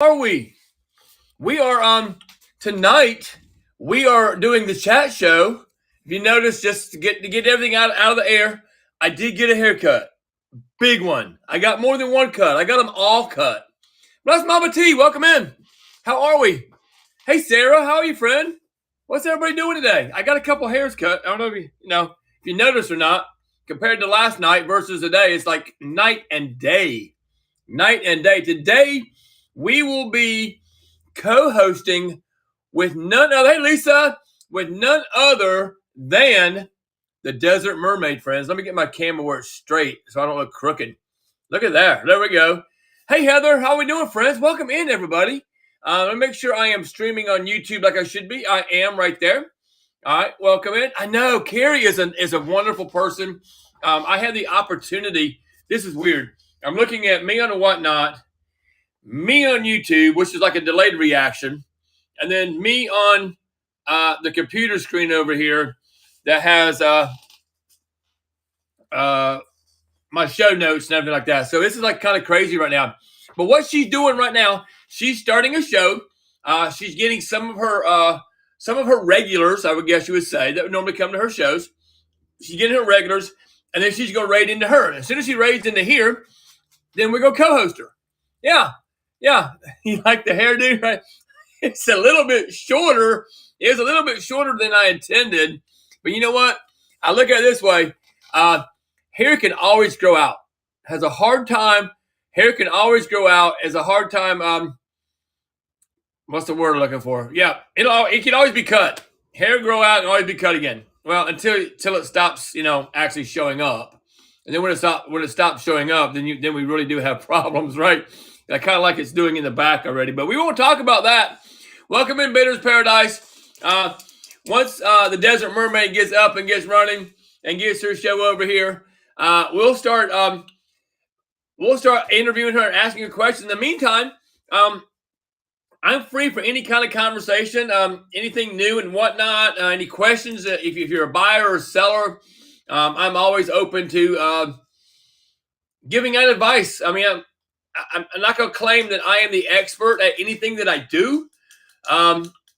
Are we? We are tonight. We are doing the chat show. If you notice, just to get everything out of the air, I did get a haircut, big one. I got more than one cut. I got them all cut. Bless Mama T. Welcome in. How are we? Hey Sarah, how are you, friend? What's everybody doing today? I got a couple hairs cut. I don't know if you noticed or not. Compared to last night versus today, it's like night and day. Night and day. Today we will be co-hosting with none other, hey Lisa, with none other than the Desert Mermaid, friends. Let me get my camera where it's straight so I don't look crooked. Look at that. There we go. Hey Heather, how are we doing, friends? Welcome in, everybody. Let me make sure I am streaming on YouTube like I should be. I am right there. All right, welcome in. I know Carrie is a wonderful person. I had the opportunity. This is weird. I'm looking at me on a whatnot, me on YouTube, which is like a delayed reaction, and then me on the computer screen over here that has my show notes and everything like that. So this is like kind of crazy right now. But what she's doing right now, she's starting a show. She's getting some of her regulars, I would guess you would say, that would normally come to her shows. She's getting her regulars, and then she's going to raid into her. As soon as she raids into here, then we're going to co-host her. Yeah. You like the hairdo, right? It's a little bit shorter. It's a little bit shorter than I intended. But you know what? I look at it this way. Hair can always grow out. Has a hard time. Hair can always grow out. Has a hard time. What's the word I'm looking for? Yeah, it can always be cut. Hair grow out and always be cut again. Well, until it stops, actually showing up. And then when it stops showing up, then we really do have problems, right? I kind of like it's doing in the back already, but we won't talk about that. Welcome in Bader's Paradise. Once the Desert Mermaid gets up and gets running and gets her show over here, we'll start interviewing her and asking her questions. In the meantime, I'm free for any kind of conversation, anything new and whatnot, any questions. If you're a buyer or seller, I'm always open to giving out advice. I mean, I'm not going to claim that I am the expert at anything that I do.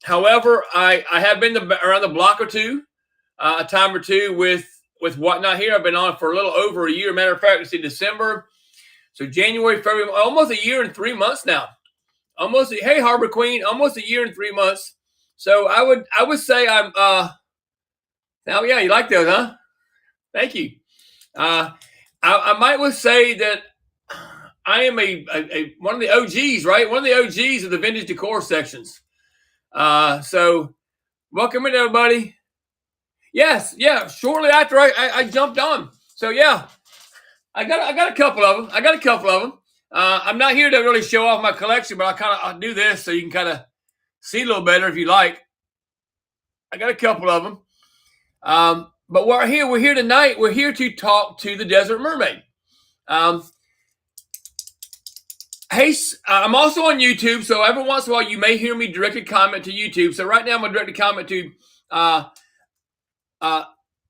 However, I have been around the block or two, a time or two with whatnot here. I've been on for a little over a year. Matter of fact, it's in December. So January, February, almost a year and 3 months now. Hey Harbor Queen, almost a year and 3 months. So I would say I'm now, yeah, you like those, huh? Thank you. I might say that I am a one of the OGs, right? One of the OGs of the vintage decor sections. So welcome in, everybody. Yes, yeah. Shortly after I jumped on. So yeah, I got a couple of them. I'm not here to really show off my collection, but I'll do this so you can kind of see a little better if you like. I got a couple of them. But we're here tonight. We're here to talk to the Desert Mermaid. Hey, I'm also on YouTube, so every once in a while you may hear me direct a comment to YouTube. So right now I'm going to direct a comment to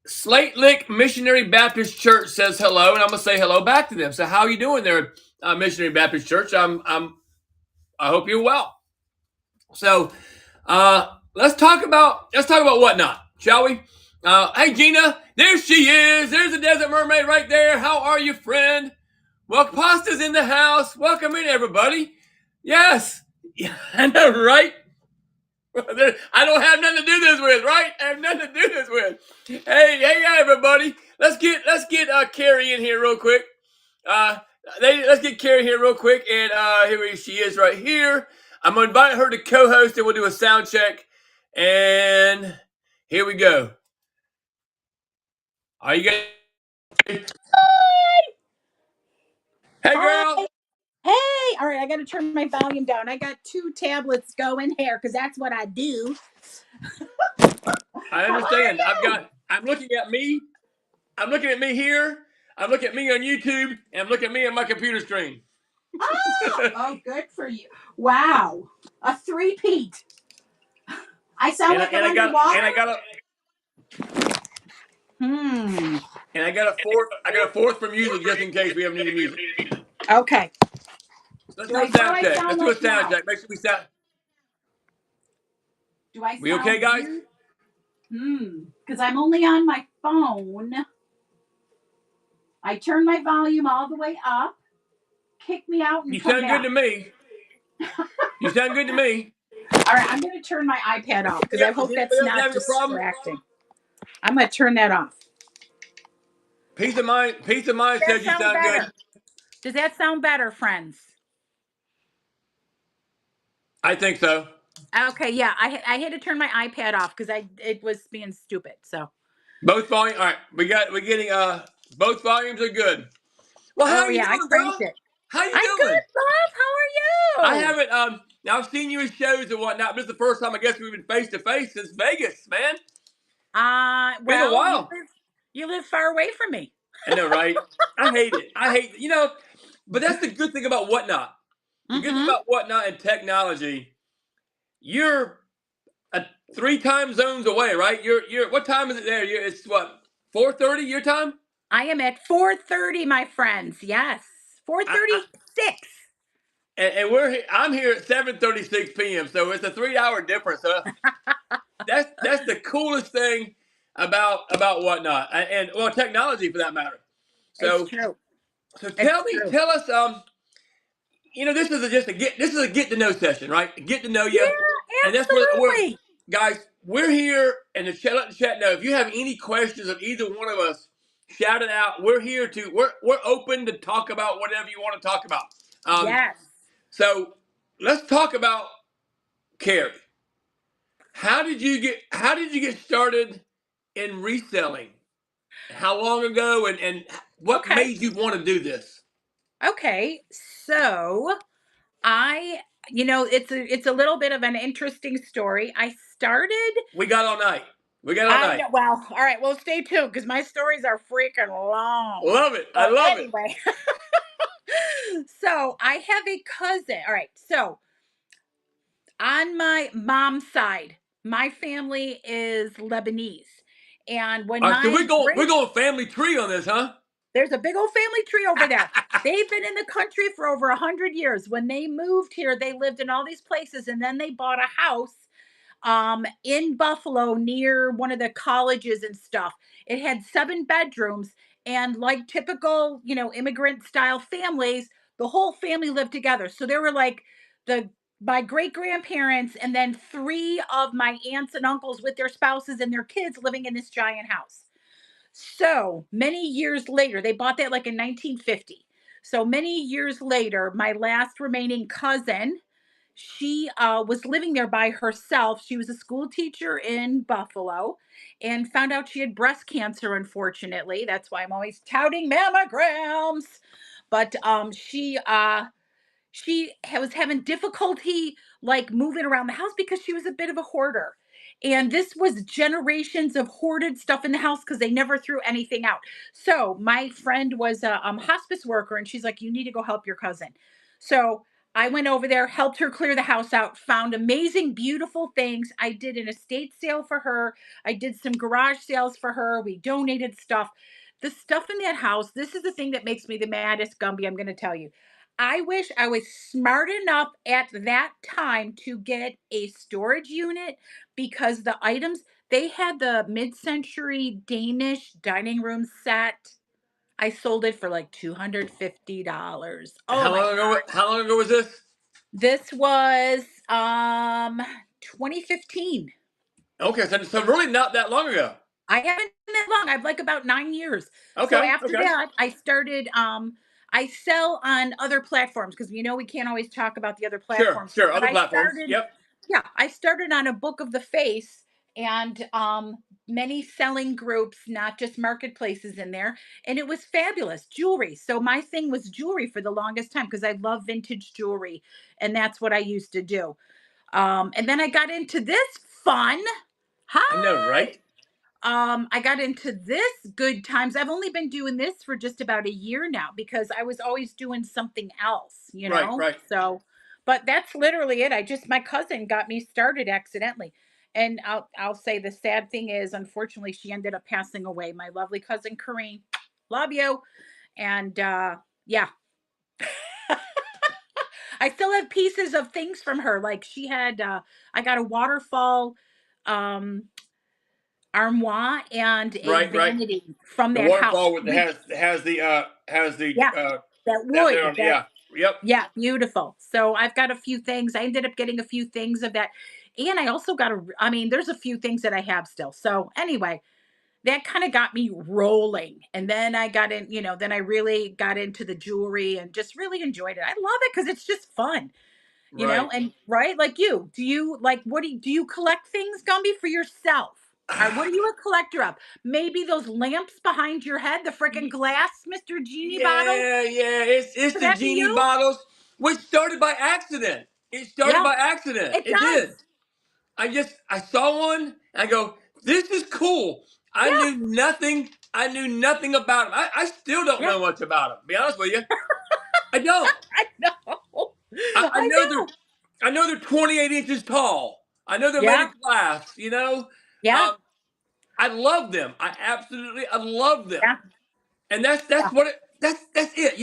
Slate Lick Missionary Baptist Church says hello, and I'm going to say hello back to them. So how are you doing there, Missionary Baptist Church? I hope you're well. So let's talk about whatnot, shall we? Hey Gina, there she is. There's the Desert Mermaid right there. How are you, friend? Well, Pasta's in the house. Welcome in, everybody. Yes, yeah, I know, right? I don't have nothing to do this with, right? I have nothing to do this with. Hey, everybody. Let's get Carrie in here real quick. Let's get Carrie here real quick, and here she is right here. I'm gonna invite her to co-host, and we'll do a sound check. And here we go. Are you guys? Hey, girl. Hi. Hey, all right, I got to turn my volume down. I got 2 tablets going here because that's what I do. I understand. I'm looking at me. I'm looking at me here. I'm looking at me on YouTube, and I'm looking at me on my computer screen. Oh, good for you. Wow. A 3-peat. I sound like I'm underwater. And I got a fourth for music just in case we have any music. Okay. Let's Do do a I how do sound I check. sound Let's do a like sound now? check. Make sure we sound. Do I We okay, sound guys? weird? Because I'm only on my phone. I turn my volume all the way up. Kick me out and You come sound good back. to me. You sound good to me. All right, I'm going to turn my iPad off because I Is hope anybody that's else not having a problem? distracting. I'm going to turn that off. Peace of mind. Peace of mind Does that says you sound sound better? good. Does that sound better, friends? I think so. Okay, yeah. I had to turn my iPad off because it was being stupid. So. Both volume. All right, we're getting both volumes are good. Well, how Oh are you yeah, I doing, cranked girl? it. How you I'm doing? good, love. How I are you? haven't now I've seen you in shows and whatnot, but this is the first time I guess we've been face to face since Vegas, man. Been a Well, while. you live far away from me. I know, right? I hate it. I hate but that's the good thing about whatnot. The good thing Mm-hmm. about whatnot and technology, you're 3 time zones away, right? You're what time is it there? It's what 4:30 your time. I am at 4:30, my friends. Yes, I 4:36. and I'm here at 7:36 p.m. So it's a 3 hour difference. So that's the coolest thing about whatnot and well technology for that matter. It's So true. so It's true. tell us this is a get to know session, right? Get to know you, Yeah, and that's what we're absolutely. guys. We're here, and the chat. Let the chat know if you have any questions of either one of us. Shout it out. We're here to. We're open to talk about whatever you want to talk about. Um, Yes. so let's talk about Carrie. How did you get started in reselling? How long ago, and what Okay. made you want to do this? Okay. So I, it's a little bit of an interesting story. I started. We got all night. We got all I night. know. Well, all right. Well, stay tuned because my stories are freaking long. Love it. I But love it. anyway, so I have a cousin. All right. So on my mom's side, my family is Lebanese. And when All right, so my we're great, going family tree on this, huh? there's a big old family tree over there. They've been in the country for over 100 years. When they moved here, they lived in all these places and then they bought a house in Buffalo near one of the colleges and stuff. It had 7 bedrooms, and like typical, immigrant style families, the whole family lived together. So there were like the my great grandparents and then 3 of my aunts and uncles with their spouses and their kids living in this giant house. So many years later, they bought that like in 1950. So many years later, my last remaining cousin, she was living there by herself. She was a school teacher in Buffalo and found out she had breast cancer, unfortunately. That's why I'm always touting mammograms. But was having difficulty like moving around the house because she was a bit of a hoarder. And this was generations of hoarded stuff in the house because they never threw anything out. So my friend was a hospice worker, and she's like, "You need to go help your cousin." So I went over there, helped her clear the house out, found amazing, beautiful things. I did an estate sale for her. I did some garage sales for her. We donated stuff. The stuff in that house, this is the thing that makes me the maddest, Gumby. I'm going to tell you. I wish I was smart enough at that time to get a storage unit because the items, they had the mid-century Danish dining room set. I sold it for like $250. Oh my God. How long ago was this? This was 2015. Okay, so really not that long ago. I haven't been that long. I've like about 9 years. So Okay, after okay. that, I started. I sell on other platforms because we can't always talk about the other platforms. Sure. But Other I platforms. started. Yep. Yeah, I started on a Book of the Face and many selling groups, not just marketplaces in there, and it was fabulous jewelry. So my thing was jewelry for the longest time because I love vintage jewelry, and that's what I used to do. And then I got into this fun. I know, Hi. right? I got into this good times. I've only been doing this for just about a year now because I was always doing something else, Right. So, but that's literally it. My cousin got me started accidentally. And I'll say the sad thing is, unfortunately, she ended up passing away. My lovely cousin Corrine, love you. And yeah, I still have pieces of things from her. Like she had, I got a waterfall um, armoire and a Right, right. vanity from The that house. waterfall with has the Yeah, that that there wood. on, yeah. Yep. Yeah, beautiful. So I've got a few things. I ended up getting a few things of that. And I also got I mean, there's a few things that I have still. So anyway, that kind of got me rolling. And then I got in, then I really got into the jewelry and just really enjoyed it. I love it because it's just fun, Right. and right? Like you, do you like do you collect things, Gumby, for yourself? Or what are you a collector of? Maybe those lamps behind your head, the freaking glass, Mr. Genie bottle? Yeah, yeah. It's Could the that be genie you? bottles, which started by accident. It started Yeah, by accident. it It did. does. I saw one. And I go, this is cool. Yeah, I knew nothing about them. I still don't yeah. know much about them. Be honest with you, I don't. I know. I I know know. I know they're 28 inches tall. I know they're made Yeah, of glass. yeah, Um, I love them. I love them. yeah, And that's yeah. what that's it.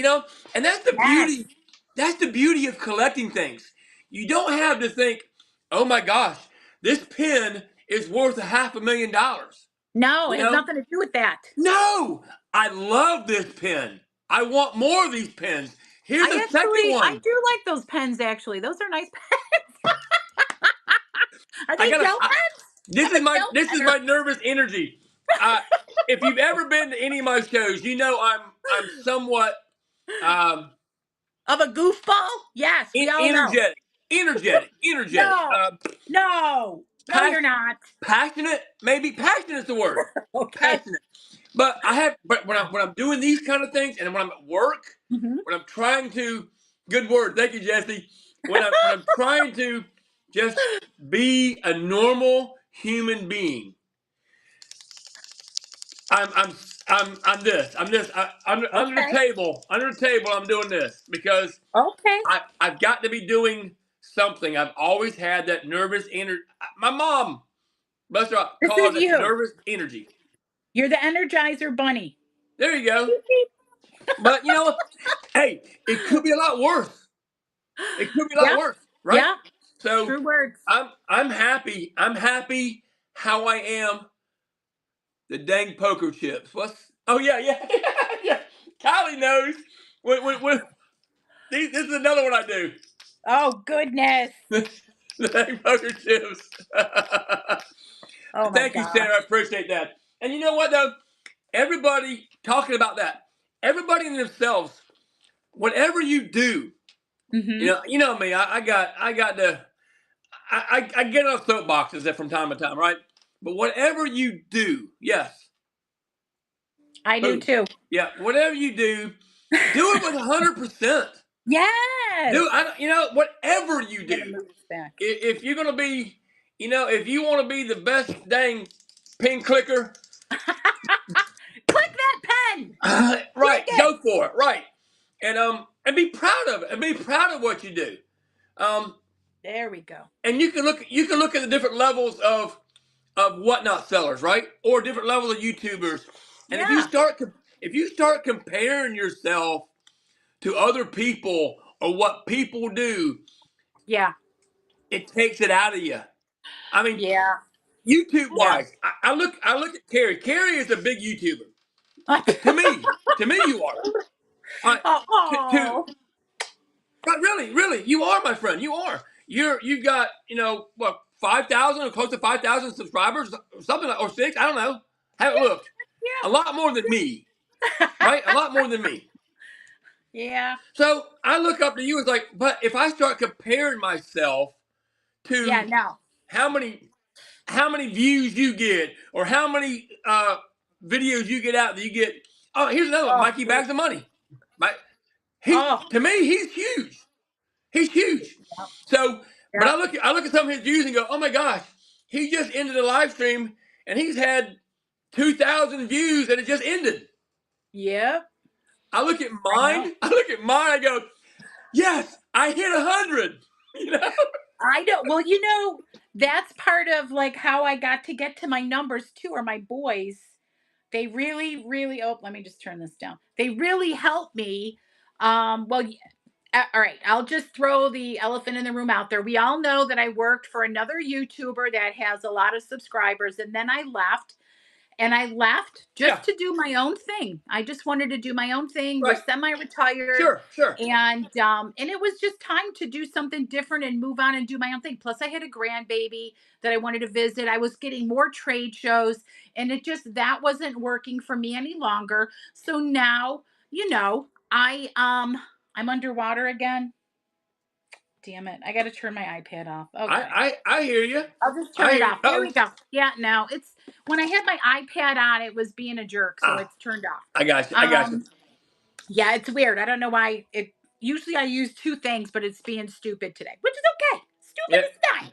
And that's the Yes. beauty. That's the beauty of collecting things. You don't have to think, oh my gosh, this pen is worth $500,000. No, You it has know? nothing to do with that. No, I love this pen. I want more of these pens. Here's a second I one. do like those pens actually. Those are nice pens. Are I they gotta. gel pens? This I'm is a my gel this is penner my nervous energy. Uh, if you've ever been to any of my shows, you know I'm somewhat um, of a goofball. Yes, we all know. energetic, energetic. No, no, no, Pas- you're not. Passionate, maybe passionate is the word. Okay. Passionate. But when I'm doing these kind of things, and when I'm at work, Mhm. when I'm trying to, good word, thank you, Jesse. When I'm trying to just be a normal human being, I'm I'm I'm this. I'm under the Okay. table. Under the table, I'm doing this because Okay. I've got to be doing something. I've always had that nervous energy. My mom, bless her, This calls is it you. nervous energy. You're the Energizer Bunny. There you go. Beep, beep. But hey, it could be a lot worse. It could be a lot Yeah. worse, right? Yeah. So True words. I'm happy. I'm happy how I am. The dang poker chips. What's? Oh yeah, yeah, yeah. Kylie knows. When this is another one I do. Oh goodness. The dang poker chips. Oh my Thank you, gosh. Sarah. I appreciate that. And you know what though? Everybody talking about that. Everybody in themselves. Whatever you do, Mhm. you know me. I got the I get on soapboxes from time to time, right? But whatever you do, yes, I do who, too. yeah, whatever you do it with 100%. Yes. Do whatever you I'm gonna do. move this back. If you're gonna be, if you want to be the best dang pin clicker, Click that pen. Click right, it. go for it, right, and be proud of it, and be proud of what you do. Um, There we go. and you can look at the different levels of whatnot sellers, right? Or different levels of YouTubers. And Yeah. if you start comparing yourself to other people or what people do, Yeah. it takes it out of you. I mean, Yeah. YouTube Yeah. wise, I look at Carrie. Carrie is a big YouTuber. To me, you are. To Oh. But really, you are my friend. You are. You've got what 5,000 or close to 5,000 subscribers, something like, or six. I don't know. Haven't looked. A lot more than me, Yeah. right? A lot more than me. Yeah. So I look up to you as like, but if I start comparing myself Yeah. to No. how many views you get or how many videos you get out that you get. Oh, here's another one. Oh. Mikey Bags of Money. My, Oh. to me, he's huge. He's huge. Yep. So, but Yep. I look at some of his views and go, oh my gosh, he just ended a live stream and he's had 2,000 views and it just ended. Yep. I look at I know. mine. I look at mine. I go, yes, I hit 100. You know. I know. Well, that's part of like how I got to my numbers too, are my boys. They really, really, oh, let me just turn this down. They really helped me. Well, All right, I'll just throw the elephant in the room out there. We all know that I worked for another YouTuber that has a lot of subscribers, and then I left. And I left Yeah. just to do my own thing. I just wanted to do my own thing. We're Right. semi-retired, Sure. Sure. and it was just time to do something different and move on and do my own thing. Plus, I had a grandbaby that I wanted to visit. I was getting more trade shows, and it just that wasn't working for me any longer. So now, I'm underwater again. Damn it! I got to turn my iPad off. Okay. I hear you. I'll just turn I it hear you. off. There we go. Yeah, no, it's when I had my iPad on, it was being a jerk, so Ah, it's turned off. I got you. I got you. Yeah, it's weird. I don't know why it usually I use two things, but it's being stupid today, which is okay. Stupid Yeah. is fine.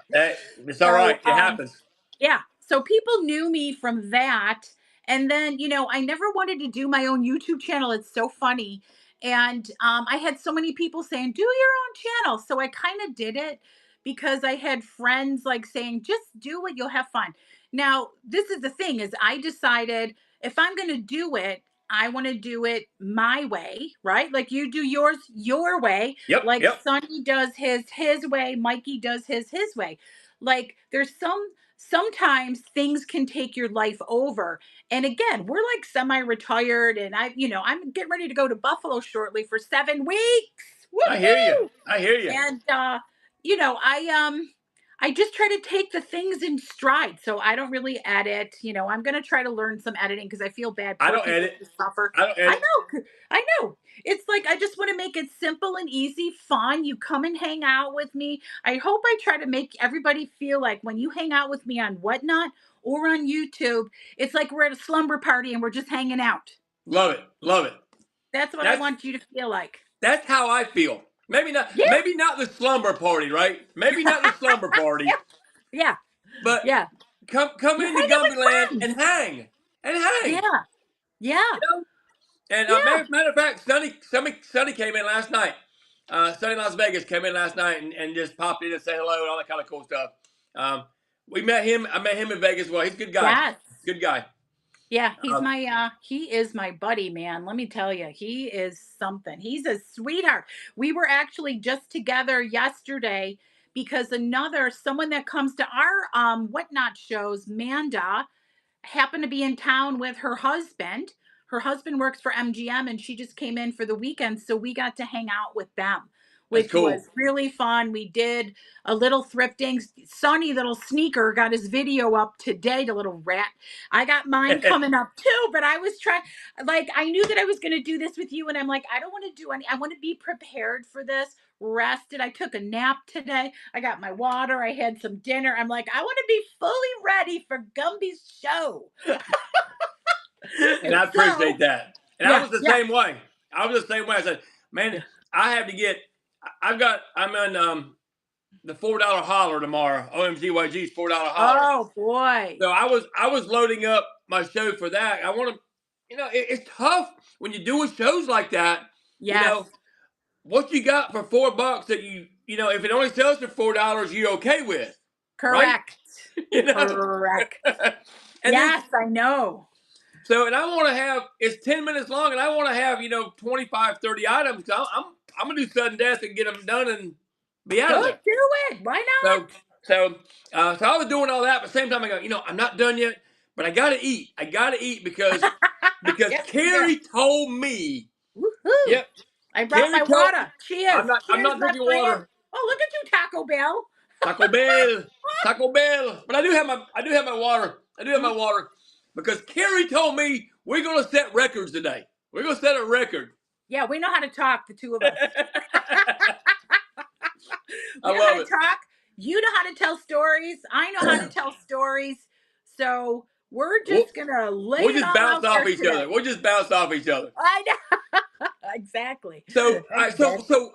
It's all right. So, It happens. yeah. So people knew me from that. And then, I never wanted to do my own YouTube channel. It's so funny. And I had so many people saying, do your own channel. So I kind of did it because I had friends like saying, just do it, you'll have fun. Now, this is the thing is I decided if I'm going to do it, I want to do it my way, right? Like you do yours your way, Yep. like Yep. Sonny does his way, Mikey does his way. Like there's sometimes things can take your life over. And again, we're like semi-retired and I'm getting ready to go to Buffalo shortly for 7 weeks. I hear you. Woohoo! I hear you. And I just try to take the things in stride. So I don't really edit. I'm going to try to learn some editing because I feel bad. I Poor don't people edit. who suffer. I don't I edit. know. I know. It's like I just want to make it simple and easy, fun. You come and hang out with me. I hope I try to make everybody feel like when you hang out with me on Whatnot or on YouTube, it's like we're at a slumber party and we're just hanging out. Love it. Love it. That's what I That's want you to feel like. that's how I feel. Maybe not. Yeah. Maybe not the slumber party, right? Maybe not the slumber party, Yeah. but Yeah. come You're into hanging with Gumby Land friends. and hang and hang. Yeah. Yeah. You know. And Yeah. matter of fact, Sonny came in last night. Sonny Las Vegas came in last night and just popped in and said hello and all that kind of cool stuff. We met him. I met him in Vegas. Well, he's a good guy. Yes. Good guy. Yeah, Um, he is my buddy, man. Let me tell you, he is something. He's a sweetheart. We were actually just together yesterday because someone that comes to our whatnot shows, Manda, happened to be in town with her husband. Her husband works for MGM and she just came in for the weekend. So we got to hang out with them, that's which was cool. really fun. We did a little thrifting. Sonny, little sneaker, got his video up today, the little rat. I got mine coming up too, but I was trying, like, I knew that I was going to do this with you. And I'm like, I don't want to do I want to be prepared for this. Rested. I took a nap today. I got my water. I had some dinner. I'm like, I want to be fully ready for Gumby's show. And I appreciate that. And I Yeah, was the yeah. same way. I was the same way. I said, man, I have to get. I'm in the $4 holler tomorrow. OMGYG's $4 holler. Oh boy. So I was loading up my show for that. I want to, it's tough when you're doing shows like that. You Yes. know what you got for $4 that if it only sells for $4, you're okay with, right? Correct. You know. Correct. And Yes, I know. and I want to have it's 10 minutes long, and I want to have 25, 30 items. I'm gonna do sudden death and get them done and be out of Go there. do it. Why not? So I was doing all that, but at the same time I go, I'm not done yet, but I gotta eat. I gotta eat because Yes, Carrie told me. woohoo. Yep. I brought my water. Cheers. I'm Cheers, not my drinking friend. water. Oh, look at you, Taco Bell. Taco Bell. Taco Bell. But I do have my water. I do have my water because Carrie told me we're gonna set records today. We're gonna set a record. Yeah, we know how to talk, the two of us. I We know how love to it. talk. You know how to tell stories. I know how to tell stories. So we're just gonna lay We'll it just all bounce out off there each today. other. We'll just bounce off each other. I know. Exactly. So, Exactly.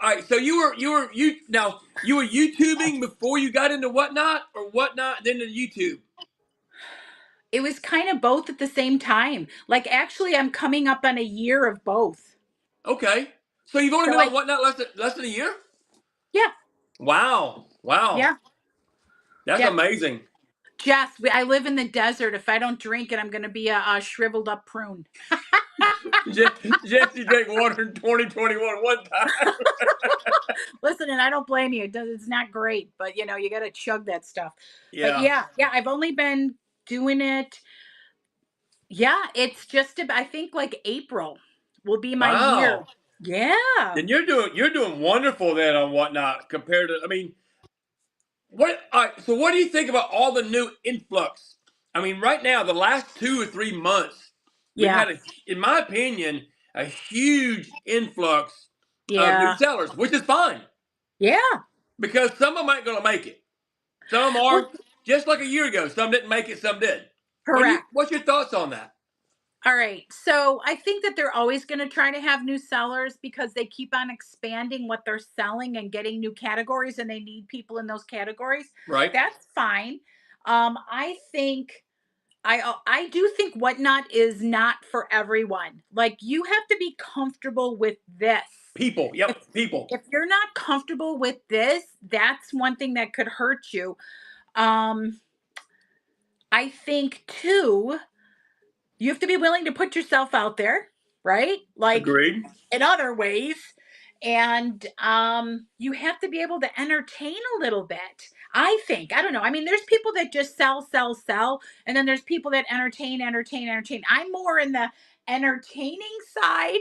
all right, so you were YouTubing before you got into Whatnot, or Whatnot then to YouTube? It was kind of both at the same time. Like actually I'm coming up on a year of both. Okay, so you've only So been on Whatnot less than a year? yeah. Wow, Yeah. that's Yeah. amazing. Jess, I live in the desert. If I don't drink it, I'm going to be a shriveled up prune. Jesse drank water in 2021 one time. Listen, and I don't blame you. It's not great, but you got to chug that stuff. But Yeah. yeah, I've only been doing it. Yeah, it's just about, I think like April will be my year. Wow. Yeah. Then you're doing wonderful then on Whatnot compared to, I mean, what all right, so what do you think about all the new influx? I mean, right now, the last 2 or 3 months, we've Yeah. had in my opinion, a huge influx of new Yeah. sellers, which is fine Yeah. because some of them ain't gonna make it. Some of them Well, are just like a year ago. Some didn't make it, some did. correct. What's your thoughts on that? All right. So I think that they're always going to try to have new sellers because they keep on expanding what they're selling and getting new categories, and they need people in those categories. Right? That's fine. I think I do think Whatnot is not for everyone. Like, you have to be comfortable with this. People. If Yep, people. if you're not comfortable with this, that's one thing that could hurt you. Um, I think too, you have to be willing to put yourself out there, right? Like, Agreed. in other ways. And you have to be able to entertain a little bit. I think. I don't know. I mean, there's people that just sell, sell, sell, and then there's people that entertain, entertain, entertain. I'm more in the entertaining side.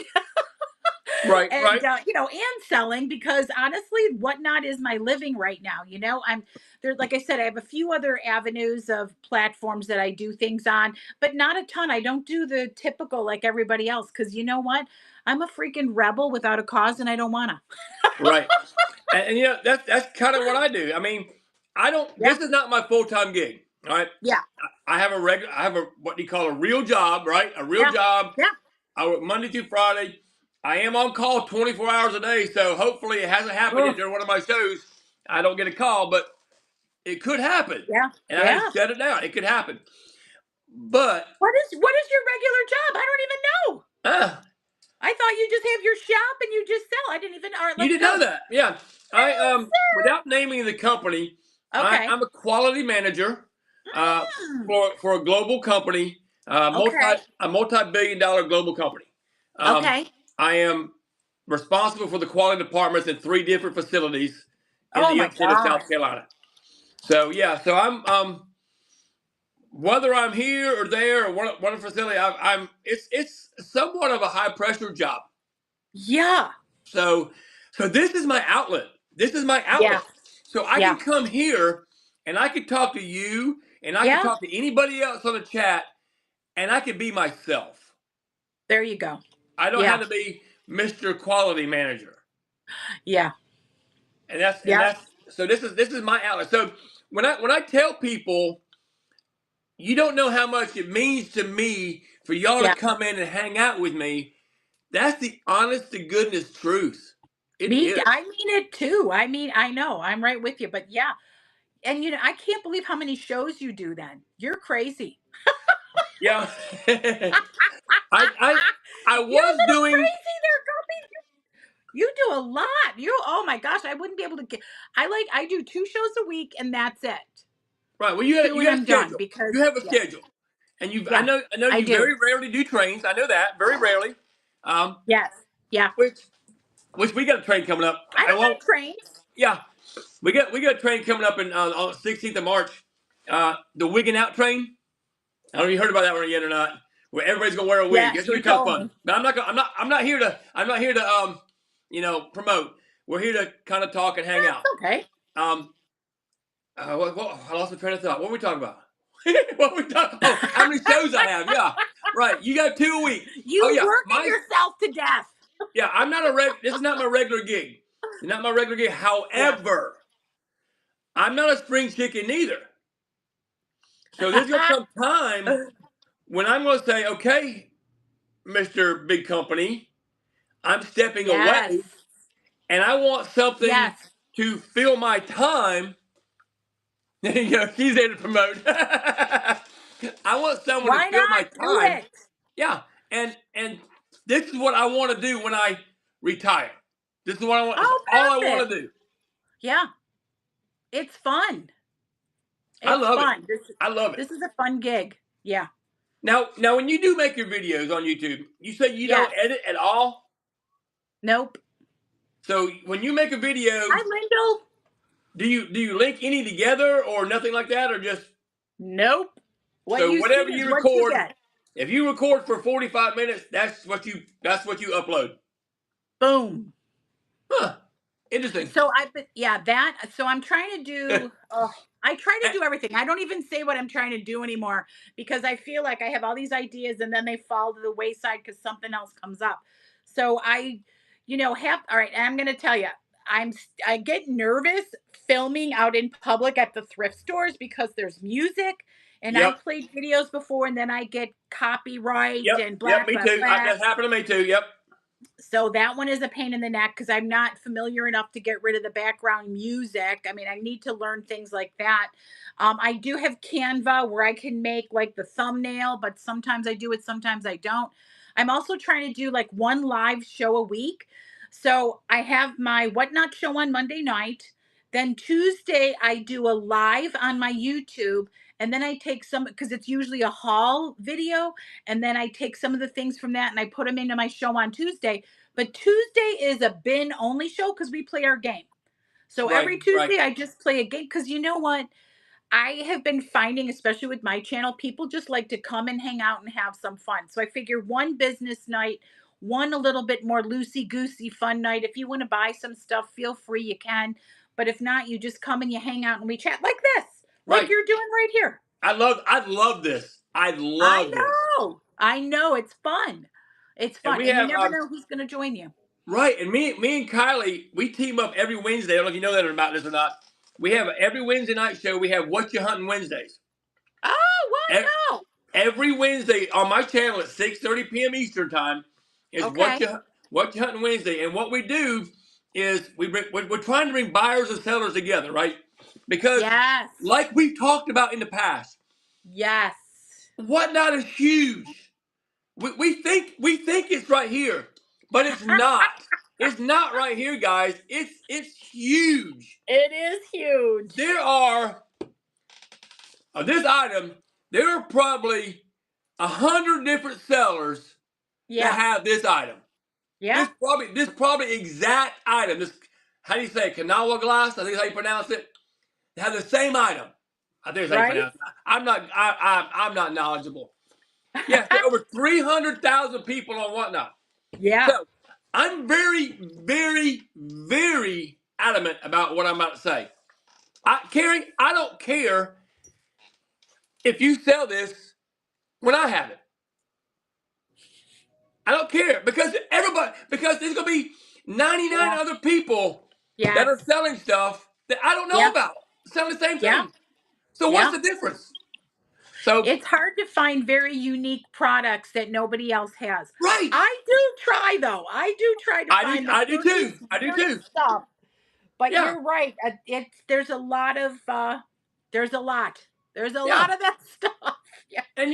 Right, And right, and selling, because honestly, Whatnot is my living right now. I'm there. Like I said, I have a few other avenues of platforms that I do things on, but not a ton. I don't do the typical like everybody else, because you know what, I'm a freaking rebel without a cause, and I don't wanna. right. And that's kind of what I do. I mean, I don't. Yeah. This is not my full time gig. All right. Yeah. I have a regular. I have a what do you call a real job, right? A real Yeah. job. Yeah. I work Monday through Friday. I am on call 24 hours a day, so hopefully it hasn't happened yet Oh, during one of my shows. I don't get a call, but it could happen, yeah. and I had to Yeah. shut it down. It could happen, but What is your regular job? I don't even know. uh, I thought you just have your shop and you just sell. I didn't even. All right, you let's didn't know go. that. Yeah. I without naming the company, Okay. I'm a quality manager Mm, for a global company, okay. a multi-billion-dollar global company. Um, Okay. I am responsible for the quality departments in 3 different facilities in Oh the my upstate of god. South Carolina. So yeah, so I'm whether I'm here or there or one facility, I'm it's somewhat of a high pressure job. Yeah. So, this is my outlet. This is my Yeah. outlet. So I Yeah. can come here and I can talk to you and I can Yeah. talk to anybody else on the chat and I can be myself. There you go. I don't Yeah. have to be Mr. Quality Manager. Yeah. And that's and Yeah. that's so this is my outlet. So when I tell people you don't know how much it means to me for y'all to Yeah. come in and hang out with me, that's the honest to goodness truth. It I is. mean it too. I mean, I know. I'm right with you. But yeah. And I can't believe how many shows you do then. You're crazy. Yeah. I I You're a was little doing crazy there, Gumby. You do a lot. Oh my gosh, I wouldn't be able to get. I do 2 shows a week, and that's it. right. Well, Two, you and got a I'm done schedule. because You have a yeah, schedule, and I yeah, know I you do. very rarely do trains. I know that very rarely. Um, Yes, yeah. which we got a train coming up. I I don't won't. mind trains. Yeah, we got a train coming up on the 16th of March. The Wigging Out train. I don't know if you heard about that one yet or not. Where everybody's gonna wear a wig. It's Yes, gonna you be kind of told fun. me. But I'm not here to promote. We're here to kind of talk and hang out. That's okay. Um, I lost my train of thought. What were we talking about? What were we talking? Oh, how many shows I have? Yeah, right. You got 2 a week. Oh You yeah, working yourself to death. yeah. I'm not a This is not my regular gig. It's not my regular gig. Yeah. However, I'm not a spring chicken either. So there's gonna come time when I'm gonna say, okay, Mister Big Company, I'm stepping Yes. away, and I want something Yes. to fill my time. She's there to promote. I want someone to Why fill my not do time. it? Yeah, and this is what I want to do when I retire. This is what I want. It's Oh, all I want perfect. to do. Yeah, it's fun. I It's love it. fun. This I love it. this is a fun gig. Yeah. Now, when you do make your videos on YouTube, you say you don't Yes. edit at all. Nope. So when you make a video, Hi, Lindell. do you link any together or nothing like that, or just Nope. What so you see whatever is you what you record? get. If you record for 45 minutes, that's what you upload. Boom. Huh. Interesting. So so I'm trying to do, I try to do everything. I don't even say what I'm trying to do anymore because I feel like I have all these ideas and then they fall to the wayside because something else comes up. So all right, I'm going to tell you, I get nervous filming out in public at the thrift stores because there's music and I Yep. played videos before and then I get copyright Yep. and Yep. blah, Me blah, too. blah. That's happened to me too. Yep. So that one is a pain in the neck because I'm not familiar enough to get rid of the background music. I mean, I need to learn things like that. I do have Canva where I can make like the thumbnail, but sometimes I do it, sometimes I don't. I'm also trying to do like one live show a week. So I have my Whatnot show on Monday night. Then Tuesday, I do a live on my YouTube. And then I take some, because it's usually a haul video. And then I take some of the things from that and I put them into my show on Tuesday. But Tuesday is a bin only show because we play our game. So Right. every Right. Tuesday I just play a game because you know what? I have been finding, especially with my channel, people just like to come and hang out and have some fun. So I figure one business night, one a little bit more loosey goosey fun night. If you want to buy some stuff, feel free, you can. But if not, you just come and you hang out and we chat like this, like Right. you're doing right here. I love this. I I love this. know. It's fun. It's And fun. we And you have never know who's going to join you. right. And me and Kylie, we team up every Wednesday. I don't know if you know that about this or not. We have every Wednesday night show. We have What You Hunting Wednesdays. Oh, E- what? No. Every Wednesday on my channel at 6:30 p.m. Eastern time is Okay. What You Hunting Wednesday. And what we do is we're trying to bring buyers and sellers together, right? Because Yes. like we've talked about in the past, Yes. Whatnot is huge. We think it's right here, but it's not. It's not right here, guys. It's huge. It is huge. There are this item. There are probably 100 different sellers that Yeah. have this item. Yeah. This probably exact item. This how do you say it? Kanawha glass? I think that's how you pronounce it. They have the same item. I think that's how you Right? pronounce it. I'm not knowledgeable. Yes, there are over 300,000 people on Whatnot. Yeah. So I'm very, very, very adamant about what I'm about to say. Carrie, I don't care if you sell this when I have it. I don't care because there's gonna be 99 Yeah. other people that Yes. are selling stuff that I don't know Yep. about, selling the same Yeah. thing. So what's Yeah. the difference? So It's hard to find very unique products that nobody else has. right, I do try though. I do try to find the I do quirky, too. I do weird too. stuff. But Yeah, you're right. There's a lot of there's a lot. There's a yeah. lot of that stuff. Yeah. And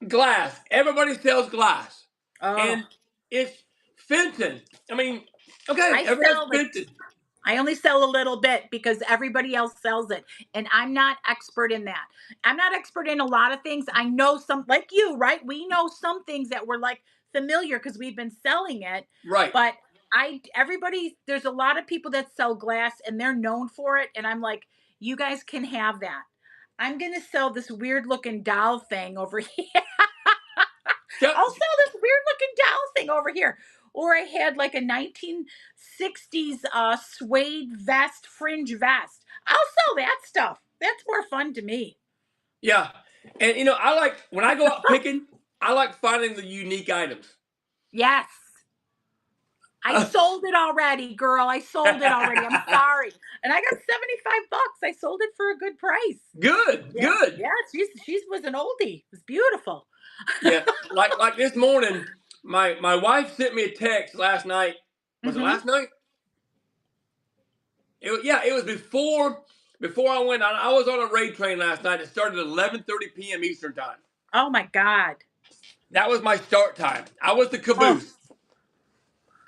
glass. Everybody sells glass, Oh, and it's Fenton. I mean, okay, I everybody has sell like Fenton. I only sell a little bit because everybody else sells it. And I'm not expert in that. I'm not expert in a lot of things. I know some, like you, right? We know some things that we're like familiar because we've been selling it. Right. But there's a lot of people that sell glass and they're known for it. And I'm like, you guys can have that. I'm going to sell this weird looking doll thing over here. Shut- I'll sell this weird looking doll thing over here. Or I had like a 1960s suede vest, fringe vest. I'll sell that stuff. That's more fun to me. Yeah, and I like when I go out picking. I like finding the unique items. Yes. I sold it already, girl. I sold it already. I'm sorry. And I got 75 bucks. I sold it for a good price. Good, Yeah. good. Yeah, she was an oldie. It was beautiful. Yeah, like this morning, my wife sent me a text last night. Was it Mhm. last night? It was before I went. I was on a raid train last night. It started at 11:30 p.m. Eastern time. Oh my God. That was my start time. I was the Oh. caboose.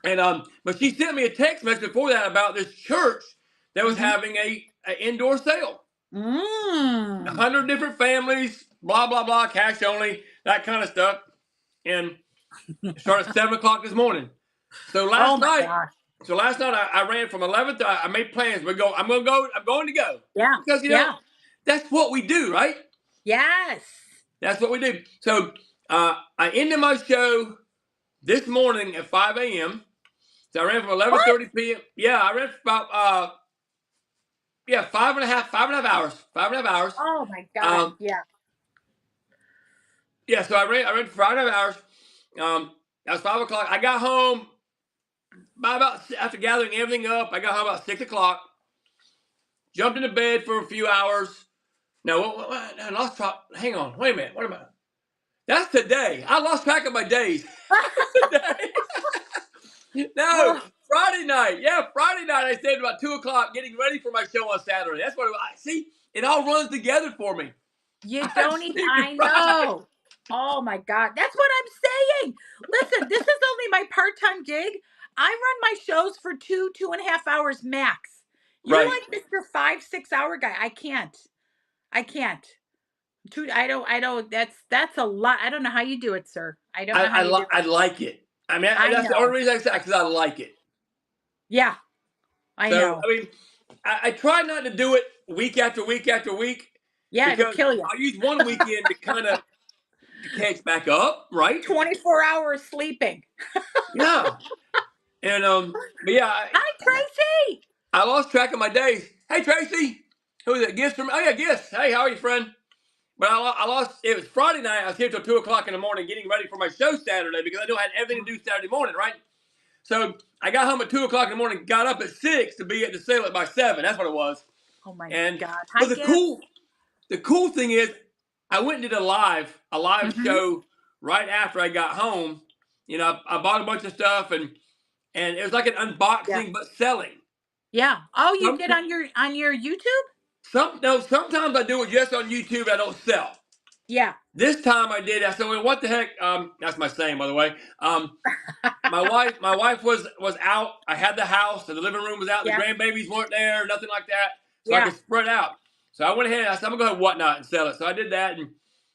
And but she sent me a text message before that about this church that was Mhm. having a indoor sale. Mm. 100 different families, blah blah blah, cash only. that kind of stuff. And it started at 7 o'clock this morning. So Oh last my night, gosh. I ran from 11 to, I made plans. I'm going to go. I'm going to go Yeah. because Yeah. that's what we do, right? Yes. That's what we do. So I ended my show this morning at 5 a.m. So I ran from What? 11:30 p.m. Yeah, I ran for about 5.5 hours. 5.5 hours. Oh my God. Um, Yeah. yeah, so I ran for 5.5 hours. That was 5 o'clock. I got home by about after gathering everything up. I got home about 6 o'clock. Jumped into bed for a few hours. No, I lost track. Hang on, wait a minute. What am I? That's today. I lost track of my days. Today. No, Oh, Friday night. Yeah, Friday night. I stayed about 2 o'clock getting ready for my show on Saturday. That's what I see. It all runs together for me. you I'm don't even, sleeping I right. know. Oh my God. That's what I'm saying. Listen, this is only my part-time gig. I run my shows for 2.5 hours max. You're Right. like Mr. 5, 6 hour guy. I can't. I can't. I don't, that's a lot. I don't know how you do it, sir. I don't know how you do I it. like it. I mean, I that's the only know. reason I say because I like it. Yeah, I So know. I mean, I try not to do it week after week after week Yeah, it'll because kill you. I use one weekend to kind of catch back up, right? 24 hours sleeping. Yeah, and but yeah, Hi, Tracy. I lost track of my days. Hey Tracy, who is it? Gifts from? Oh yeah, Gifts. Hey, how are you, friend? But I lost. It was Friday night. I was here till 2 o'clock in the morning getting ready for my show Saturday because I knew I had everything to do Saturday morning, right? So I got home at 2 o'clock in the morning, got up at 6 to be at the sale by 7. That's what it was. Oh my And God. but Hi, gifts. the cool thing is, I went and did a live Hmm. show right after I got home. I bought a bunch of stuff and it was like an Yeah. unboxing but selling. Yeah. Oh, you Some did on your YouTube? sometimes I do it just on YouTube. I don't sell. Yeah. This time I did. I said, "Well, what the heck?" That's my saying, by the way. My wife was out. I had the house. The living room was out. The Yeah. grandbabies weren't there. Nothing like that. So I Yeah. could spread out. So I went ahead. I said, "I'm gonna go ahead and whatnot and sell it." So I did that, and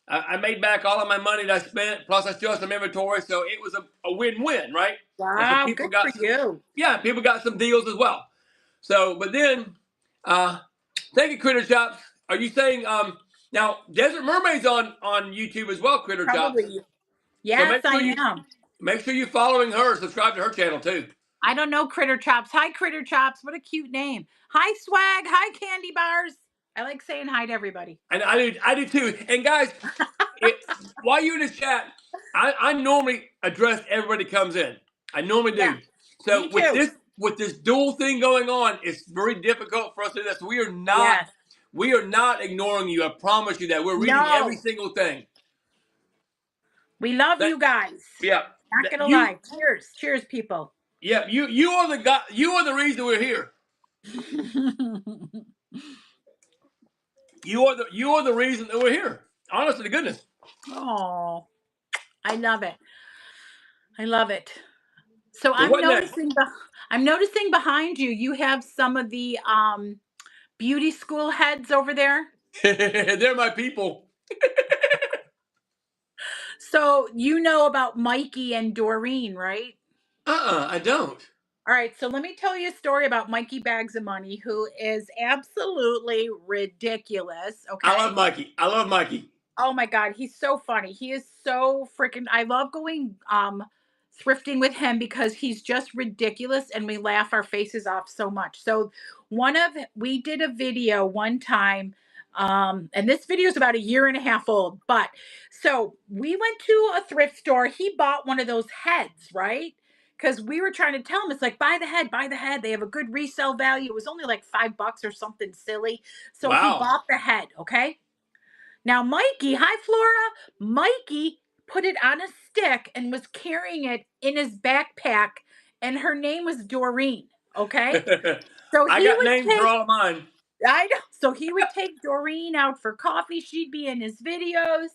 I made back all of my money that I spent. Plus, I still had some inventory. So it was a win-win, right? And so Wow. people Good for got you. people got some deals as well. So, but then, uh, thank you, Critter Chops. Are you saying now Desert Mermaid's on YouTube as well, Critter Chops? Probably. So Yes, I am. make sure you following her. Subscribe to her channel too. I don't know Critter Chops. Hi, Critter Chops. What a cute name. Hi, Swag. Hi, Candy Bars. I like saying hi to everybody. And I do too. And guys, it, while you're in this chat, I normally address everybody that comes in. I normally Yeah. do. Me So too. with this dual thing going on, it's very difficult for us to do this. Yes. We are not ignoring you. I promise you that we're reading every No. single thing. We love That you guys. yeah. Not That gonna lie. Cheers. Cheers, people. you are the guy. You are the reason we're here. You are the reason that we're here. Honestly, to goodness. Oh, I love it. I love it. So So what next? I'm noticing behind you, you have some of the beauty school heads over there. They're my people. So you know about Mikey and Doreen, right? I don't. All right, so let me tell you a story about Mikey Bags of Money, who is absolutely ridiculous. I love Okay. Mikey. I love Mikey. Oh my God, he's so funny. He is so freaking, I love going thrifting with him because he's just ridiculous and we laugh our faces off so much. So we did a video one time, and this video is about a year and a half old, but so we went to a thrift store. He bought one of those heads, right? Because we were trying to tell him, it's like, buy the head, buy the head. They have a good resale value. It was only like $5 or something silly. So he Wow. bought the head, okay? Now, Mikey, hi Flora. Mikey put it on a stick and was carrying it in his backpack, and her name was Doreen. Okay. So I he got would names for take, all of mine. I know. So he would take Doreen out for coffee. She'd be in his videos.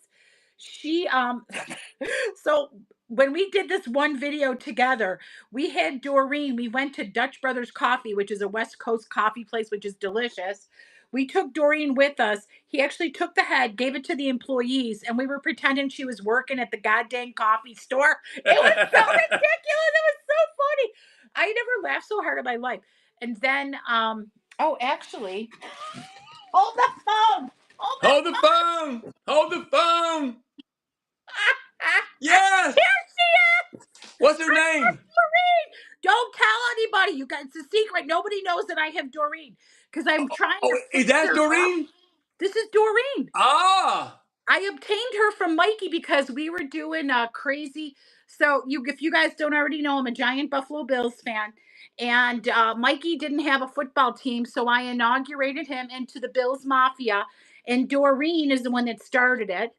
She so when we did this one video together, we had Doreen. We went to Dutch Brothers Coffee, which is a West Coast coffee place, which is delicious. We took Doreen with us. He actually took the head, gave it to the employees, and we were pretending she was working at the goddamn coffee store. It was so ridiculous. It was so funny. I never laughed so hard in my life. And then, oh, actually, hold the phone. Hold the phone. Hold the phone. Yes. Here she is. What's her name? Doreen. Don't tell anybody. You guys, it's a secret. Nobody knows that I have Doreen because I'm trying to Is fix that her Doreen? up. This is Doreen. Ah. I obtained her from Mikey because we were doing crazy. So if you guys don't already know, I'm a giant Buffalo Bills fan, and Mikey didn't have a football team, so I inaugurated him into the Bills Mafia, and Doreen is the one that started it.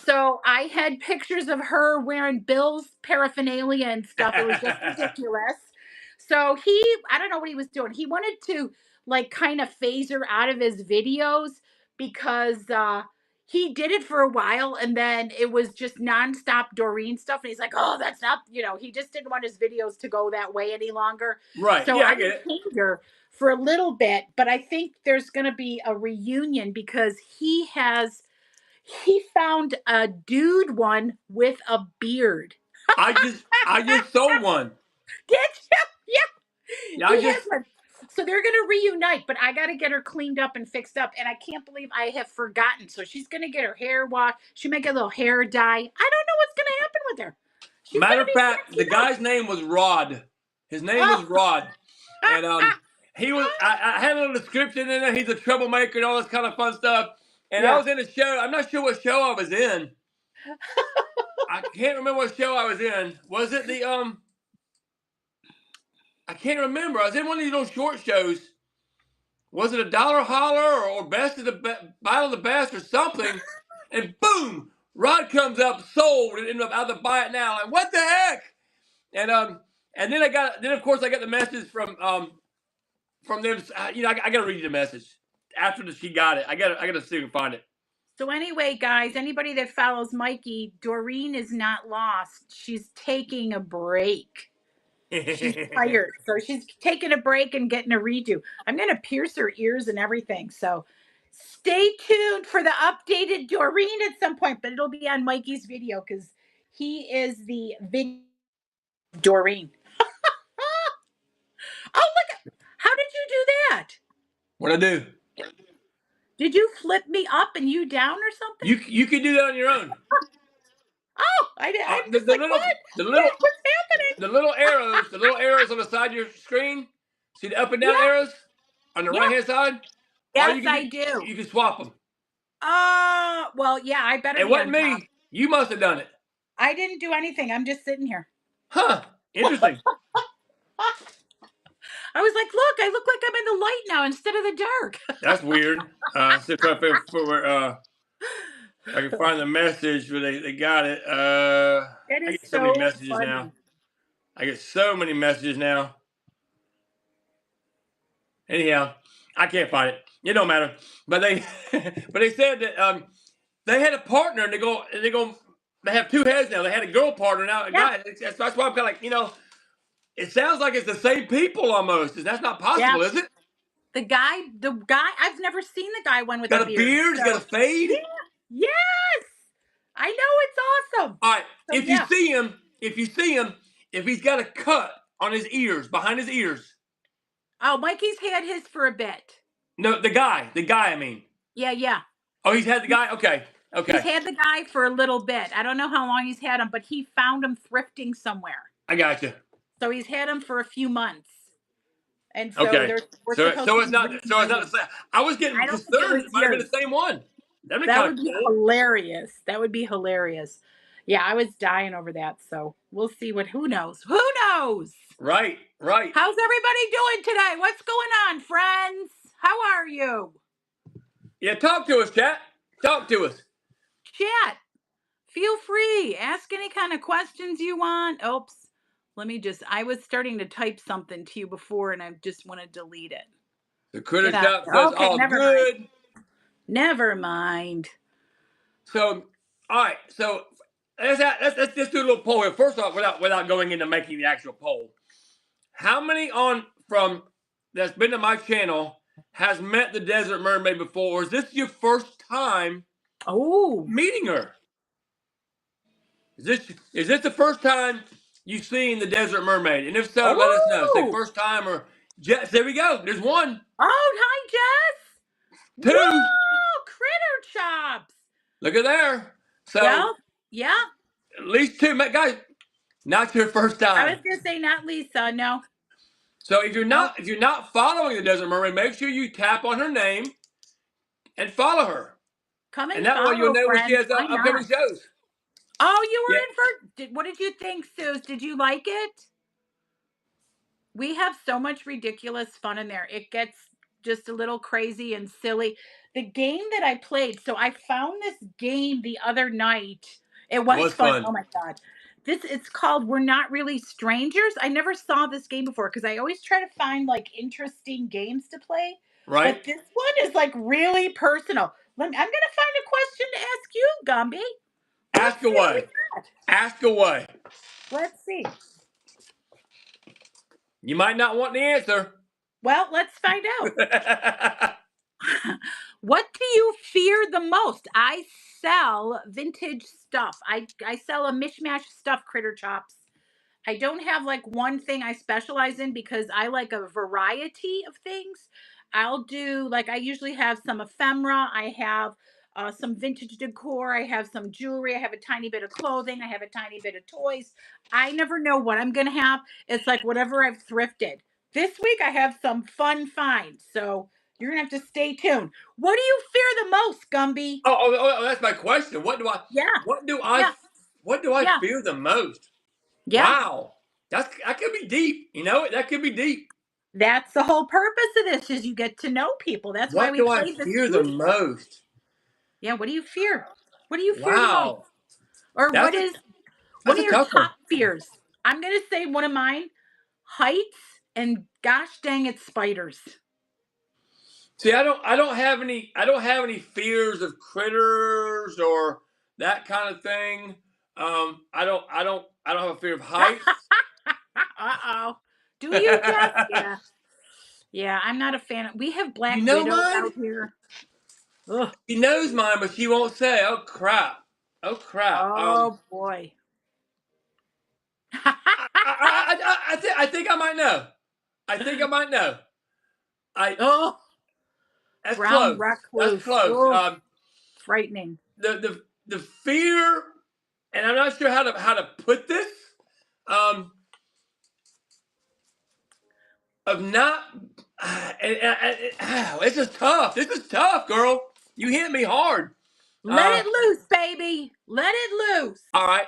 So I had pictures of her wearing Bills paraphernalia and stuff. It was just ridiculous. So I don't know what he was doing. He wanted to like kind of phase her out of his videos because he did it for a while and then it was just nonstop Doreen stuff. And he's like, oh, that's not, he just didn't want his videos to go that way any longer. Right. So Yeah, I I get it. retained her for a little bit, but I think there's going to be a reunion because he found a dude one with a beard. I just sold one. Did you? Yeah, He has one. So they're going to reunite, but I got to get her cleaned up and fixed up. And I can't believe I have forgotten. So she's going to get her hair washed. She may get a little hair dye. I don't know what's going to happen with her. She's Matter gonna of be fact, sexy the guy's name was Rod. His name was Rod. And he was I had a little description in there. He's a troublemaker and all this kind of fun stuff. And I was in a show. I'm not sure what show I was in. I can't remember what show I was in. Was it the I can't remember. I was in one of these little short shows. Was it a Dollar Holler or Best of the Battle of the Best or something? And boom, Rod comes up, sold, and ended up out to buy it now. Like, what the heck? And then of course I got the message from them. I got to read you the message after she got it. I got to see if I can find it. So anyway, guys, anybody that follows Mikey, Doreen is not lost. She's taking a break. She's tired. So she's taking a break and getting a redo. I'm going to pierce her ears and everything. So stay tuned for the updated Doreen at some point, but it'll be on Mikey's video because he is the video Doreen. Oh, look. How did you do that? What'd I do? Did you flip me up and you down or something? You can do that on your own. Oh, I'm just like, what? What's happening? The little arrows on the side of your screen. See the up and down arrows on the right hand side? Yes, I do. You can swap them. Well, yeah, I better. It wasn't me. You must have done it. I didn't do anything. I'm just sitting here. Huh. Interesting. I was like, look, I look like I'm in the light now instead of the dark. That's weird. See if I can find the message where they got it. That is I get so many messages funny. now. I get so many messages now. Anyhow, I can't find it. It don't matter. But they said that they had a partner and they have two heads now. They had a girl partner now. A guy. That's why I'm kind of like, it sounds like it's the same people almost. That's not possible, is it? The guy, I've never seen the guy one with got a beard. He's got a fade. Yeah. Yes, I know, it's awesome. All right, so, if you see him, if he's got a cut on his ears, behind his ears. Oh, Mikey's had his for a bit. No, the guy, I mean. Yeah. Oh, he's had the guy? Okay. He's had the guy for a little bit. I don't know how long he's had him, but he found him thrifting somewhere. I got you. So he's had him for a few months. And so it's not the same. I was getting concerned it might have been the same one. That would be hilarious. That would be hilarious. Yeah, I was dying over that. So we'll see who knows? Who knows? Right. How's everybody doing today? What's going on, friends? How are you? Yeah, talk to us, chat. Talk to us. Chat. Feel free. Ask any kind of questions you want. Oops. I was starting to type something to you before and I just want to delete it. The critter shop says all good. Never mind. So, all right. So let's just do a little poll here. First off, without going into making the actual poll, how many that's been to my channel has met the Desert Mermaid before? Or is this your first time Oh. meeting her? Is this the first time you've seen the Desert Mermaid? And if so, let us know. Say Oh. first time or Jess. There we go. There's one, Oh, hi, Jess. two. Whoa, critter chops. Look at there. So Well, yeah. at least two, guys. Not your first I time. was gonna say not Lisa. No, So if you're nope. not following the Desert Mermaid, make sure you tap on her name and follow her, Come and and that way you'll follow, know when she friends. has Why upcoming not? shows. Oh, you Yeah, were in for. What did you think, Suze? Did you like it? We have so much ridiculous fun in there. It gets just a little crazy and silly. The game that I played, so I found this game the other night. It it was was fun. fun, Oh my god. It's called We're Not Really Strangers. I never saw this game before because I always try to find like interesting games to play. right? But this one is like really personal. I'm gonna find a question to ask you, Gumby. Let's Ask see what we away. got. Ask away. Let's see. You might not want the answer. Well, let's find out. What do you fear the most? I sell vintage stuff. I sell a mishmash stuff, critter chops. I don't have like one thing I specialize in because I like a variety of things. I'll do like I usually have some ephemera. I have some vintage decor. I have some jewelry. I have a tiny bit of clothing. I have a tiny bit of toys. I never know what I'm gonna have. It's like whatever I've thrifted. This week I have some fun finds. So you're gonna have to stay tuned. What do you fear the most, Gumby? That's my question. Yeah, What do I, yeah, what do I yeah, fear the most? yeah. Wow, that could be deep. You know, that could be deep. That's the whole purpose of this is you get to know people. That's why What we do I played this fear the game. most? Yeah, what do you fear? What do you fear the most? Wow, Or that's a, what that's are a your tough one. top fears? I'm going to say one of mine, heights and gosh dang it spiders. See, I don't have any fears of critters or that kind of thing. I don't have a fear of heights. Uh-oh. Do you, Jess? Yeah. Yeah, I'm not a fan of. We have black You know widows mine? out here. Ugh. She knows mine, but she won't say. Oh crap! Oh crap! Oh boy. I think I might know. I think I might know. I Oh, That's brown close. That's recluse. close. Oh, frightening. The fear, and I'm not sure how to put this. Um, of not, this is tough. This is tough, girl. You hit me hard. Let it loose, baby. Let it loose. All right.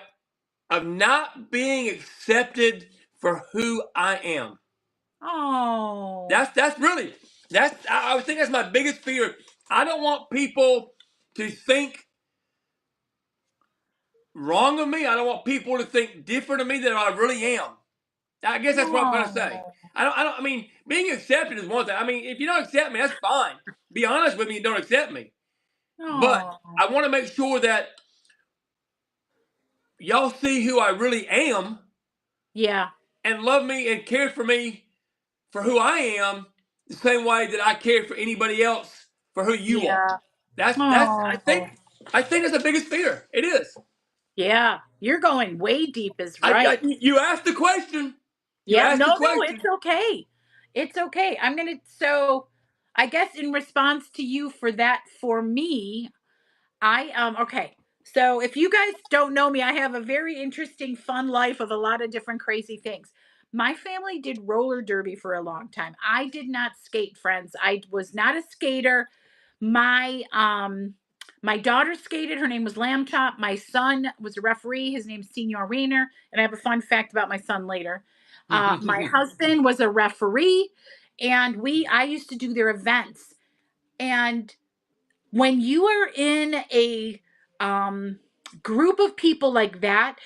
Of not being accepted for who I am. Oh. I would think that's my biggest fear. I don't want people to think wrong of me. I don't want people to think different of me than I really am. I guess that's what I'm trying to say. Oh. I mean, being accepted is one thing. I mean, if you don't accept me, that's fine. Be honest with me and don't accept me. But Oh. I want to make sure that y'all see who I really am Yeah. and love me and care for me for who I am the same way that I care for anybody else for who you are. Yeah. That's I Oh. think I think that's the biggest fear. It is. Yeah. You're going way deep is I right. you asked the question. You Yeah. asked No, the no, it's question. okay. It's okay. So I guess in response to you for that, for me, okay. So if you guys don't know me, I have a very interesting, fun life of a lot of different crazy things. My family did roller derby for a long time. I did not skate, friends. I was not a skater. My daughter skated. Her name was Lamb Chop. My son was a referee. His name's Senior Rayner. And I have a fun fact about my son later. My husband was a referee, and I used to do their events. And when you are in a group of people like that,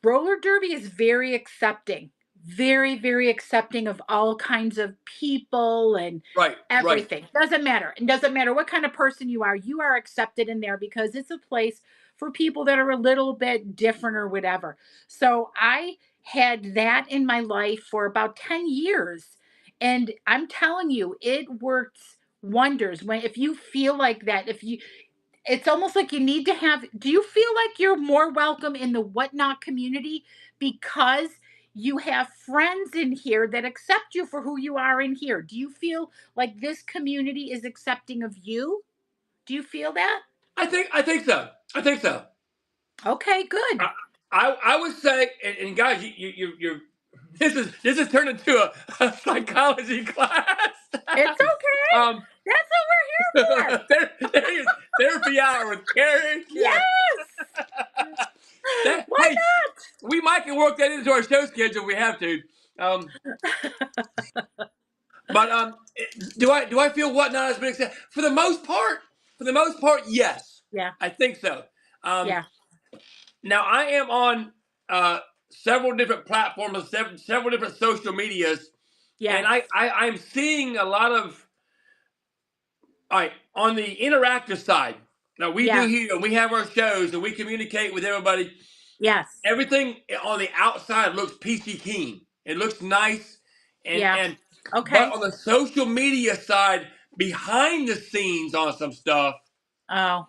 roller derby is very accepting, very, very accepting of all kinds of people and Right, right. everything. Doesn't matter. It doesn't matter what kind of person you are accepted in there because it's a place for people that are a little bit different or whatever. So I had that in my life for about 10 years. And I'm telling you, it works wonders when if you feel like that, if you it's almost like you need to have, do you feel like you're more welcome in the whatnot community because you have friends in here that accept you for who you are in here? Do you feel like this community is accepting of you? Do you feel that? I think so. I think so. Okay, good. I, I would say, and guys, you're this is turned into a psychology class. It's okay. um, That's what we're here for. there is therapy hour with Karen. Yes. That Why hey, we might can work that into our show schedule if we have to. Um, not? but do I feel whatnot has been accepted for the most part? For the most part, yes, Yeah. I think so. Um, Yeah. Now I am on several different platforms, several different social medias, and Yes. I'm seeing a lot of all right on the interactive side. Now we do Yes. here, and we have our shows, and we communicate with everybody. Yes. Everything on the outside looks peachy keen. It looks nice, and Yeah. and but Okay. on the social media side, behind the scenes on some stuff, Oh,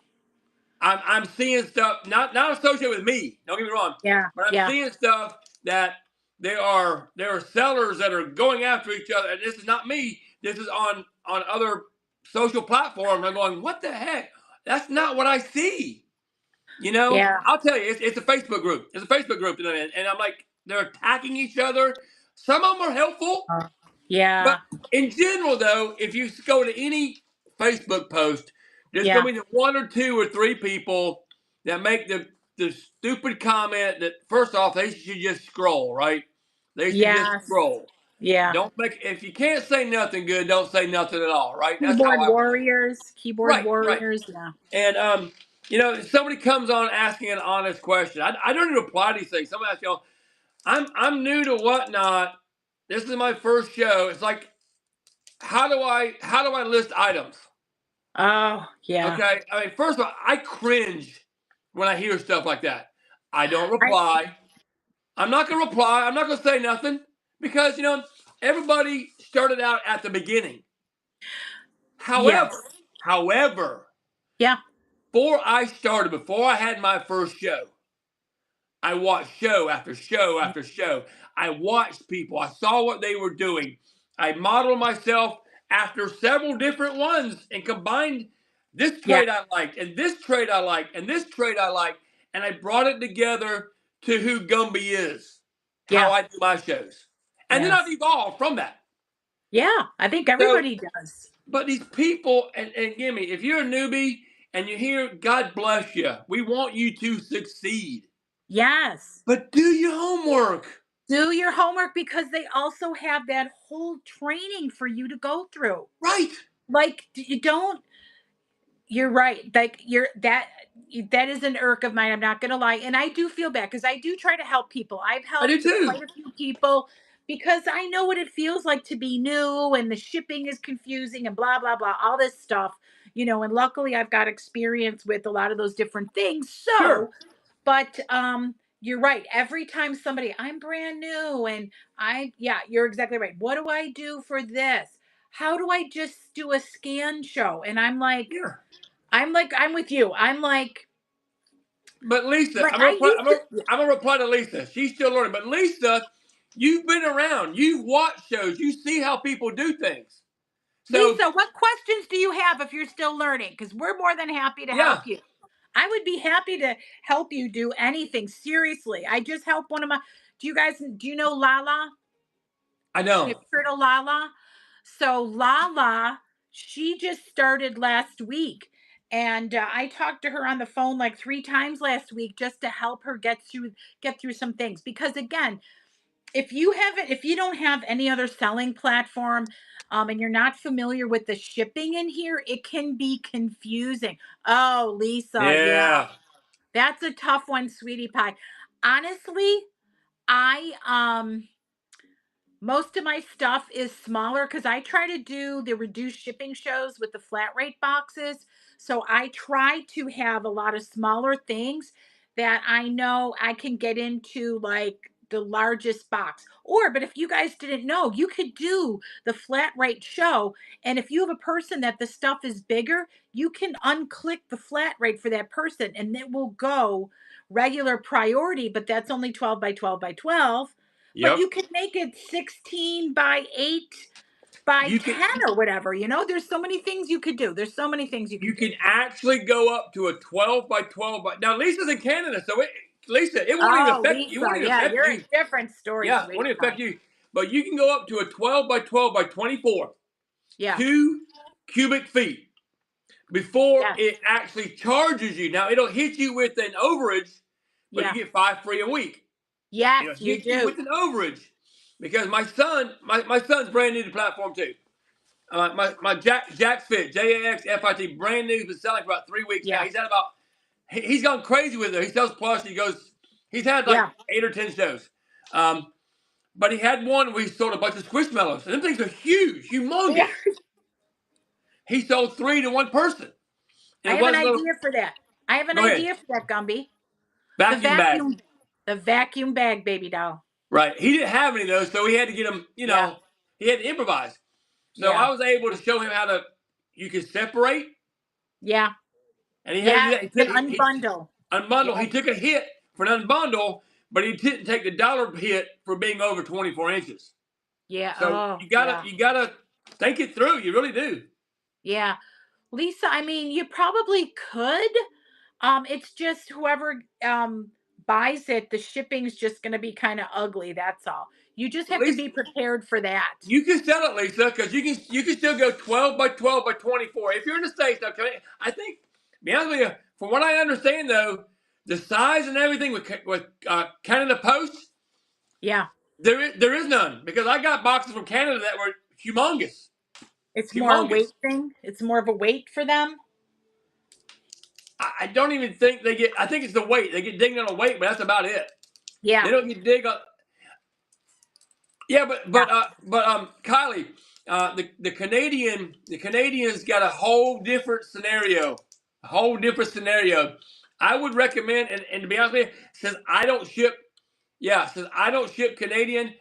I'm seeing stuff not associated with me. Don't get me wrong, yeah. but I'm Yeah. seeing stuff that there are sellers that are going after each other, and this is not me. This is on other social platforms. I'm going, what the heck? That's not what I see. Yeah. I'll tell you, it's a Facebook group. It's a Facebook group that I'm in, and I'm like, they're attacking each other. Some of them are helpful, but Yeah. in general, though, if you go to any Facebook post, there's going Yeah. to be the one or two or three people that make the stupid comment that first off they should just scroll, right? They should just Yes. scroll. Yeah. Don't make if you can't say nothing good, don't say nothing at all, right? That's how Keyboard I believe. warriors. Keyboard Right, right. warriors. Yeah. And if somebody comes on asking an honest question, I don't even reply to these things. Somebody asks, I'm new to whatnot. This is my first show. It's like, how do I list items? Oh, yeah. Okay. I mean, first of all, I cringe when I hear stuff like that. I don't I reply. I'm not gonna reply. I'm not gonna say nothing because everybody started out at the beginning. yes. However, Yeah. before I had my first show, I watched show after show after show. I watched people. I saw what they were doing. I modeled myself after several different ones and combined this Yeah. trait I liked and this trait I liked and this trait I liked. And I brought it together to who Gumby is, how Yeah. I do my shows. And then I've Yes. evolved from that. Yeah. I think So, everybody does. but these people, and Gimme, if you're a newbie and you hear, God bless you, we want you to succeed. Yes. But do your homework. Do your homework because they also have that whole training for you to go through. Right. Like you don't, you're right. Like that is an irk of mine. I'm not gonna lie. And I do feel bad because I do try to help people. I've I do helped too. quite a few people because I know what it feels like to be new and the shipping is confusing and blah blah blah, all this stuff. And luckily I've got experience with a lot of those different things. Sure. But you're right. Every time somebody, I'm brand new and yeah, you're exactly right. What do I do for this? How do I just do a scan show? And Yeah. I'm with you. But Lisa, Like I used to. I'm gonna reply to Lisa. She's still learning. But Lisa, you've been around. You've watched shows. You see how people do things. So Lisa, what questions do you have if you're still learning? Because we're more than happy to yeah, help you. I would be happy to help you do anything. Seriously. I just helped one of my, do you know Lala? I Have know. you heard of Lala? So Lala, she just started last week. And I talked to her on the phone like 3 times last week just to help her get through some things. Because again, if you don't have any other selling platform, and you're not familiar with the shipping in here, it can be confusing. Oh, Lisa, yeah, Yeah. that's a tough one, sweetie pie. Honestly, I most of my stuff is smaller because I try to do the reduced shipping shows with the flat rate boxes. So I try to have a lot of smaller things that I know I can get into, like the largest box. But if you guys didn't know, you could do the flat rate show. And if you have a person that the stuff is bigger, you can unclick the flat rate for that person and it will go regular priority, but that's only 12 by 12 by 12. But Yep. you could make it 16 by 8 by You can 10 or whatever. There's so many things you could do. There's so many things you you could do. can actually go up to a 12 by 12 by. Now Lisa's in Canada, so Lisa, it won't even Oh, affect you. It Lisa. won't even Yeah, affect you're a you. different story, Yeah, it won't even sweetheart. affect you. But you can go up to a 12 by 12 by 24, Yeah. 2 cubic feet before Yes. it actually charges you. Now it'll hit you with an overage, but you Yeah. get 5 free a week. Yes, It'll you hit you do. with an overage because my son's brand new to the platform too. My Jack's Fit, JAXFIT, brand new. He's been selling for about 3 weeks now. Yeah. He's gone crazy with it. He sells plus. He's had like Yeah. 8 or 10 shows. But he had one where he sold a bunch of squishmallows. And them things are huge, humongous. Yeah. He sold 3 to one person. And I it have an wasn't idea for that. I have an Go ahead. idea for that, Gumby. Vacuum bag. The vacuum bag, baby doll. Right. He didn't have any of those, so he had to get them, Yeah. he had to improvise. So Yeah. I was able to show him you can separate. Yeah. And he had to do that. You can unbundle. Unbundle. Yeah. He took a hit for an unbundle, but he didn't take the dollar hit for being over 24 inches. Yeah. So you gotta think it through. You really do. Yeah. Lisa, I mean, you probably could. It's just whoever buys it, the shipping's just gonna be kind of ugly. That's all. You just have to be prepared for that. You can sell it, Lisa, because you can still go 12 by 12 by 24. If you're in the States, okay, I think, to be honest with you, from what I understand though, the size and everything with Canada Post, Yeah. there is none, because I got boxes from Canada that were humongous. It's more a weight thing. It's more of a weight for them. I don't even think they get. I think it's the weight. They get dinged on a weight, but that's about it. Yeah. They don't get dinged on. Yeah, but Kylie, the Canadians got a whole different scenario. A whole different scenario. I would recommend, and to be honest with you, since I don't ship Canadian,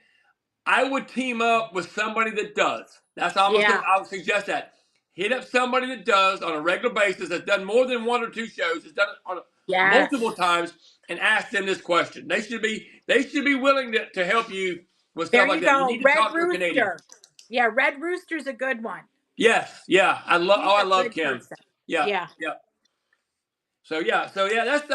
I would team up with somebody that does. That's all I would suggest that. Hit up somebody that does on a regular basis, that's done more than 1 or 2 shows, has done it on multiple times, and ask them this question. They should be willing to help you with stuff like that. You need to talk to a Canadian. Yeah, Red Rooster's a good one. Yes, yeah. I love Kim. Person. Yeah. So that's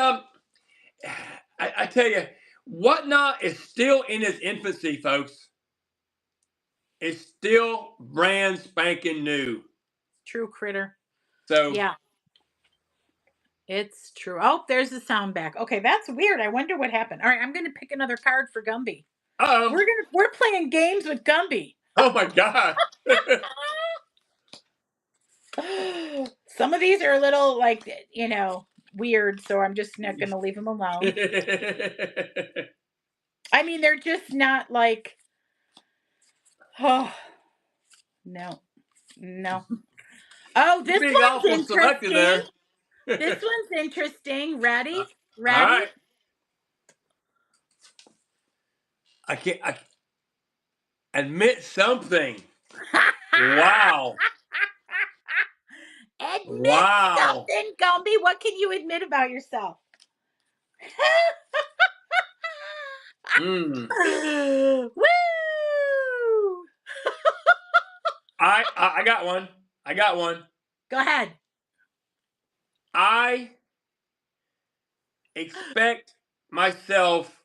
I tell you, Whatnot is still in its infancy, folks. It's still brand spanking new. True, critter. So yeah, it's true. Oh, there's the sound back. Okay, that's weird. I wonder what happened. All right, I'm gonna pick another card for Gumby. Uh-oh. We're playing games with Gumby. Oh my God. Some of these are a little weird, so I'm just not gonna leave them alone. I mean, they're just not like, oh no. Oh, this one's interesting. This one's interesting. Ready? All right. I admit something. Wow. Admit something, Gumby. What can you admit about yourself? Woo! I got one. Go ahead. I expect myself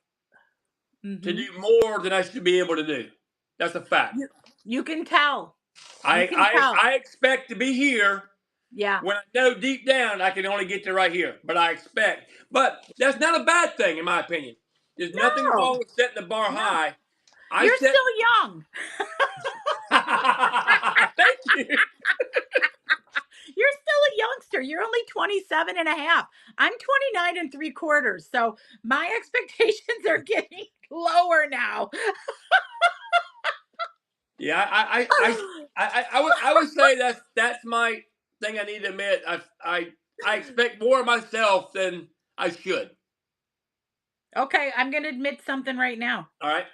to do more than I should be able to do. That's a fact. You can tell. I expect to be here. Yeah. When I know deep down I can only get to right here, but I expect. But that's not a bad thing, in my opinion. There's nothing wrong with setting the bar high. You're still young. Thank you. You're still a youngster. You're only 27 and a half. I'm 29 and 3/4. So my expectations are getting lower now. Yeah, I would say that's my thing. I need to admit, I expect more of myself than I should. Okay, I'm gonna admit something right now. All right.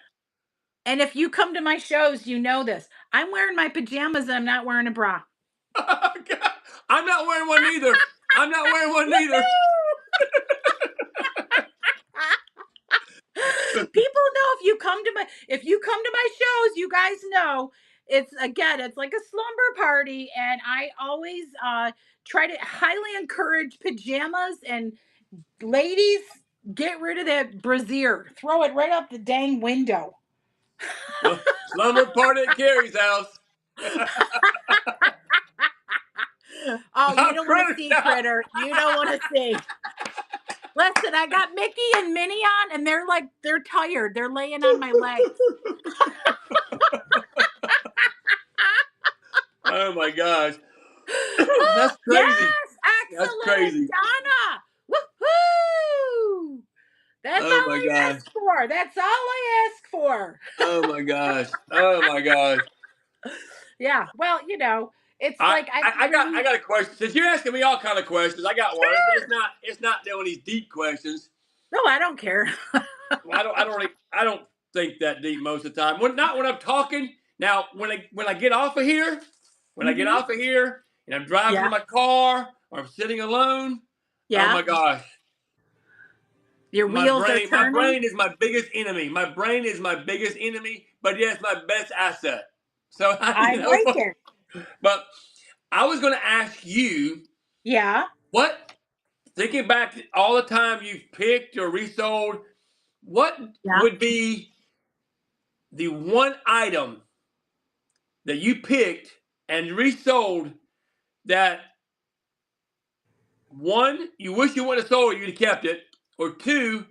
And if you come to my shows, you know this. I'm wearing my pajamas and I'm not wearing a bra. I'm not wearing one neither. I'm not wearing one neither. People know if you come to my shows, you guys know it's like a slumber party, and I always try to highly encourage pajamas, and ladies, get rid of that brassiere. Throw it right out the dang window. Slumber party at Carrie's house. Oh, you I'm don't want to critter see, shot. critter. You don't want to see. Listen, I got Mickey and Minnie on, and they're tired. They're laying on my legs. Oh my gosh. Oh, That's crazy. yes, That's excellent, crazy. Donna. Woohoo! That's all Oh my I gosh. ask for. That's all I ask for. Oh my gosh. Oh my gosh. Yeah. Well, it's I, like I I, don't I got I really. got a question. Since you're asking me all kind of questions, I got one. It's Sure. not it's not one of these deep questions. No, I don't care. Well, I don't think that deep most of the time. Not when I'm talking. Now when I get off of here, when I get Hmm. off of here and I'm driving in Yeah. my car or I'm sitting alone, oh Yeah. my gosh. Your wheels are My turning. brain is my biggest enemy. My brain is my biggest enemy, but yes, my best asset. So I like it. but I was going to ask you Yeah. what, thinking back to all the time you've picked or resold, what Yeah. would be the one item that you picked and resold that one you wish you would have sold, you'd have kept it, or two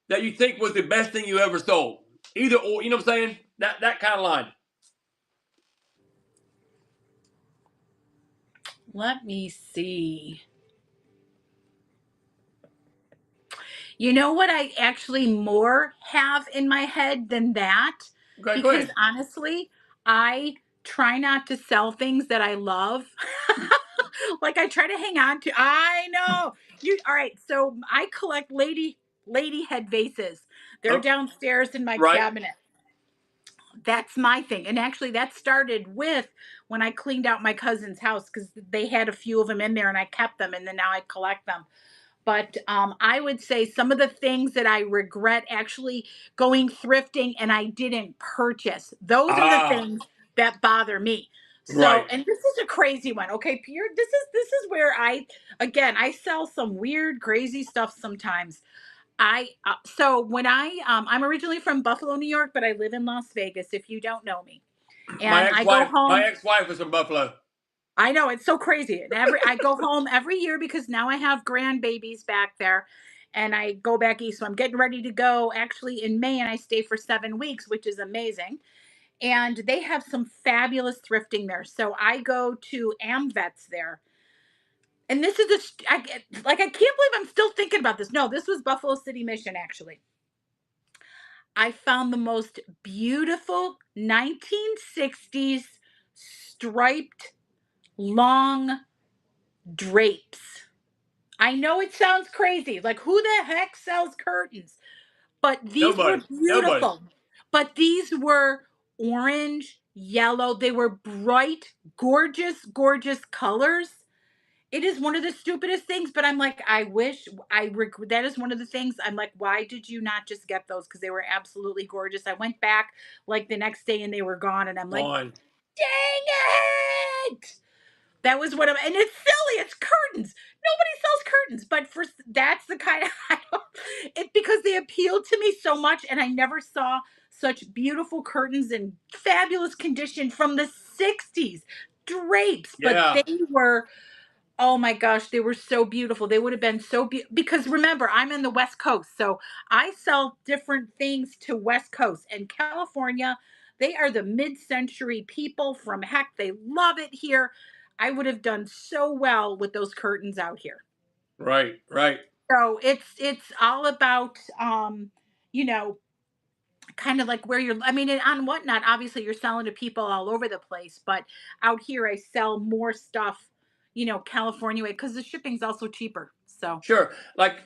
that you think was the best thing you ever sold? Either or, you know what I'm saying? That kind of line. Let me see. You know what I actually more have in my head than that? Okay, go Because ahead. honestly, I try not to sell things that I love. Like I try to hang on to. I know. You all right, so I collect lady head vases. They're Oh, downstairs in my right. cabinet. That's my thing. And actually that started with when I cleaned out my cousin's house cuz they had a few of them in there and I kept them and then now I collect them. But I would say some of the things that I regret actually going thrifting and I didn't purchase. Those are the Ah, things that bother me. So, right. and this is a crazy one. Okay, Pierre, this is where I sell some weird, crazy stuff sometimes. I so when I'm originally from Buffalo, New York, but I live in Las Vegas. If you don't know me, and I go My home. ex-wife was from Buffalo. I know it's so crazy. And I go home every year because now I have grandbabies back there and I go back east. So I'm getting ready to go actually in May and I stay for 7 weeks, which is amazing. And they have some fabulous thrifting there. So I go to AmVets there. And this is I can't believe I'm still thinking about this. No, this was Buffalo City Mission actually. I found the most beautiful 1960s striped long drapes. I know it sounds crazy. Like, who the heck sells curtains? But these were Nobody. Nobody. beautiful. But these were orange, yellow. They were bright, gorgeous, gorgeous colors. It is one of the stupidest things, but I'm like, I wish that is one of the things I'm like, why did you not just get those? Because they were absolutely gorgeous. I went back like the next day and they were gone. And I'm like, On. dang it. That was what I'm, and it's silly. It's curtains. Nobody sells curtains, but that's the kind of I don't, it because they appealed to me so much, and I never saw such beautiful curtains in fabulous condition from the '60s drapes, but Yeah. they were. Oh my gosh, they were so beautiful. They would have been so because remember, I'm in the West Coast, so I sell different things to West Coast and California. They are the mid-century people from heck. They love it here. I would have done so well with those curtains out here. Right. Right. So it's all about you know, kind of like where you're I mean, and on Whatnot, obviously you're selling to people all over the place, but out here I sell more stuff, California way because the shipping's also cheaper. So Sure. Like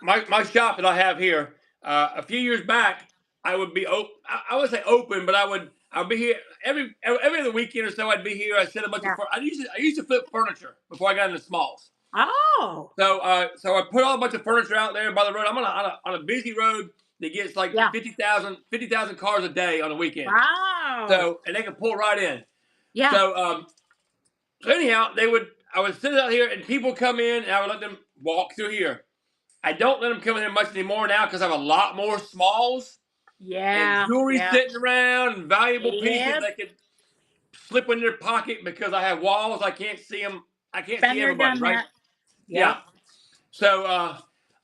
my shop that I have here. A few years back, I would be open. I would say open, but I'd be here every other weekend or so. I'd be here. I set a bunch of. Yeah. I used to flip furniture before I got into smalls. Oh. So I put all a bunch of furniture out there by the road. I'm on a busy road that gets like Yeah. 50,000 cars a day on the weekend. Wow. So and they can pull right in. Yeah. So anyhow, I would sit out here and people come in and I would let them walk through here. I don't let them come in here much anymore now because I have a lot more smalls and Yeah. jewelry Yeah. sitting around and valuable pieces Yep. they could slip in their pocket because I have walls. I can't see them. I can't Been see there, everybody, done right? that. Yeah. Yep. So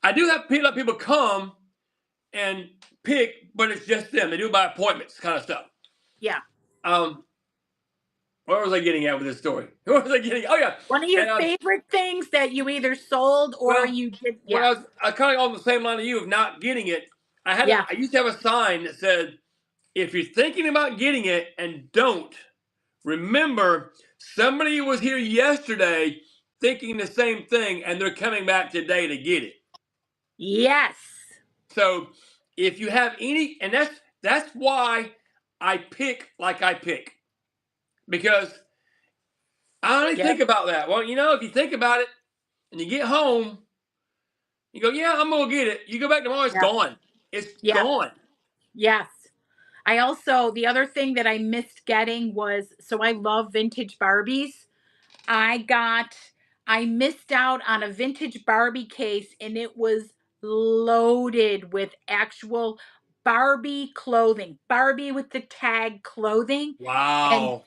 I do have let people come and pick, but it's just them. They do it by appointments, kind of stuff. Yeah. Um, where was I getting at with this story? Where was I getting? Oh yeah, One of your and favorite things that you either sold or well, you did. when Yeah. I kind of on the same line of you of not getting it. Yeah. I used to have a sign that said, "If you're thinking about getting it and don't, remember somebody was here yesterday thinking the same thing, and they're coming back today to get it." Yes. So if you have any, and that's why I pick like I pick because I only Yep. think about that. Well, if you think about it and you get home, you go, "Yeah, I'm gonna get it." You go back tomorrow, it's Yeah. gone. It's Yeah. gone. Yes. I also, the other thing that I missed getting was, so I love vintage Barbies. I got, I missed out on a vintage Barbie case and it was loaded with actual Barbie clothing, Barbie with the tag clothing, and Wow.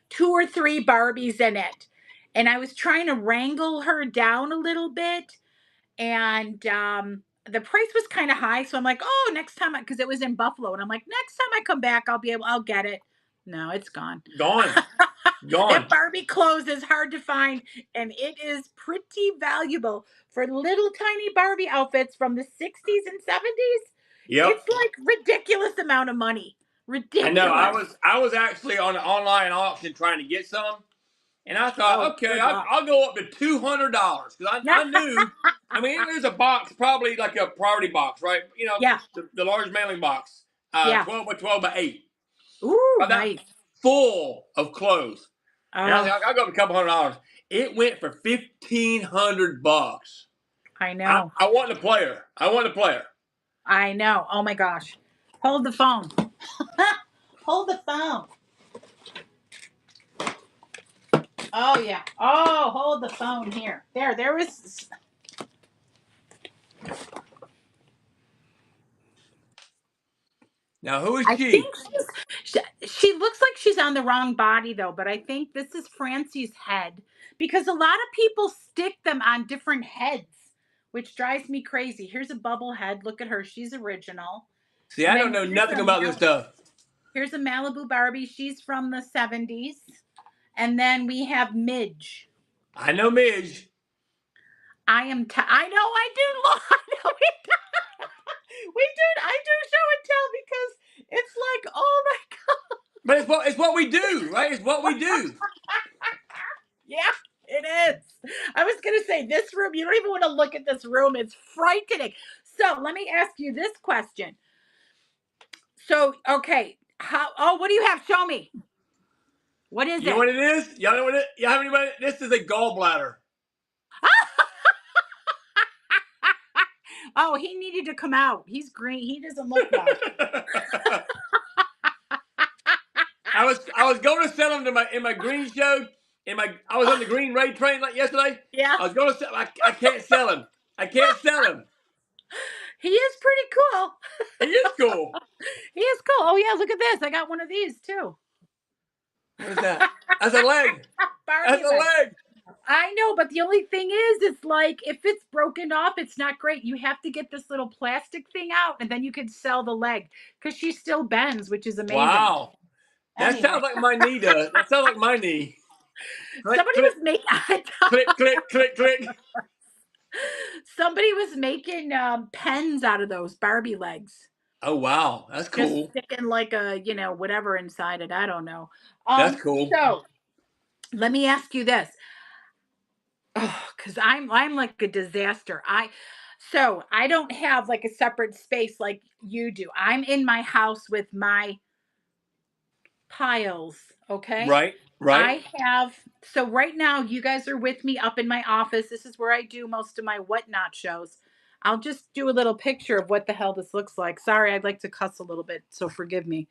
two or three Barbies in it. And I was trying to wrangle her down a little bit, and the price was kind of high, so I'm like, oh, next time, because it was in Buffalo, and I'm like, next time I come back I'll get it. No, it's gone. Gone. Gone. That Barbie clothes is hard to find, and it is pretty valuable for little tiny Barbie outfits from the 60s and 70s. Yep. It's like ridiculous amount of money. I know. I Ridiculous. was I was actually on an online auction trying to get some, and I thought, Oh, okay, good luck. I'll go up to $200 because I knew. I mean, it was a box, probably like a priority box, right? Yeah. The large mailing box, Yeah. 12 by 8, Ooh, about that nice. full of clothes. And I was Oh, like, I'll go up a couple $100. It went for $1,500. I I, know. I want the player. I want the player. I know. Oh my gosh. Hold the phone. Hold the phone. Oh yeah. Oh, hold the phone here. There was. Now, who is I think she? she looks like she's on the wrong body though, but I think this is Francie's head, because a lot of people stick them on different heads, which drives me crazy. Here's a bubble head. Look at her. She's original. See, And I don't then know nothing about this stuff. here's a Malibu Barbie. She's from the 70s. And then we have Midge. I know Midge. I know I do. I know we do. I do show and tell because it's like, oh my god. But it's what we do, right? It's what we do. Yeah, it is. I was gonna say this room. You don't even want to look at this room. It's frightening. So let me ask you this question. So okay, how? Oh, what do you have? Show me. What is You know it? what it is? Y'all know what it? You have anybody? This is a gallbladder. Oh, he needed to come out. He's green. He doesn't look well. I was going to sell him in my green show. I was on the green raid train like yesterday. Yeah, I was going to sell. I can't sell him. I can't sell him. he is pretty cool. He is cool. He is cool. Oh yeah, look at this. I got one of these too. What is that? That's a leg. Barbie That's a leg. leg. I know, but the only thing is, it's like if it's broken off, it's not great. You have to get this little plastic thing out, and then you can sell the leg because she still bends, which is amazing. Wow. That Anyway, sounds like my knee does. That sounds like my knee. Click, somebody click, was making click, click, click, click. somebody was making pens out of those Barbie legs, Oh wow, that's just cool. sticking like a whatever inside it. I don't know. That's cool. So let me ask you this. Oh, because I'm like a disaster. So I don't have like a separate space like you do. I'm in my house with my piles. Okay. Right, right. I have, so right now, you guys are with me up in my office. This is where I do most of my whatnot shows. I'll just do a little picture of what the hell this looks like. Sorry, I'd like to cuss a little bit, so forgive me.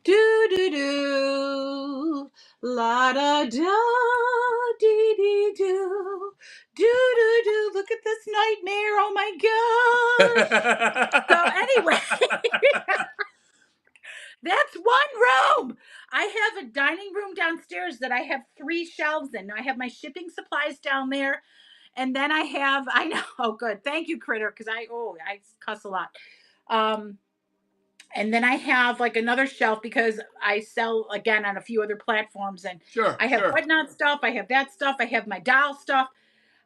Do do do, la da da, dee dee do, do do. Look at this nightmare! Oh my gosh! So anyway, that's one room. I have a dining room downstairs that I have 3 shelves in. I have my shipping supplies down there. And then I know, oh, good. Thank you, Critter, because I cuss a lot. Um, and then I have like another shelf because I sell again on a few other platforms. And Sure, I have sure. whatnot stuff. I have that stuff. I have my doll stuff.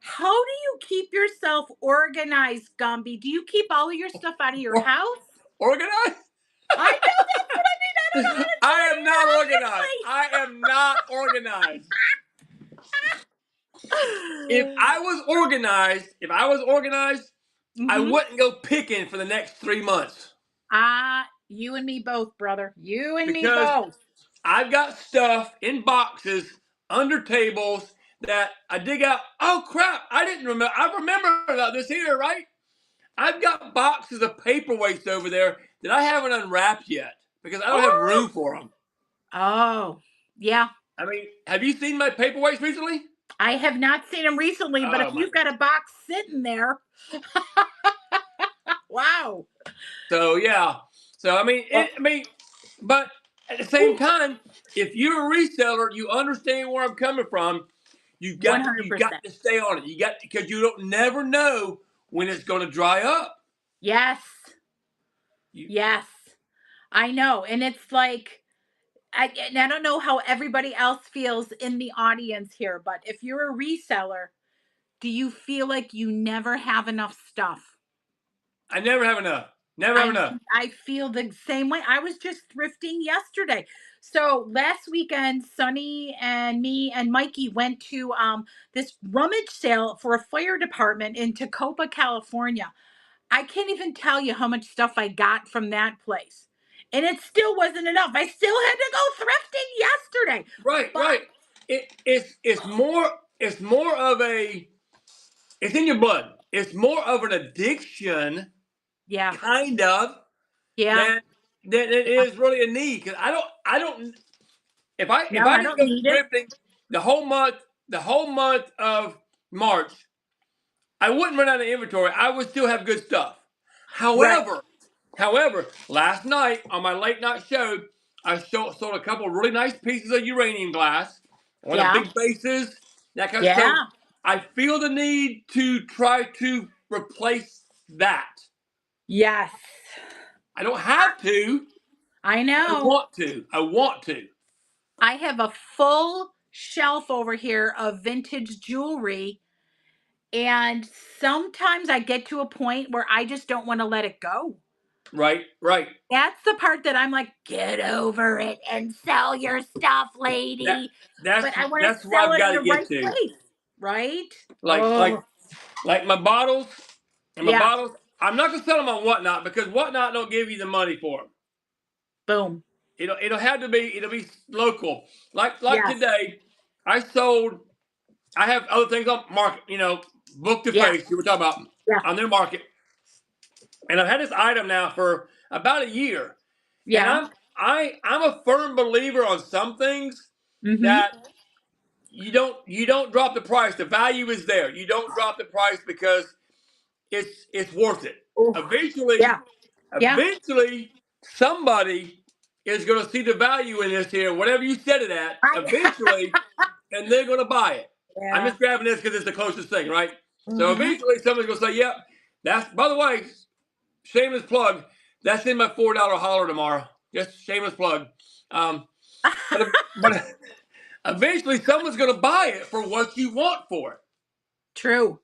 How do you keep yourself organized, Gumby? Do you keep all of your stuff out of your Or- house? Organized? I know that's what I mean. I don't know how to I do am it not either, organized. I am not organized. If I was organized, I Mm-hmm. wouldn't go picking for the next 3 months You and me both, brother. You and me because both. I've got stuff in boxes under tables that I dig out. Oh crap! I didn't remember. I remember about this here, right? I've got boxes of paperweights over there that I haven't unwrapped yet because I don't have Oh, room for them. oh, yeah. I mean, have you seen my paperweights recently? I have not seen him recently, but Oh if my! you've got a box sitting there, wow. So yeah. So I mean, Well, but at the same time, if you're a reseller, you understand where I'm coming from. You got 100%. to stay on it. You got because you don't never know when it's going to dry up. Yes. You, Yes. I know. And it's like, and I don't know how everybody else feels in the audience here, but if you're a reseller, do you feel like you never have enough stuff? I never have enough. Never have I enough. I feel the same way. I was just thrifting yesterday. So last weekend, Sonny and me and Mikey went to this rummage sale for a fire department in Tacoma, California. I can't even tell you how much stuff I got from that place. And it still wasn't enough. I still had to go thrifting yesterday. Right, But right. It's more of a it's in your blood. It's more of an addiction, yeah, kind of, yeah, than it yeah. is really a need. Because I don't if No, I I didn't don't go need it. thrifting the whole month of March, I wouldn't run out of inventory. I would still have good stuff. Right. However, last night on my late night show, I sold a couple of really nice pieces of uranium glass, one of the Yeah. big bases. That kind of so Yeah. I feel the need to try to replace that. Yes. I don't have to, I but I know. want to. I want to. I have a full shelf over here of vintage jewelry. And sometimes I get to a point where I just don't want to let it go. Right, right. That's the part that I'm like, get over it and sell your stuff, That lady. But that's I want to that's where sell I've it got in to the get right to. place. Right? Like like Oh, like my bottles and my yeah. bottles. I'm not gonna sell them on Whatnot because Whatnot don't give you the money for them. Boom. It'll have to be it'll be local. Like Yes. today, I sold. I have other things on market. Book to Yeah. face. You were talking about Yeah. on their market, and I've had this item now for about a year, and Yeah. I'm a firm believer on some things Mm-hmm. that you don't drop the price. The value is there. You don't drop the price because it's worth it. Oh, yeah. Eventually, Yeah. eventually, somebody is going to see the value in this here, whatever you set it at. I, Eventually, and they're going to buy it. I'm yeah. just grabbing this because it's the closest thing, right? So Mm-hmm. eventually, somebody's going to say, "Yep, that's." By the way, shameless plug. That's in my $4 holler tomorrow. Just shameless plug. Um, but eventually, someone's going to buy it for what you want for it. True.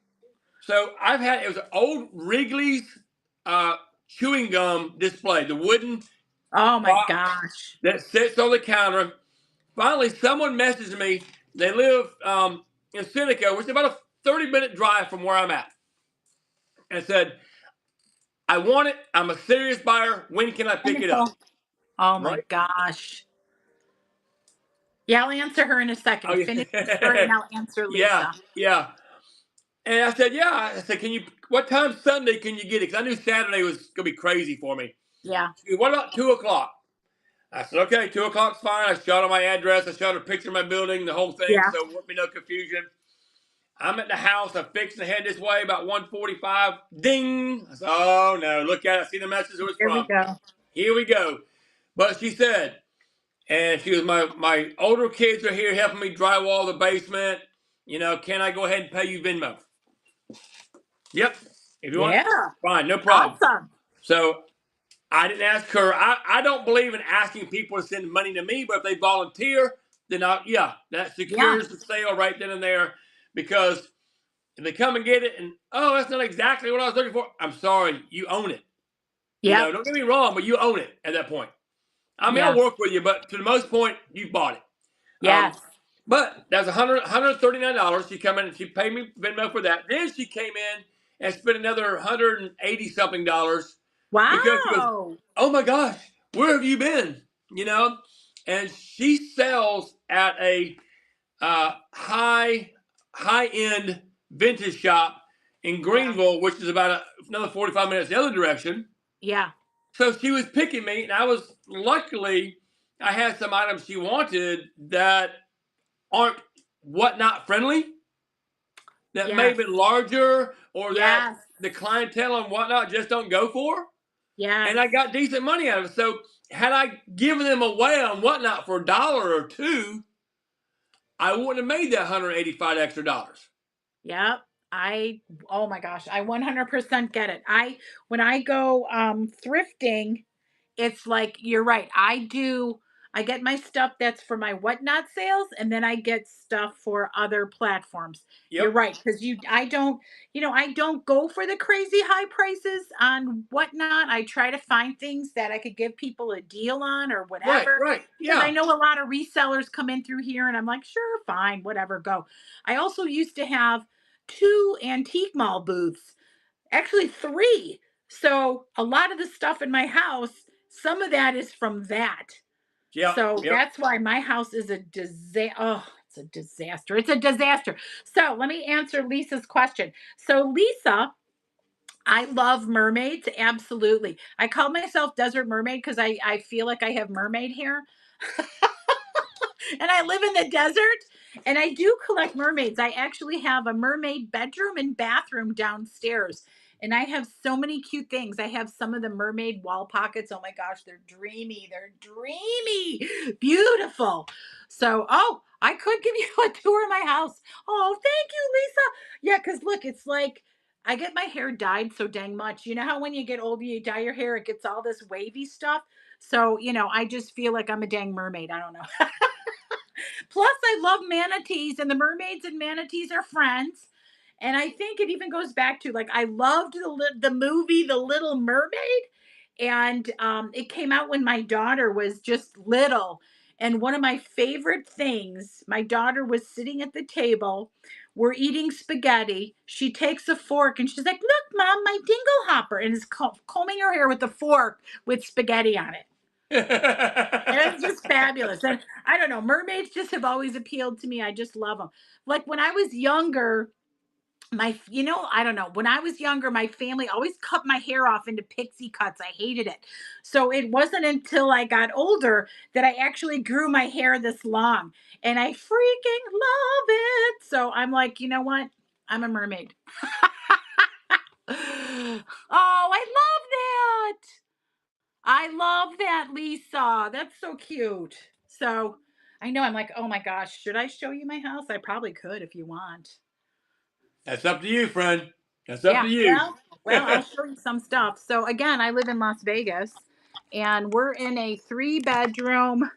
So it was an old Wrigley's uh, chewing gum display, the wooden Oh my box gosh. that sits on the counter. Finally, someone messaged me. They live in Seneca, which is about a 30-minute drive from where I'm at. and said, I want it. I'm a serious buyer. When can I pick it up? Wonderful. Oh my Right? gosh. Yeah, I'll answer her in a Oh, second. Finish your story yeah. and I'll answer Yeah. Lisa. Yeah. And I said, yeah. I said, what time Sunday can you get it? Because I knew Saturday was going to be crazy for me. Yeah. She goes, what about 2:00? I said, okay, 2:00's fine. I shot her my address. I shot her a picture of my building, the whole thing. Yeah. So there won't be no confusion. I'm at the house. I'm fixing to head this way about 1:45. Ding. I said, oh, no. Look at it. I see the message who it's Here we from. go. Here we go. But she said, and she was, my older kids are here helping me drywall the basement. Can I go ahead and pay you Venmo? Yep. If you want, Yeah. fine, no problem. Awesome. So I didn't ask her. I don't believe in asking people to send money to me, but if they volunteer, then that Yeah. secures the sale right then and there. Because if they come and get it and, oh, that's not exactly what I was looking for, I'm sorry, you own it. Yep. Don't get me wrong, but you own it at that point. I mean, I'll Yes. work with you, but to the most point, you bought it. Yes. But that was $139. She come in and she paid me Venmo for that. Then she came in and spent another $180 something because she goes, Wow. oh my gosh, where have you been? And she sells at a high end vintage shop in Yeah. Greenville, which is about another 45 minutes the other direction. Yeah. So she was picking me, and luckily I had some items she wanted that aren't whatnot friendly, that may Yes. have been larger, or that Yes. the clientele and whatnot just don't go for. Yes. And I got decent money out of it. So had I given them away on whatnot for $1 or $2, I wouldn't have made that $185 extra. Yep. Oh my gosh, I 100% get it. When I go thrifting, it's like you're right. I get my stuff that's for my whatnot sales, and then I get stuff for other platforms. You're Yep. right, because I don't go for the crazy high prices on whatnot. I try to find things that I could give people a deal on or Right. whatever. Right. Because I Yeah. know a lot of resellers come in through here, and I'm like, sure, fine, whatever, go. I also used to have two antique mall booths, actually three. So a lot of the stuff in my house, some of that is from that. Yep. So Yep. that's why my house is a disaster. Oh, it's a disaster. It's a disaster. So let me answer Lisa's question. So Lisa, I love mermaids. Absolutely. I call myself Desert Mermaid because I feel like I have mermaid hair. And I live in the desert, and I do collect mermaids. I actually have a mermaid bedroom and bathroom downstairs. And I have so many cute things. I have some of the mermaid wall pockets. Oh my gosh, they're dreamy. They're dreamy. Beautiful. So, I could give you a tour of my house. Oh, thank you, Lisa. Yeah, because look, it's like I get my hair dyed so dang much. You know how when you get older, you dye your hair, it gets all this wavy stuff. So, I just feel like I'm a dang mermaid. I don't know. Plus, I love manatees, and the mermaids and manatees are friends. And I think it even goes back to like I loved the movie The Little Mermaid, and it came out when my daughter was just little. And one of my favorite things, my daughter was sitting at the table. We're eating spaghetti. She takes a fork and she's like, "Look, mom, my dingle hopper," and is combing her hair with a fork with spaghetti on it. And it's just fabulous. And I don't know, mermaids just have always appealed to me. I just love them. Like when I was younger, I don't know, when I was younger, my family always cut my hair off into pixie cuts. I hated it. So it wasn't until I got older that I actually grew my hair this long. And I freaking love it. So I'm like, you know what? I'm a mermaid. Oh, I love that. I love that, Lisa. That's so cute. So I know I'm like, oh my gosh, should I show you my house? I probably could if you want. That's up to you, friend. That's up Yeah. to you. Well, I'll show you some stuff. So again, I live in Las Vegas, and we're in a 3 bedroom,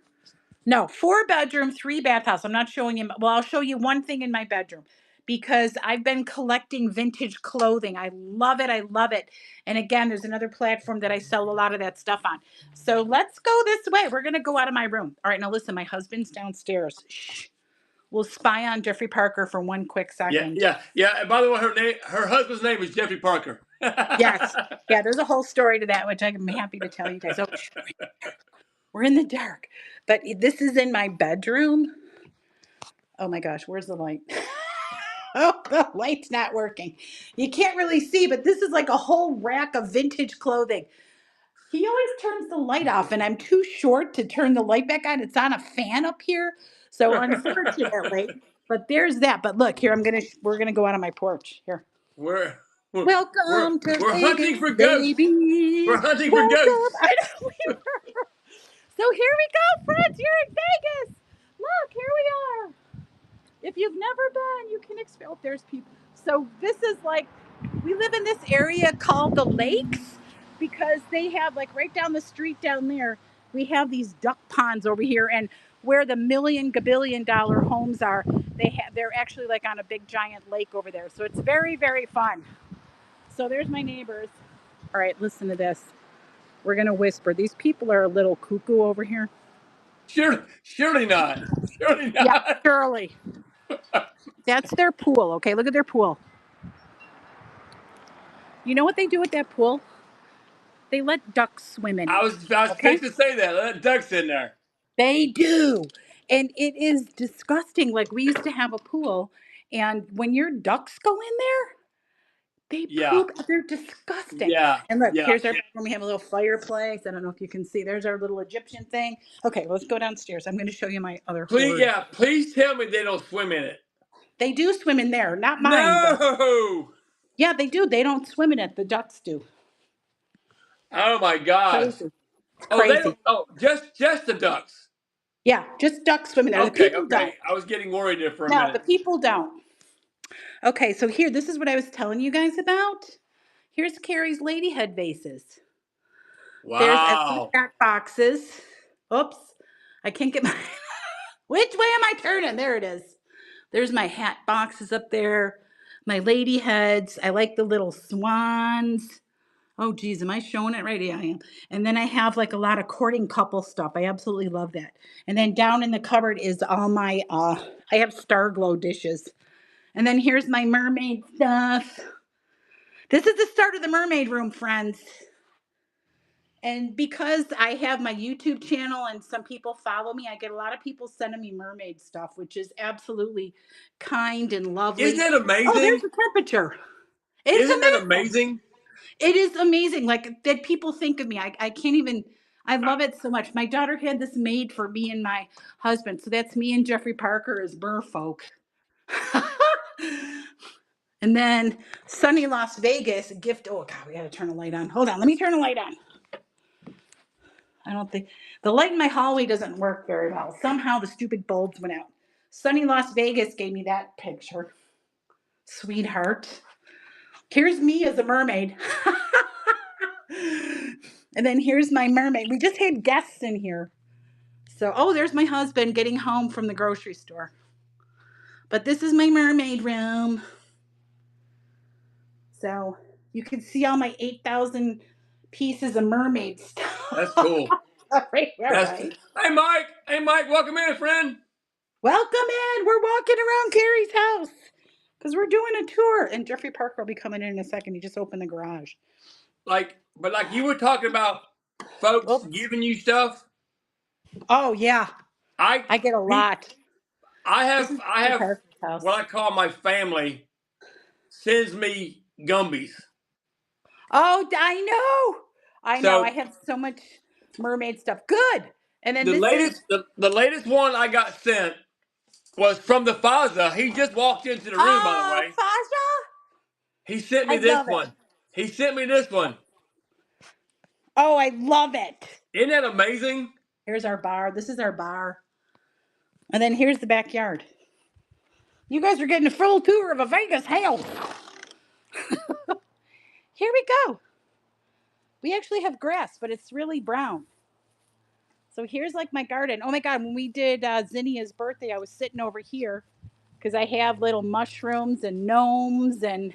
no, 4 bedroom, 3 bath house. I'm not showing you. Well, I'll show you one thing in my bedroom because I've been collecting vintage clothing. I love it. I love it. And again, there's another platform that I sell a lot of that stuff on. So let's go this way. We're going to go out of my room. All right. Now, listen, my husband's downstairs. Shh. We'll spy on Jeffrey Parker for one quick Yeah, second. yeah, yeah. And by the way, her husband's name is Jeffrey Parker. Yes. Yeah, there's a whole story to that, which I'm happy to tell you guys. Oh, we're in the dark. But this is in my bedroom. Oh my gosh, where's the light? Oh, the light's not working. You can't really see, but this is like a whole rack of vintage clothing. He always turns the light off, and I'm too short to turn the light back on. It's on a fan up here. So unfortunately, but there's that. But look, here we're gonna go out on my porch. Here. we're we're we're Welcome to we're hunting Vegas, for ghosts. We're baby. hunting for Welcome. ghosts. I know we were. So here we go, friends. You're in Vegas. Look, here we are. If you've never been, you can experience. Oh, there's people. So this is like, we live in this area called the Lakes because they have like right down the street down there. We have these duck ponds over here, and where the million gabillion dollar homes are, they're actually like on a big giant lake over there. So it's very very fun. So there's my neighbors. All right, listen to this. We're gonna whisper. These people are a little cuckoo over here. Surely not. Surely Yeah, not. Shirley. That's their pool. Okay, look at their pool. You know what they do with that pool? They let ducks swim in I it. was Okay? fixing to say that. That duck's in there. They do. And it is disgusting. Like we used to have a pool, and when your ducks go in there, they Yeah. poop. They're disgusting. Yeah. And look, Yeah. here's our bedroom. We have a little fireplace. I don't know if you can see. There's our little Egyptian thing. Okay, let's go downstairs. I'm going to show you my other Please, hoard. yeah. Please tell me they don't swim in it. They do swim in there, not mine, but No. yeah, they do. They don't swim in it. The ducks do. Oh my gosh. Crazy. It's Oh, they crazy. don't. Oh, just the ducks. Yeah, just ducks swimming there. The Okay. people Okay. don't. I was getting worried there for a No, the minute. people don't. Okay, so here, this is what I was telling you guys about. Here's Carrie's ladyhead vases. I love Wow. hat boxes. Oops, I can't get my. Which way am I turning? There it is. There's my hat boxes up there. My lady heads. I like the little swans. Oh, geez, am I showing it right? Yeah, I am. And then I have like a lot of courting couple stuff. I absolutely love that. And then down in the cupboard is all my, I have Star Glow dishes. And then here's my mermaid stuff. This is the start of the mermaid room, friends. And because I have my YouTube channel and some people follow me, I get a lot of people sending me mermaid stuff, which is absolutely kind and Isn't lovely. that Oh, there's amazing? the temperature. It's Isn't that amazing. amazing? It is amazing. Like that people think of me. I can't even, I I- love it so much. My daughter had this made for me and my husband. So that's me and Jeffrey Parker as merfolk. And then sunny Las Vegas, gift. Oh, God, we got to turn the light on. Hold on. Let me turn the light on. I don't think the light in my hallway doesn't work very well. Somehow the stupid bulbs went out. Sunny Las Vegas gave me that picture. Sweetheart. Here's me as a mermaid. And then here's my mermaid. We just had guests in here. So, oh, there's my husband getting home from the grocery store. But this is my mermaid room. So you can see all my 8,000 pieces of mermaid stuff. That's cool. Right, That's. right. Hey, Mike. Hey, Mike. Welcome in, friend. Welcome in. We're walking around Carrie's house because we're doing a tour. And Jeffrey Parker will be coming in a second. He just opened the garage. But you were talking about folks Oops. giving you stuff. Oh, yeah. I I get a pe- lot. I This have is I Jeffrey have Parker's house. what I call my family sends me Gumbies. Oh, I know. I know. I So have so much mermaid stuff. Good. And then the this is, latest the latest one I got sent was from the Faza. He just walked into the room, by the oh, way. Fasha. He sent me I this love it. one. He sent me this one. Oh, I love it. Isn't that amazing? Here's our bar. This is our bar. And then here's the backyard. You guys are getting a full tour of a Vegas house. Here we go. We actually have grass, but it's really brown. So here's like my garden. Oh my God, when we did Zinnia's birthday, I was sitting over here because I have little mushrooms and gnomes and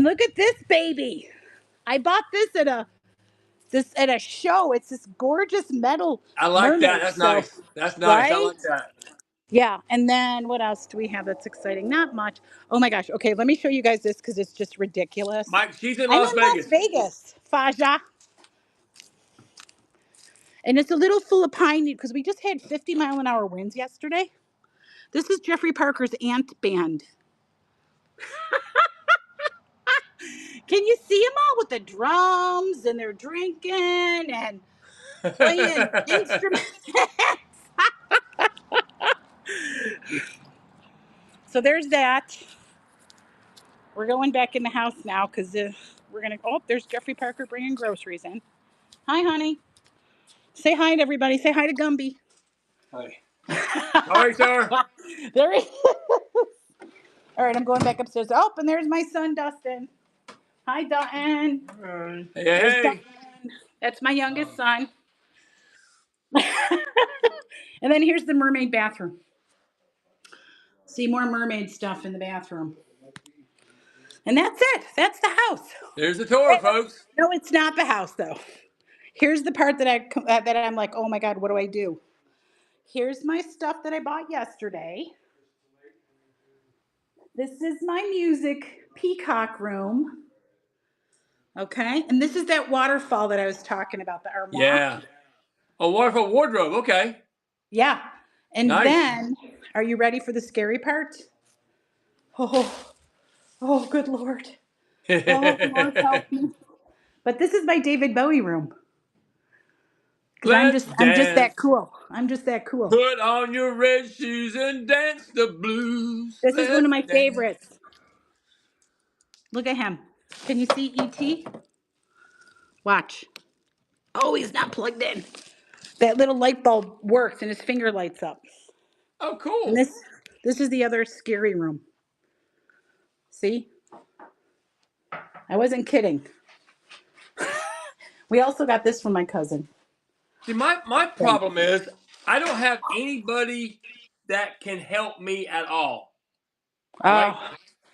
look at this baby. I bought this at a show. It's this gorgeous metal I like that. mermaid That's show, nice. That's nice. I right? like that. Yeah. And then what else do we have that's exciting? Not much. Oh my gosh. Okay, let me show you guys this because it's just ridiculous. Mike, she's in I'm Las in Las Vegas. Vegas, Faja. And it's a little full of pine because we just had 50-mile-an-hour winds yesterday. This is Jeffrey Parker's ant band. Can you see them all with the drums and they're drinking and playing instruments? So there's that. We're going back in the house now because we're going to. Oh, there's Jeffrey Parker bringing groceries in. Hi, honey. Say hi to everybody. Say hi to Gumby. Hi. How are you, sir? There he is. All right, I'm going back upstairs. Oh, and there's my son, Dustin. Hi, Dutton. Hey, There's hey. Dutton. That's my youngest son. And then here's the mermaid bathroom. See more mermaid stuff in the bathroom. And that's it. That's the house. There's the tour, folks. No, it's not the house though. Here's the part that I'm like, oh my God, what do I do? Here's my stuff that I bought yesterday. This is my music peacock room. Okay, and this is that waterfall that I was talking about, the armoire. Yeah. A waterfall wardrobe. Okay. Yeah. And Nice. then, are you ready for the scary part? Oh, good Lord. Oh, Lord help me. But this is my David Bowie room. Because I'm just that cool. I'm just that cool. Put on your red shoes and dance the blues. This is one of my favorites. Look at him. Can you see E.T.? Watch. Oh, he's not plugged in. That little light bulb works and his finger lights up. Oh, cool. And this is the other scary room. See? I wasn't kidding. We also got this from my cousin. See, my problem is I don't have anybody that can help me at all. Oh. Right?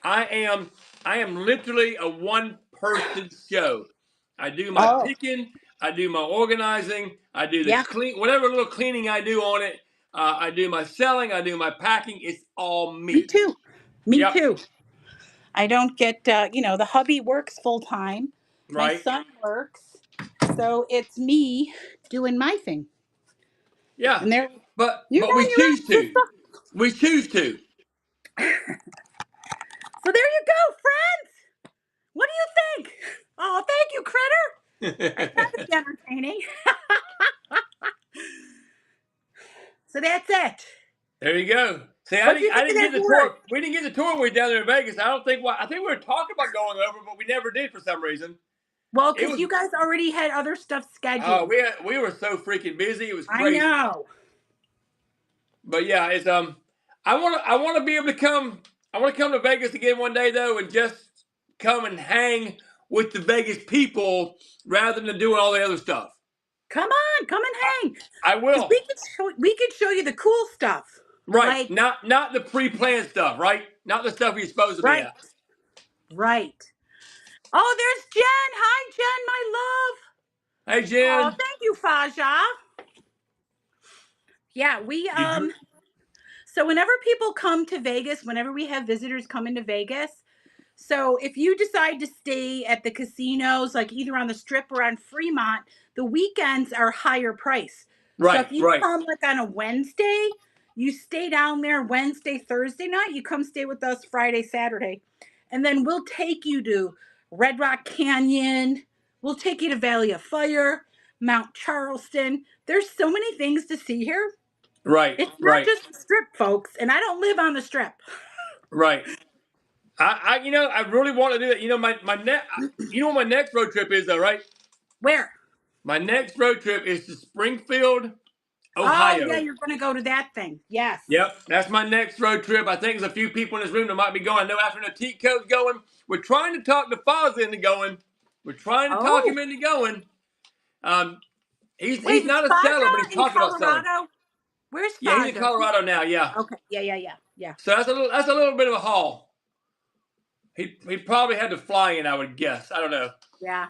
I am literally a one-person show. I do my picking, I do my organizing, I do the clean, whatever little cleaning I do on it. I do my selling, I do my packing. It's all me. Me too. Me too. I don't get, the hubby works full time. Right. My son works. So it's me doing my thing. Yeah. And but we choose to. We choose to. So there you go, friends. What do you think? Oh, thank you, Critter. I thought it was entertaining. So that's it. There you go. See, I didn't get the tour. We didn't get the tour when we were down there in Vegas. I think we were talking about going over, but we never did for some reason. Well, because you guys already had other stuff scheduled. Oh, we were so freaking busy. It was crazy. I know. But yeah, it's I want to be able to come. I want to come to Vegas again one day though, and just come and hang with the Vegas people rather than doing all the other stuff. Come on, come and hang. I will. We could show you the cool stuff. Right. Like, not the pre-planned stuff, right? Not the stuff you're supposed to be at. Right. Oh, there's Jen. Hi, Jen, my love. Hey, Jen. Oh, thank you, Faja. Yeah, so whenever people come to Vegas, whenever we have visitors come into Vegas, so if you decide to stay at the casinos, like either on the Strip or on Fremont, the weekends are higher price. Right. So if you come like on a Wednesday, you stay down there Wednesday, Thursday night, you come stay with us Friday, Saturday. And then we'll take you to Red Rock Canyon. We'll take you to Valley of Fire, Mount Charleston. There's so many things to see here. Right. It's not just the Strip, folks. And I don't live on the Strip. Right. I really want to do that. You know what my next road trip is though, right? Where? My next road trip is to Springfield, Ohio. Oh, yeah, you're going to go to that thing. Yes. Yep, that's my next road trip. I think there's a few people in this room that might be going. I know after the T Code's going. We're trying to talk the Foz into going. We're trying to talk him into going. He's not a seller, but he's talking about selling. Where's Foz? Yeah, he's in Colorado now. Yeah. Okay. Yeah. So that's a little bit of a haul. He probably had to fly in, I would guess. I don't know. Yeah.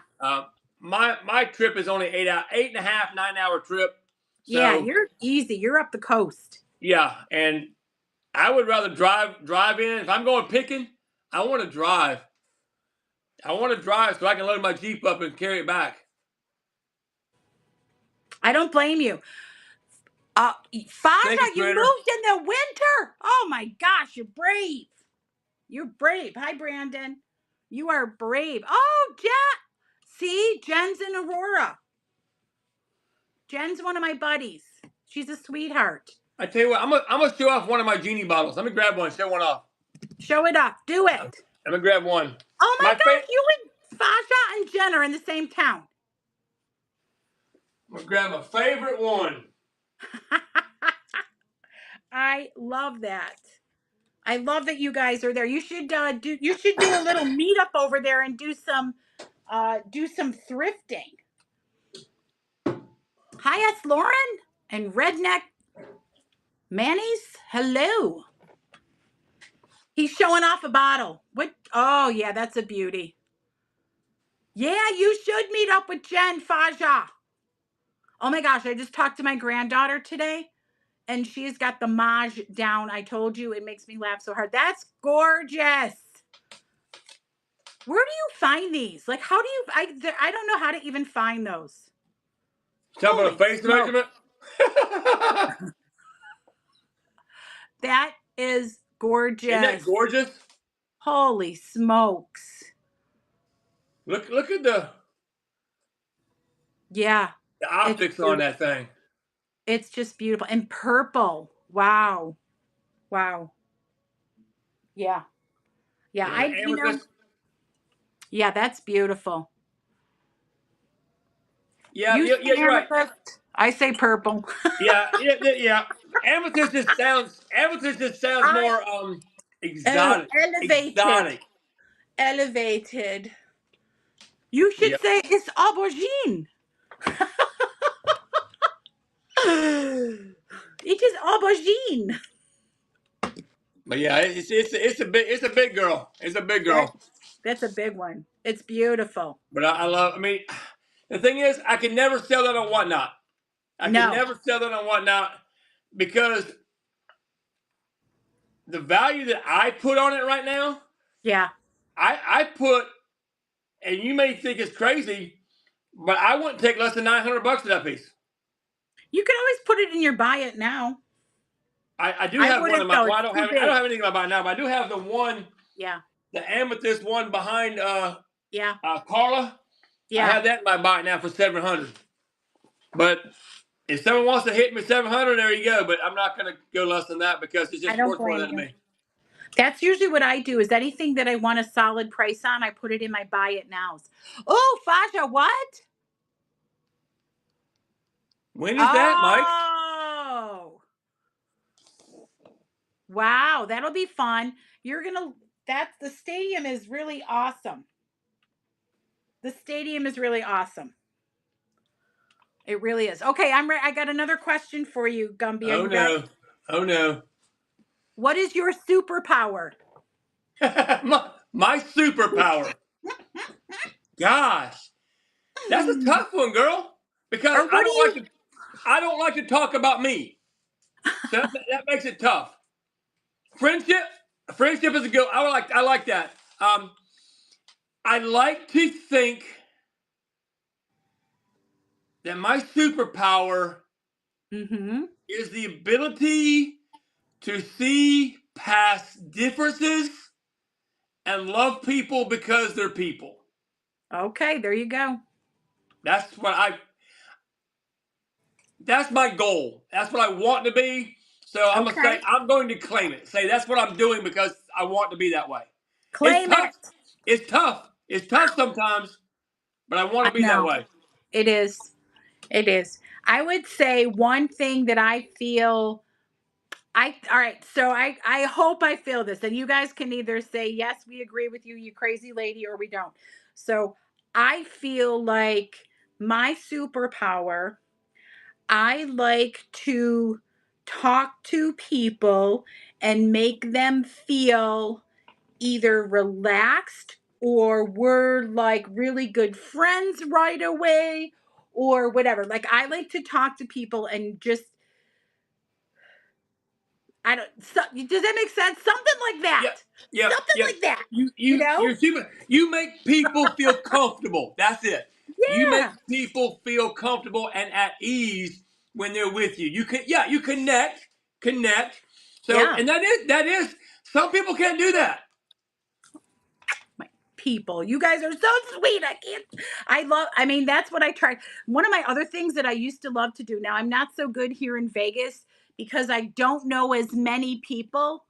My trip is only 8.5, 9 hour trip. So, yeah, you're easy. You're up the coast. Yeah, and I would rather drive in. If I'm going picking, I want to drive. I want to drive so I can load my Jeep up and carry it back. I don't blame you. Thank you, Fasha, you Critter. moved in the winter. Oh my gosh, you're brave. You're brave. Hi, Brandon. You are brave. Oh, Jen. See, Jen's in Aurora. Jen's one of my buddies. She's a sweetheart. I tell you what, I'm gonna show off one of my genie bottles. Let me grab one. Show one off. Show it off. Do it. I'm gonna grab one. Oh my My gosh, favorite. you and Fasha and Jen are in the same town. I'm gonna grab my favorite one. I love that. I love that you guys are there. You should do a little meetup over there and do some thrifting. Hi, it's Lauren and Redneck Manny's. Hello. He's showing off a bottle. What? Oh yeah, that's a beauty. Yeah, you should meet up with Jen Faja. Oh my gosh, I just talked to my granddaughter today, and she's got the Maj down. I told you, it makes me laugh so hard. That's gorgeous. Where do you find these? Like, how do you? I don't know how to even find those. Talk about a face smoke. measurement. That is gorgeous. Isn't that gorgeous? Holy smokes! Look at the optics on that thing. It's just beautiful. And purple. Wow. Wow. Yeah. Yeah. Yeah, that's beautiful. Yeah, You you're right. I say purple. Yeah. Amethyst just sounds more exotic. Elevated. Elevated. You should say it's aubergine. It is aubergine. But yeah, it's a big girl. It's a big girl. That's a big one. It's beautiful. But I mean, the thing is, I can never sell that on Whatnot. I can never sell that on Whatnot because the value that I put on it right now. Yeah. I put, and you may think it's crazy, but I wouldn't take less than $900 for that piece. You can always put it in your buy it now. I do have one in my. Well, I don't have anything in my buy now, but I do have the one. Yeah. The amethyst one behind. Yeah. Carla. Yeah. I have that in my buy now for $700. But if someone wants to hit me $700, there you go. But I'm not going to go less than that because it's just worth more than me. That's usually what I do. Is anything that I want a solid price on, I put it in my buy it nows. Oh, Fasha, what? When is that, Mike? Oh. Wow, that'll be fun. The stadium is really awesome. The stadium is really awesome. It really is. Okay, I got another question for you, Gumby. Oh no. Oh no. What is your superpower? my superpower. Gosh. That's a tough one, girl. Because I don't like to talk about me. So that makes it tough. Friendship is a good. I like that. I like to think that my superpower is the ability to see past differences and love people because they're people. Okay, there you go. That's my goal. That's what I want to be. So I'm gonna say I'm going to claim it. Say that's what I'm doing because I want to be that way. Claim it. It's tough. It's tough sometimes, but I want to be that way. It is. It is. I would say one thing that I feel. All right. So I hope I feel this, and you guys can either say yes, we agree with you, you crazy lady, or we don't. So I feel like my superpower. I like to talk to people and make them feel either relaxed or we're like really good friends right away or whatever. Like I like to talk to people and just I don't. Does that make sense? Something like that. Yep. Yep. Something Yep. like that. You You you know? you're super. You make people feel comfortable. That's it. You make Yeah. people feel comfortable and at ease when they're with you. You can, yeah, you connect. So, Yeah. and that is some people can't do that. My people, you guys are so sweet. I can't. I mean, that's what I tried. One of my other things that I used to love to do. Now I'm not so good here in Vegas because I don't know as many people.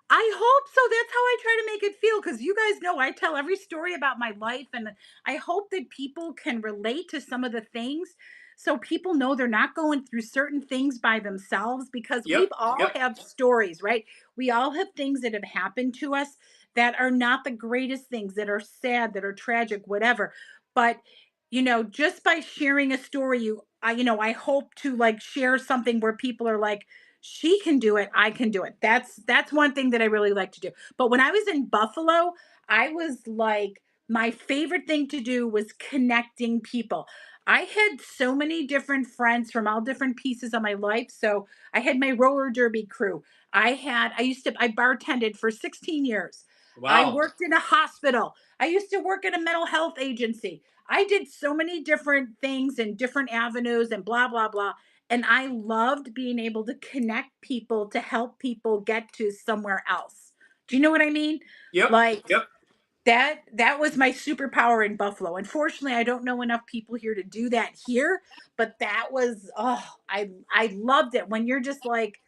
I hope so. That's how I try to make it feel because you guys know I tell every story about my life, and I hope that people can relate to some of the things so people know they're not going through certain things by themselves because Yep. we've all Yep. have stories, right? We all have things that have happened to us that are not the greatest things, that are sad, that are tragic, whatever. But just by sharing a story, I hope to like share something where people are like, she can do it, I can do it. That's one thing that I really like to do. But when I was in Buffalo, I was like, my favorite thing to do was connecting people. I had so many different friends from all different pieces of my life. So I had my roller derby crew. I bartended for 16 years. I Wow. worked in a hospital. I used to work at a mental health agency. I did so many different things and different avenues and blah blah blah, and I loved being able to connect people to help people get to somewhere else. Do you know what I mean? Yep. Like Yep. that was my superpower in Buffalo. Unfortunately, I don't know enough people here to do that here, but that was, I loved it when you're just like,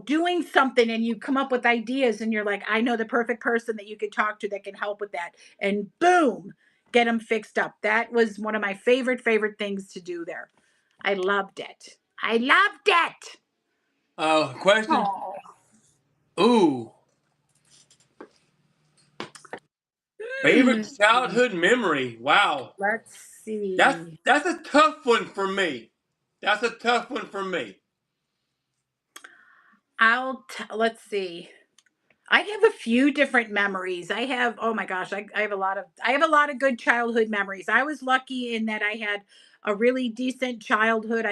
doing something and you come up with ideas and you're like, I know the perfect person that you could talk to that can help with that, and boom, get them fixed up. That was one of my favorite things to do there. I loved it. I loved it. Question. Oh. Ooh, favorite Hmm. childhood memory. Wow. Let's That's see. that's a tough one for me. That's a tough one for me. Let's see. I have a few different memories. I have, oh my gosh, I have a lot of good childhood memories. I was lucky in that I had a really decent childhood.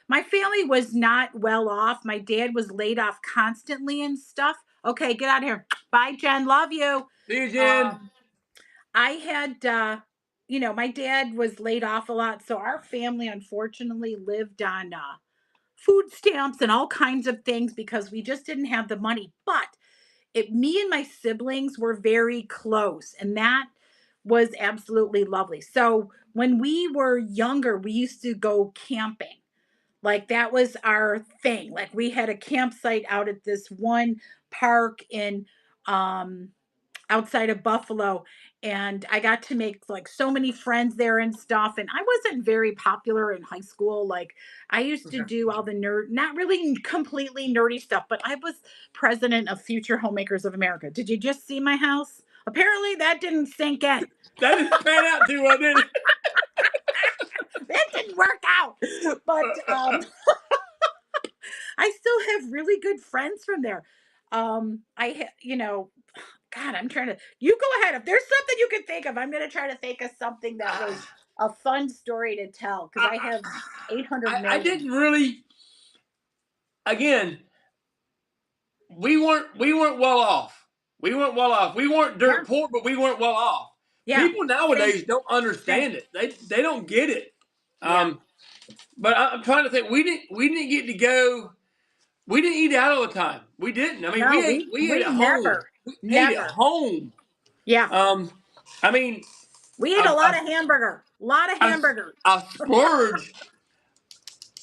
My family was not well off. My dad was laid off constantly and stuff. Okay, get out of here. Bye, Jen. Love you. See you, Jen. Um, I had my dad was laid off a lot, so our family unfortunately lived on food stamps and all kinds of things because we just didn't have the money. But me and my siblings were very close, and that was absolutely lovely. So when we were younger, we used to go camping. Like that was our thing. Like we had a campsite out at this one park in um outside of Buffalo, and I got to make like so many friends there and stuff, and I wasn't very popular in high school. Like I used to Okay. do all the not really completely nerdy stuff, but I was president of Future Homemakers of America. Did you just see my house? Apparently that didn't sink in. That didn't pan out too well, did it? That didn't work out. But I still have really good friends from there. God, I'm trying to. You go ahead. If there's something you can think of, I'm going to try to think of something that was a fun story to tell because I, I have 800 I million. didn't really. Again, we weren't well off. We weren't well off. We weren't Yeah, dirt poor, but we weren't well off. yeah. People Same, nowadays don't same. understand it. They don't get it. Yeah. Um, but I'm trying to think. We didn't get to go. We didn't eat out all the time. We didn't. I mean, No, we ate we at home. never, We ate at never. home. Yeah, Um, I mean, we ate a I, lot I, of hamburger. A lot of I, hamburger. I splurged.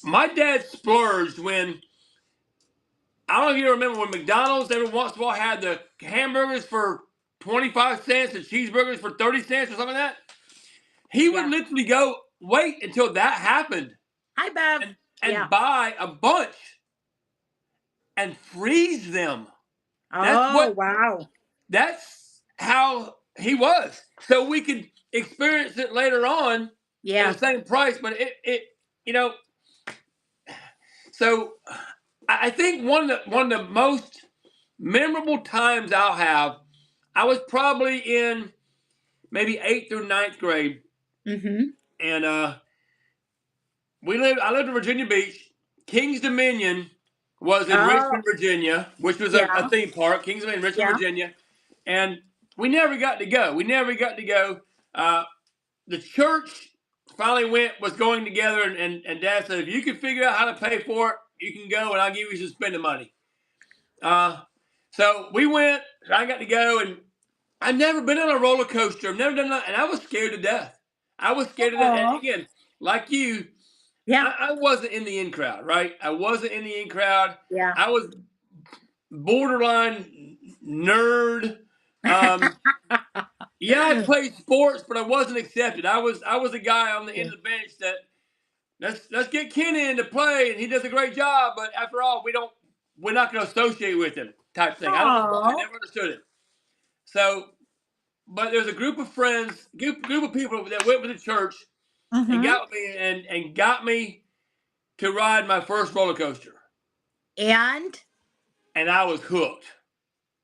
My dad splurged when I don't know if you remember when McDonald's every once in a while had the hamburgers for 25 cents and cheeseburgers for 30 cents or something like that. He would Yeah. literally go wait until that happened Hi, Bev. and Yeah. buy a bunch and freeze them. That's Oh, what wow. that's how he was. So we could experience it later on at the Yeah. same price, but it you know, so I think one of the most memorable times I'll have, I was probably in maybe eighth or ninth grade, Mm-hmm. and I lived in Virginia Beach, Kings Dominion was in Oh, Richmond, Virginia, which was a yeah, theme park, Kingsman in Richmond, yeah. Virginia. And we never got to go. We never got to go. The church finally was going together, and Dad said, if you can figure out how to pay for it, you can go, and I'll give you some spending money. So we went. I got to go, and I've never been on a roller coaster. I've never done that, and I was scared to death. I was scared to death. And Oh, again, like you, yeah, I wasn't in the in crowd, right? I wasn't in the in crowd. yeah. I was borderline nerd. Um, yeah, I played sports, but I wasn't accepted. I was a guy on the end Yeah. of the bench that let's get Ken in to play, and he does a great job. But after all, we're not going to associate with him type thing. I don't know why. I Oh. never understood it. So, but there's a group of friends, group of people that went with the church and Mm-hmm. got me and got me to ride my first roller coaster, And and I was hooked.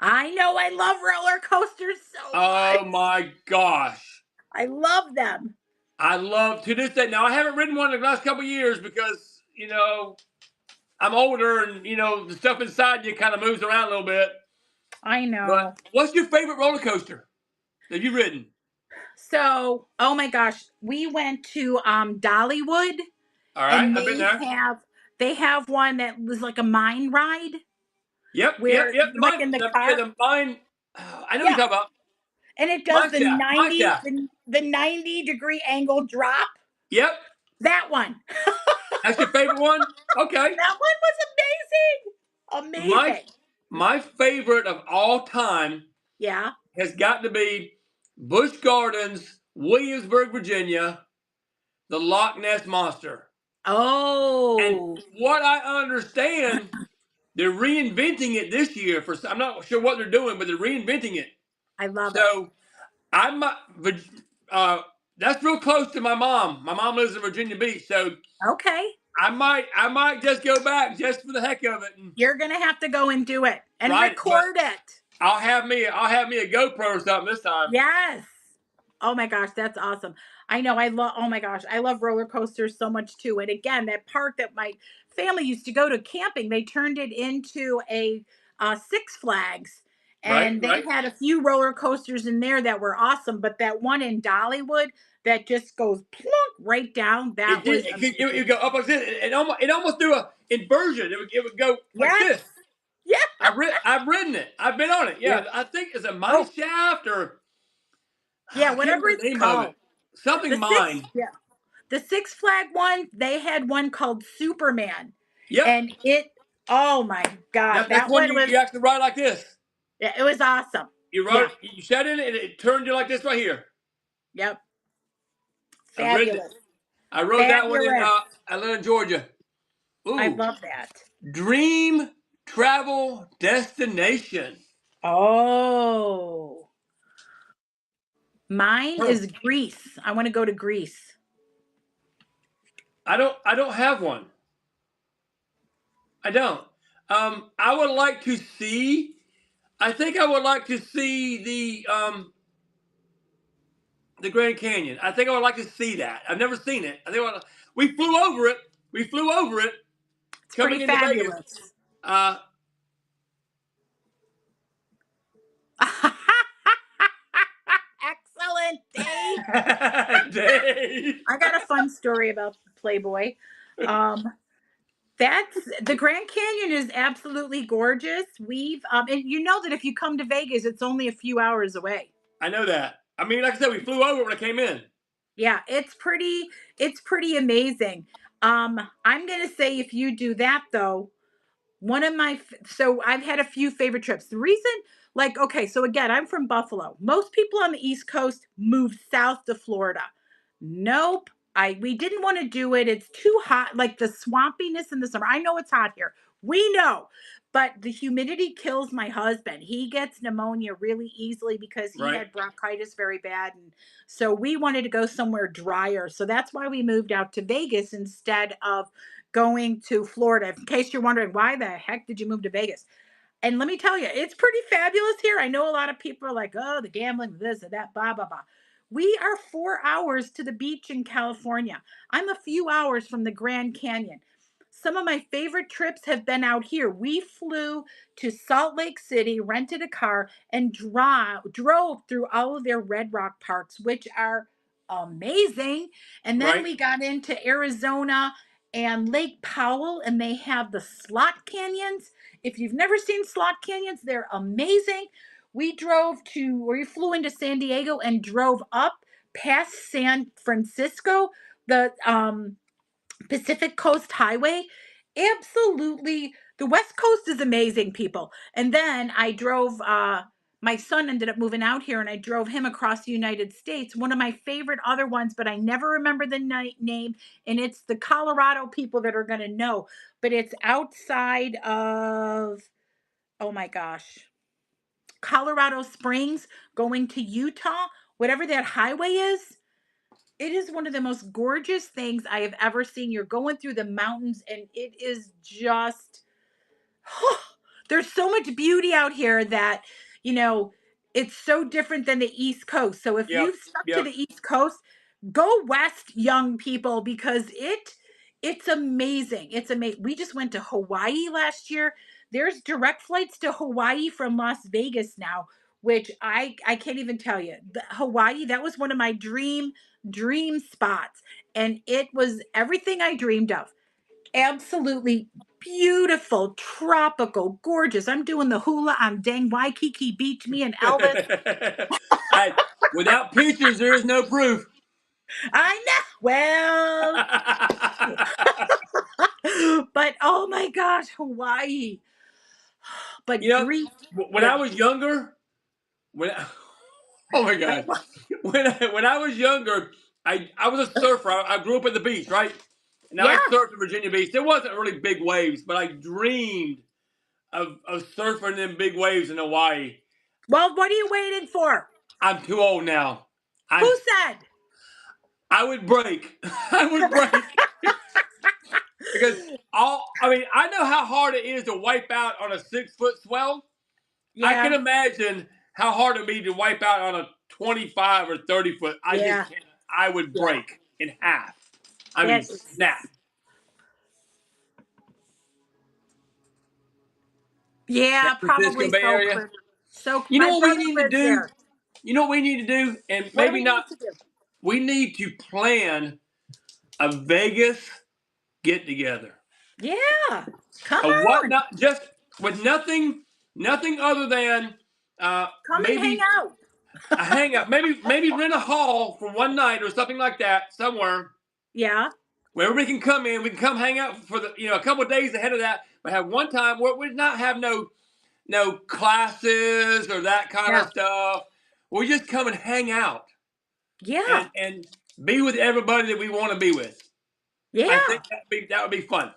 I know I love roller coasters so Oh much. my gosh. I love them. I love to this day. Now I haven't ridden one in the last couple of years because I'm older and the stuff inside you kind of moves around a little bit. I But know. what's your favorite roller coaster that you've ridden? So, oh my gosh, we went to Dollywood, All right, and I've been there. they have one that was like a mine ride Yep, yep, where yep. The like mine, in the yeah, car. the mine. I know what you're Yeah, talking about. and it does Mine shaft, mine shaft. the 90-degree angle drop. Yep, That one. that's your favorite one. Okay, That one was amazing. my Amazing. my favorite of all time Yeah. has got to be Busch Gardens, Williamsburg, Virginia, the Loch Ness Monster. And Oh, what I understand, they're reinventing it this year. I'm not sure what they're doing, but they're reinventing it. I love it. So I'm uh, that's real close to my mom. My mom lives in Virginia Beach, so Okay. I might just go back just for the heck of it and You're going to have to go and do it and ride it. But record it. I'll have me a GoPro or something this time. Yes. Oh my gosh, that's awesome. I know. I love, oh my gosh, I love roller coasters so much too. And again, that park that my family used to go to camping, they turned it into a Six Flags. Right, And they right. had a few roller coasters in there that were awesome. But that one in Dollywood that just goes plunk right down, It that did. was It amazing. go up like this. It almost do a inversion. It would go like Yes. this. Yeah. I've ridden it. I've been on it. Yeah. Yeah, I think it's a mine Oh, shaft or yeah. I can't Whatever remember it's the name of called. it. Something mine. Yeah. The Six Flag one, they had one called Superman. Yep. And oh my God, That's that one one you was, actually ride like this. yeah, it was awesome. You Yeah. rode. You sat in it and it turned you like this right here. Yep. I've ridden it. Fabulous. I rode that one in Fabulous. Atlanta, Georgia. I Ooh, love that. dream travel destination. Oh, mine Huh. is Greece. I want to go to Greece. I don't have one. I don't. I would like to see. I think I would like to see the Grand Canyon. I think I would like to see that. I've never seen it. I think we flew over it. We flew over it It's coming pretty into Vegas. fabulous. Uh, Excellent, Dave. Dave. I got a fun story about Playboy. Um, That's the Grand Canyon is absolutely gorgeous. And you know that if you come to Vegas, it's only a few hours away. I know that. I mean, like I said, we flew over when I came in. Yeah, it's pretty amazing. I'm gonna say if you do that though, one of my so I've had a few favorite trips. The reason, like, okay, so again, I'm from Buffalo. Most people on the East Coast moved south to Florida. Nope. We didn't want to do it. It's too hot, like the swampiness in the summer. I know it's hot here. We know. But the humidity kills my husband. He gets pneumonia really easily because he Right. had bronchitis very bad. And so we wanted to go somewhere drier. So that's why we moved out to Vegas instead of going to Florida. In case you're wondering, why the heck did you move to Vegas? And let me tell you, it's pretty fabulous here. I know a lot of people are like, oh, the gambling, this and that, blah, blah, blah. We are 4 hours to the beach in California. I'm a few hours from the Grand Canyon. some of my favorite trips have been out here. We flew to Salt Lake City, rented a car, and drove through all of their Red Rock parks, which are amazing. And then Right. we got into Arizona and Lake Powell, and they have the slot canyons. If you've never seen slot canyons, they're amazing. We flew into San Diego and drove up past San Francisco, the Pacific Coast Highway. Absolutely. The West Coast is amazing, people. And then I drove, my son ended up moving out here and I drove him across the United States. One of my favorite other ones, but I never remember the name. And it's the Colorado people that are going to know. But it's outside of, oh my gosh, Colorado Springs going to Utah, whatever that highway is. It is one of the most gorgeous things I have ever seen. You're going through the mountains and it is just there's so much beauty out here that, you know, it's so different than the East Coast. So if Yep. you've stuck to Yep. the East Coast, go west, young people, because it's amazing. It's amazing. We just went to Hawaii last year. There's direct flights to Hawaii from Las Vegas now, which I can't even tell you. Hawaii, that was one of my dream spots, and it was everything I dreamed of. Absolutely beautiful, tropical, gorgeous. I'm doing the hula on dang Waikiki Beach, me and Elvis. Hey, without pictures, there is no proof. I know. Well, but oh my gosh, Hawaii. But You know, grief, when I yeah. was younger, when oh my God, when I was younger, I was a surfer. I grew up at the beach, right? And I Yeah. surfed in Virginia Beach. There wasn't really big waves, but I dreamed of surfing them big waves in Hawaii. Well, what are you waiting for? I'm too old now. Who said? I would break. I would break because I know how hard it is to wipe out on a 6-foot swell. I can Yeah. imagine how hard it would be to wipe out on a 25 or 30-foot. I Yeah. just can't. I would Yeah. break in half. I mean, That is, snap. San yeah, Francisco probably Bay so, Area. Chris. So You know my what we brother need to lives do? there. You know what we need to do? And What do maybe we not. need to do? We need to plan a Vegas get together. Yeah. Come A what on. not just with nothing other than Come and hang maybe out. a hangout. Maybe rent a hall for one night or something like that somewhere Yeah. where everybody can come in. We can come hang out for a couple of days ahead of that. But have one time where we not have no classes or that kind Yeah. of stuff. We just come and hang out Yeah. and be with everybody that we want to be with. I think Yeah. that would be fun.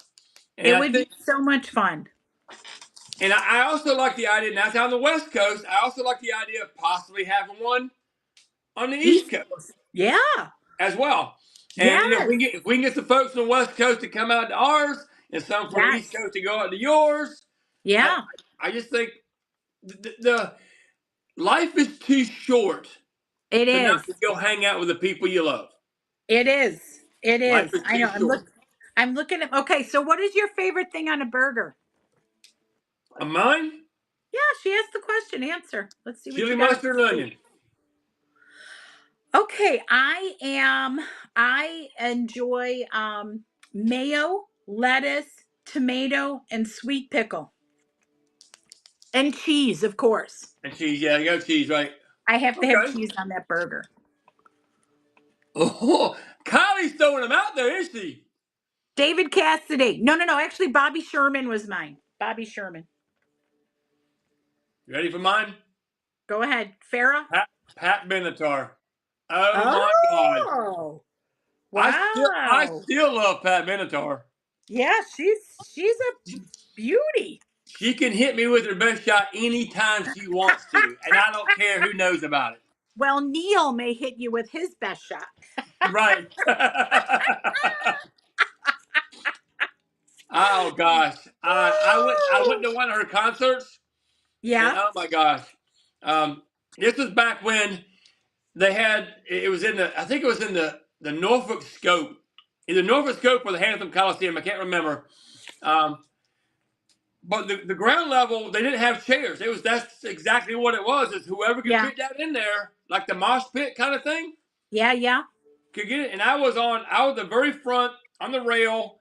And It I would be think so much fun. and I also like the idea. Now it's on the West Coast. I also like the idea of possibly having one on the East East Coast Coast. Yeah. as well. And Yes. if we can get some folks from the West Coast to come out to ours, and some from the East Yes. Coast to go out to yours, I Yeah. I just think the life is too short It to not is. to go hang out with the people you love. It is. It Life is. is I too know. short. I'm looking at okay, so what is your favorite thing on a burger? Mine, Yeah, she asked the question. Answer. Let's see what chili you got up mustard to and say. onion. Okay, I enjoy mayo, lettuce, tomato, and sweet pickle. And cheese, of course. And cheese, yeah, you got cheese, right? I have to have Okay. cheese on that burger. Oh, Kylie's throwing them out there, isn't she? David Cassidy. No, no, no. Actually, Bobby Sherman was mine. Bobby Sherman. You ready for mine? Go ahead. Farrah? Pat Benatar. Oh my God. Oh, I wow. still love Pat Benatar. Yeah, she's a beauty. She can hit me with her best shot anytime she wants to, and I don't care who knows about it. Well, Neil may hit you with his best shot. Right. Oh gosh. I went to one of her concerts, and Yeah. oh my gosh. This was back when they had it was in the I think it was in the Norfolk Scope. Either Norfolk Scope or the Hampton Coliseum, I can't remember. But the ground level, they didn't have chairs. That's exactly what it was. Is whoever could Yeah. fit that in there, like the mosh pit kind of thing, Yeah. could get it. And I was the very front on the rail.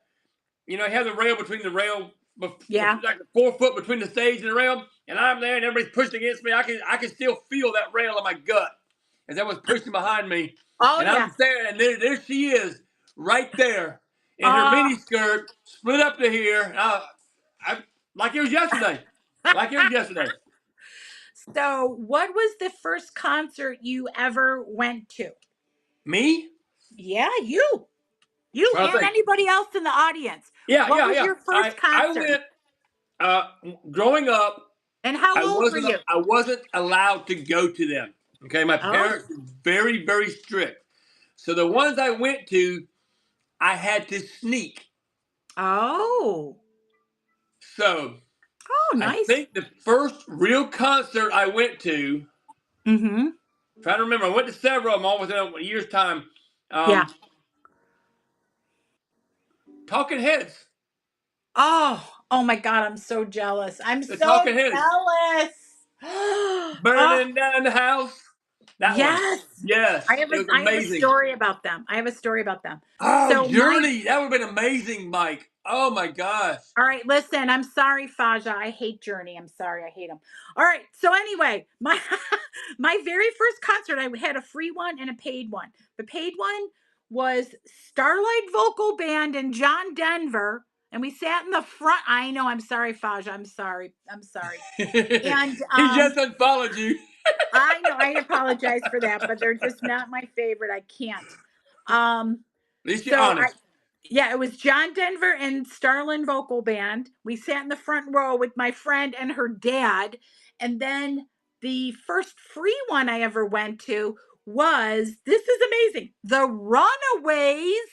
You know, you have the rail between the rail, Yeah. like 4 foot between the stage and the rail, and I'm there, and everybody's pushing against me. I can still feel that rail in my gut as that was pushing behind me. Oh And yeah. I'm there, and there she is, right there, in her Uh, mini skirt, split up to here. I like it was yesterday, like it was yesterday. so, what was the first concert you ever went to? Me? Yeah, you Well, I and think, anybody else in the audience. yeah, What yeah, was yeah. your first I concert? went. Growing up, And how old were you? I wasn't allowed to go to them. Okay, my Oh. parents were very, very strict. So the ones I went to, I had to sneak. Oh. So Oh, I nice. think the first real concert I went to, Mm-hmm. trying to remember, I went to several of them all within a year's time. Yeah. Talking Heads. Oh my God, I'm so jealous. I'm The so Talking Heads. jealous. Oh, Burning down the house. That one. yes. Yes, it was I have a amazing. story about them. I have a story about them. Oh, So my Journey. That would have been amazing, Mike. Oh, my gosh. All right, listen, I'm sorry, Faja. I hate Journey. I'm sorry, I hate him. All right, so anyway, my my very first concert, I had a free one and a paid one. The paid one was Starlight Vocal Band and John Denver, and we sat in the front. I know, I'm sorry, Faja. I'm sorry. I'm sorry. And He just unfollowed you. I know, I apologize for that, but they're just not my favorite. I can't. At least you're So I honest. Yeah, it was John Denver and Starlin Vocal Band. We sat in the front row with my friend and her dad. And then the first free one I ever went to was, this is amazing, the Runaways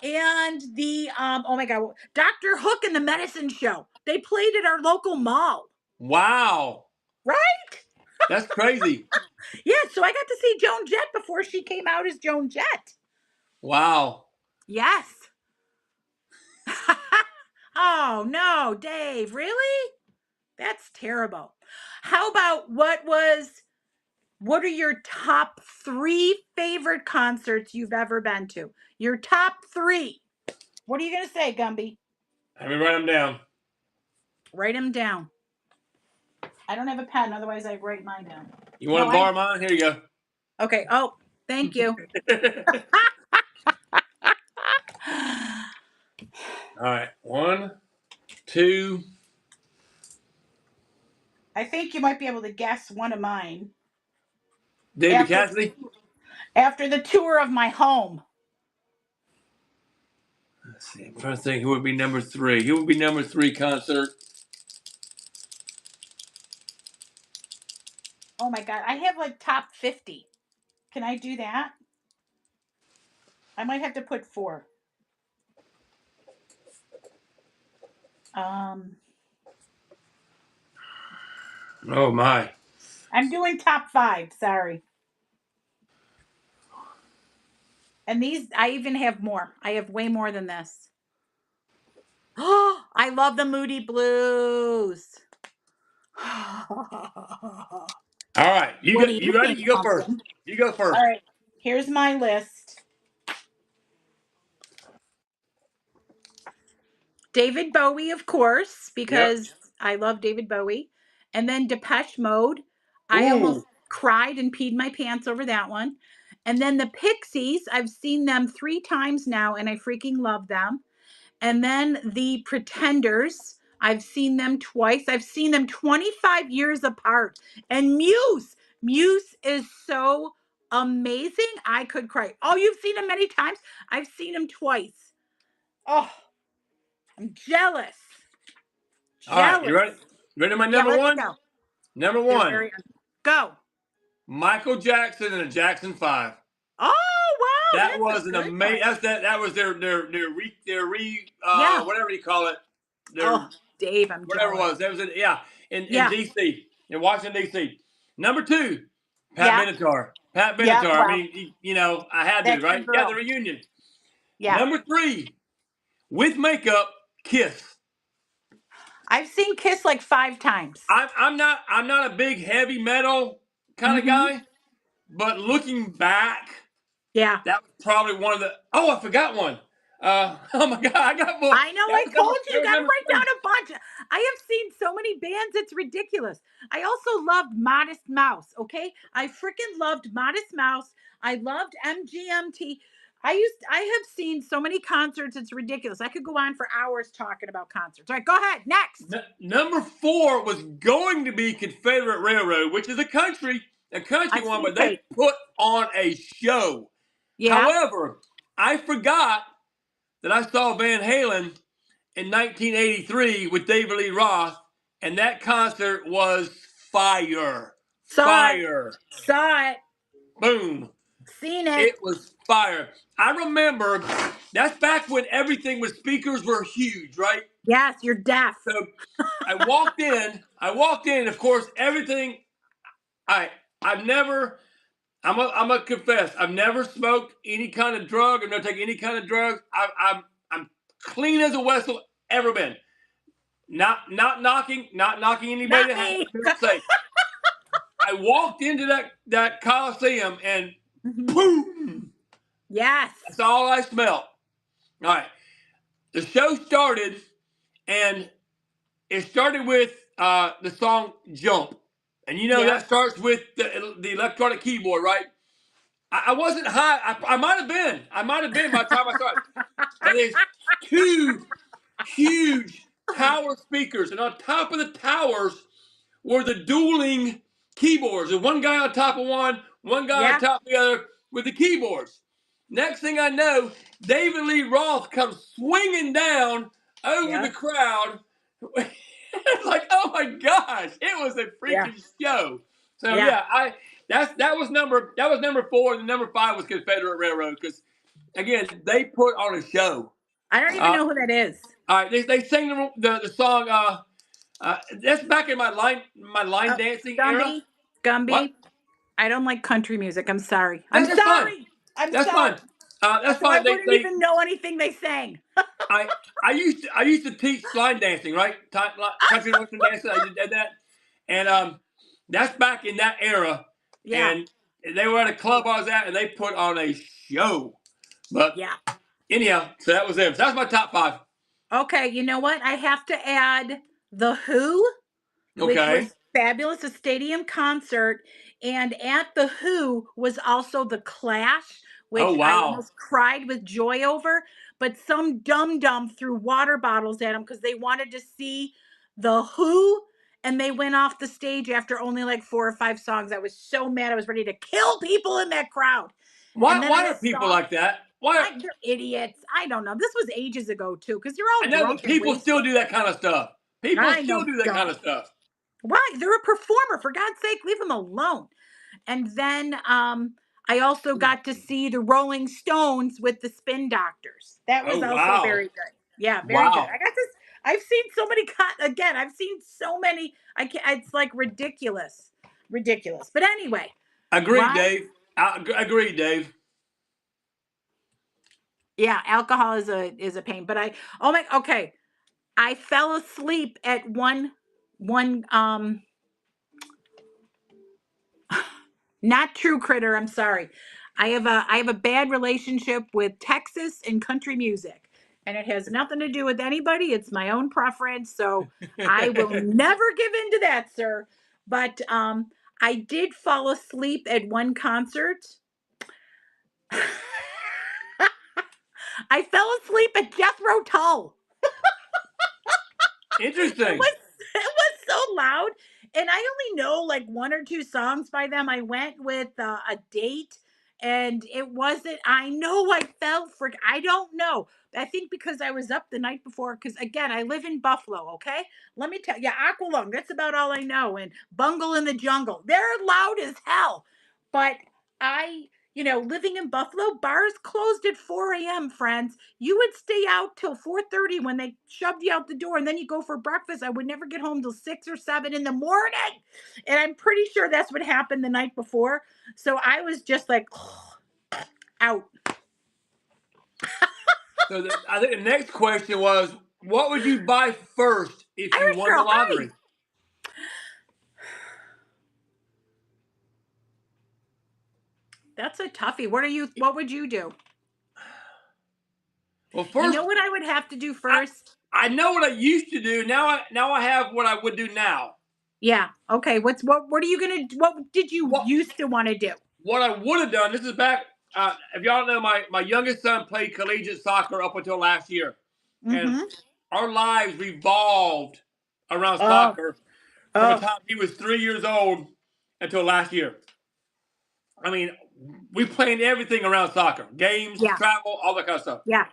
and the oh my God, Dr. Hook and the Medicine Show. They played at our local mall. Wow. Right? That's crazy. Yeah, so I got to see Joan Jett before she came out as Joan Jett. Wow. Yes. Oh no, Dave, really? That's terrible. How about what are your top 3 favorite concerts you've ever been to? Your top 3. What are you going to say, Gumby? Let me write them down. Write them down. I don't have a pen, otherwise I write mine down. You want to borrow mine? Here you go. Okay. Oh, thank you. All right. 1, 2. I think you might be able to guess one of mine. David Cassidy. After the tour of my home. Let's see. I'm trying to think who would be number 3. Who would be number 3 concert? Oh my God. I have like top 50. Can I do that? I might have to put 4. Oh my. I'm doing top 5. Sorry. And these, I even have more. I have way more than this. Oh, I love the Moody Blues. All right. You What do you ready? think, You go first. Pumpkin? You go first. All right. Here's my list. David Bowie, of course, because I love David Bowie. And then Depeche Mode. I almost cried and peed my pants over that one. And then the Pixies. I've seen them 3 times now, and I freaking love them. And then the Pretenders. I've seen them twice. I've seen them 25 years apart. And Muse. Muse is so amazing. I could cry. Oh, you've seen him many times? I've seen him twice. Oh, I'm jealous. All right. You ready? Ready to my number let's 1? go. Number 1. Go. Michael Jackson and the Jackson 5. Oh wow, That that's was a an good amazing. one. That was their Yeah. whatever you call it. Oh, Dave, I'm Whatever it jealous. was. That was in in Yeah. DC, in Washington DC. Number 2, Pat Yeah. Benatar. Pat Benatar. Yeah, well, I mean, I had to, that's right? your Yeah, girl. the reunion. Yeah. Number 3, with makeup, Kiss. I've seen Kiss like 5 times. I'm not a big heavy metal kind of Mhm. guy, but looking back, Yeah. that was probably one of the. Oh, I forgot one. Oh my God, I got more. I know, I told you, That you was gotta number write down three. a bunch. I have seen so many bands, it's ridiculous. I also loved Modest Mouse, okay? I freaking loved Modest Mouse. I loved MGMT. I have seen so many concerts, it's ridiculous. I could go on for hours talking about concerts. All right, go ahead. Next. Number four was going to be Confederate Railroad, which is a country I've one, seen but they Kate. put on a show. Yeah. However, I forgot that I saw Van Halen in 1983 with David Lee Roth, and that concert was fire. Saw it. Fire. Saw it. Boom. Seen it. It was fire. I remember that's back when everything with speakers were huge, right? Yes, you're deaf. So I walked in, of course, everything I I've never I'm gonna confess, I've never smoked any kind of drug, I've never taken any kind of drugs. I'm clean as a whistle ever been. Not knocking anybody Not that has. me. For sake. I walked into that Coliseum and Mhm. boom. Yes. That's all I smelled. All right. The show started, and it started with the song "Jump," and Yeah. that starts with the electronic keyboard, right? I wasn't high. I might have been. I might have been by the time I started. And there's two huge tower speakers, and on top of the towers were the dueling keyboards. And one guy on top of one guy on Yeah. top of the other with the keyboards. Next thing I know, David Lee Roth comes swinging down over the Yep. crowd. It's like, oh my gosh, it was a Yeah. freaking show. So Yeah. yeah, that was number four, and the number five was Confederate Railroad because again they put on a show. I don't even Uh, know who that is. all right, they sang the song. That's back in my line Oh, dancing era. Gumby. What? Gumby. I don't like country music. I'm sorry. I'm That's fine. sorry. I'm That's sorry. fine. That's So I fine. wouldn't even know anything they sang. I I used to teach line dancing, right? Country and western dancing. I did that, and that's back in that era. Yeah. And they were at a club I was at, and they put on a show. But Yeah. anyhow, so that was them. So that's my top five. Okay. You know what? I have to add The Who, which Okay. was fabulous, a stadium concert. And at The Who was also The Clash, Oh which I wow. almost cried with joy over. But some dum dum threw water bottles at them because they wanted to see The Who. And they went off the stage after only like 4 or 5 songs. I was so mad. I was ready to kill people in that crowd. And Why then why I are people saw, like that? Why? they're idiots. I don't know. This was ages ago too, because you're I all know, but drunk and people still wasted. do that kind of stuff. People I still know, do that kind don't. of stuff. Why? They're a performer. For God's sake, leave them alone. And then I also got to see the Rolling Stones with the Spin Doctors. That was Oh also wow. very good. Yeah, very good. Wow. I got this. I've seen so many. Again, I've seen so many. I can't. It's like ridiculous, ridiculous. But anyway, Agreed, why? Dave. Agreed, Dave. Yeah, alcohol is a pain. But I. Oh my. Okay, I fell asleep at one not True Critter, I'm sorry. I have a bad relationship with Texas and country music. And it has nothing to do with anybody. It's my own preference. So I will never give in to that, sir. But I did fall asleep at one concert. I fell asleep at Jethro Tull. It Interesting. was it was so loud, and I only know like 1 or 2 songs by them. I went with a date, and it wasn't. I know I fell for. I don't know. I think because I was up the night before. Because again, I live in Buffalo. Okay, let me tell you, Aqualung. That's about all I know. And Bungle in the Jungle. They're loud as hell, but living in Buffalo, bars closed at 4 a.m. Friends, you would stay out till 4:30 when they shoved you out the door, and then you go for breakfast. I would never get home till 6 or 7 in the morning, and I'm pretty sure that's what happened the night before. So I was just like out. So I think the next question was, what would you buy first if you Irish won the girl, hi. lottery? That's a toughie. What would you do? Well, You first, know what I would have to do I first? I know what I used to do. Now I have what I would do now. Yeah. Okay. What are you gonna what did you What used to want to do? what I would have done. This is back. If y'all know, my youngest son played collegiate soccer up until last year, and Mm-hmm. our lives revolved around Oh, soccer from the oh, time he was 3 years old until last year. I mean, we planned everything around soccer, games, yeah, travel, all that kind of stuff. yeah,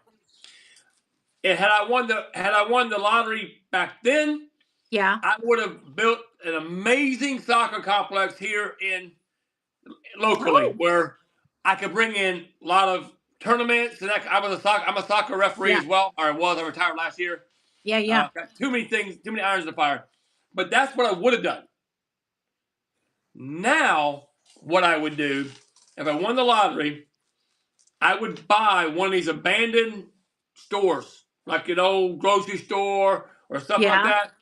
And had I won the lottery back then, yeah. I would have built an amazing soccer complex here in locally Oh, where I could bring in a lot of tournaments. And I'm a soccer referee yeah, as well, or I was. I retired last year. yeah, yeah, Got too many things, too many irons in the fire. But that's what I would have done. Now, what I would do if I won the lottery, I would buy one of these abandoned stores, like an old grocery store or something like yeah. that,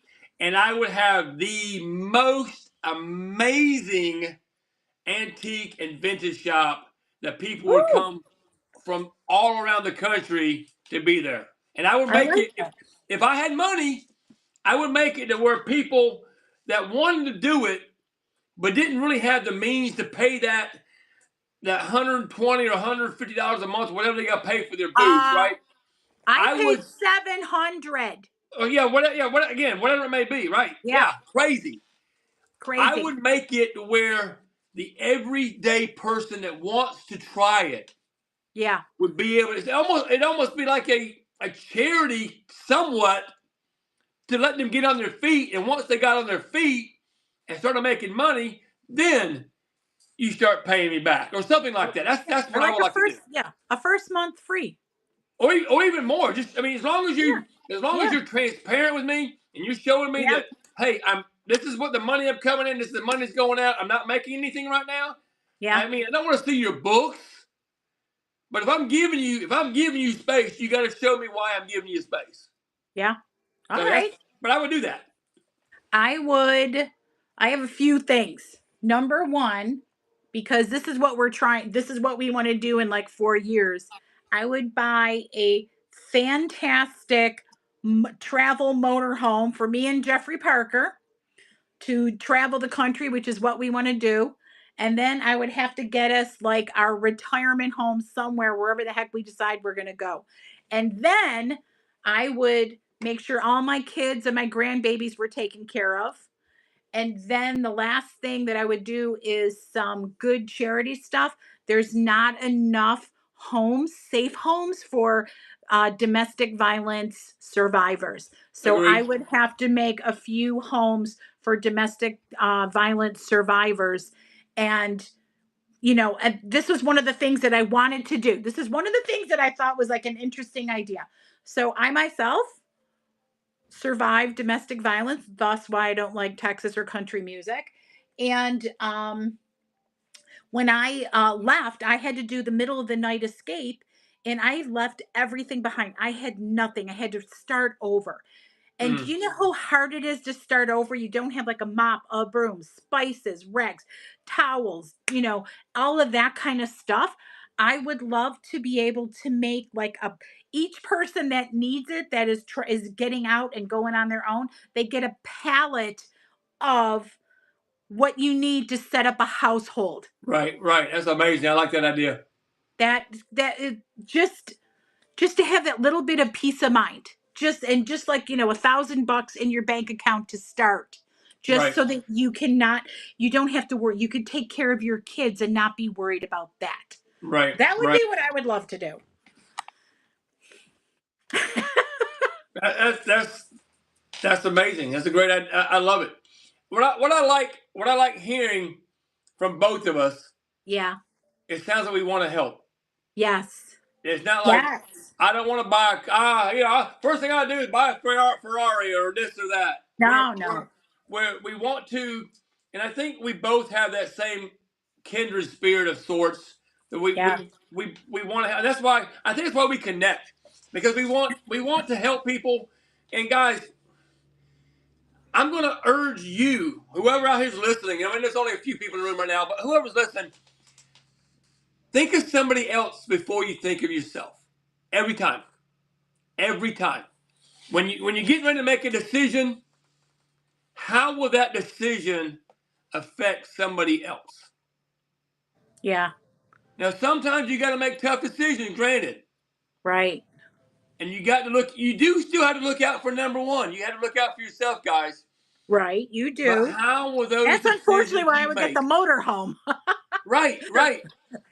and I would have the most amazing antique and vintage shop that people would Ooh, come from all around the country to be there. And I would I make like it that. if I had money, I would make it to where people that wanted to do it but didn't really have the means to pay that $120 or $150 a month, whatever they got to pay for their booth, Uh, right? I I paid would, 700. oh yeah, whatever it may be, right? Yeah, Yeah, crazy. I crazy. would make it to where the everyday person that wants to try it Yeah, would be able. It almost be like a charity, somewhat, to let them get on their feet. And once they got on their feet and started making money, then you start paying me back or something like that. That's or what I like would like to do. a first month free. Or even more. Just I mean, as long as Yeah, you as long as yeah, you're transparent with me and you're showing me yeah, that, hey, I'm this is what the money I'm coming in, this is the money's going out. I'm not making anything right now. yeah, I mean, I don't want to see your books, but if I'm giving you space, you got to show me why I'm giving you space. yeah. All So right. but I would do that. I would I have a few things. Number 1, because this is what we want to do in like 4 years. I would buy a fantastic travel motorhome for me and Jeffrey Parker to travel the country, which is what we want to do. And then I would have to get us like our retirement home somewhere, wherever the heck we decide we're going to go. And then I would make sure all my kids and my grandbabies were taken care of. And then the last thing that I would do is some good charity stuff. There's not enough safe homes for domestic violence survivors. So I Agreed. would have to make a few homes for domestic violence survivors. And, and this was one of the things that I wanted to do. This is one of the things that I thought was like an interesting idea. So I myself survived domestic violence, thus why I don't like Texas or country music. And when I left, I had to do the middle of the night escape, and I left everything behind. I had nothing. I had to start over. And Mm, you know how hard it is to start over? You don't have like a mop, a broom, spices, rags, towels, all of that kind of stuff. I would love to be able to make like a each person that needs it, that is getting out and going on their own, they get a palette of what you need to set up a household. right, right. That's amazing. I like that idea. That is just to have that little bit of peace of mind, just like $1,000 in your bank account to start, just Right, so that you don't have to worry, you could take care of your kids and not be worried about that. right, That would right. be what I would love to do. That's amazing. That's a great idea. I love it. What I like hearing from both of us, Yeah. it sounds like we want to help. Yes. It's not like Yes. I don't want to buy first thing I do is buy a Ferrari or this or that. No, no. Where we want to, and I think we both have that same kindred spirit of sorts that we Yeah. we we want to have. That's why we connect, because we want to help people. And guys, I'm going to urge you, whoever out here's listening. I mean, there's only a few people in the room right now, but whoever's listening, think of somebody else before you think of yourself. Every time. Every time. When you get ready to make a decision, how will that decision affect somebody else? Yeah. Now, sometimes you got to make tough decisions, granted. Right. And you got to look, you do still have to look out for number one. You have to look out for yourself, guys. Right. You But do. how will those That's unfortunately decisions why I you would get make? the motorhome. Right, right.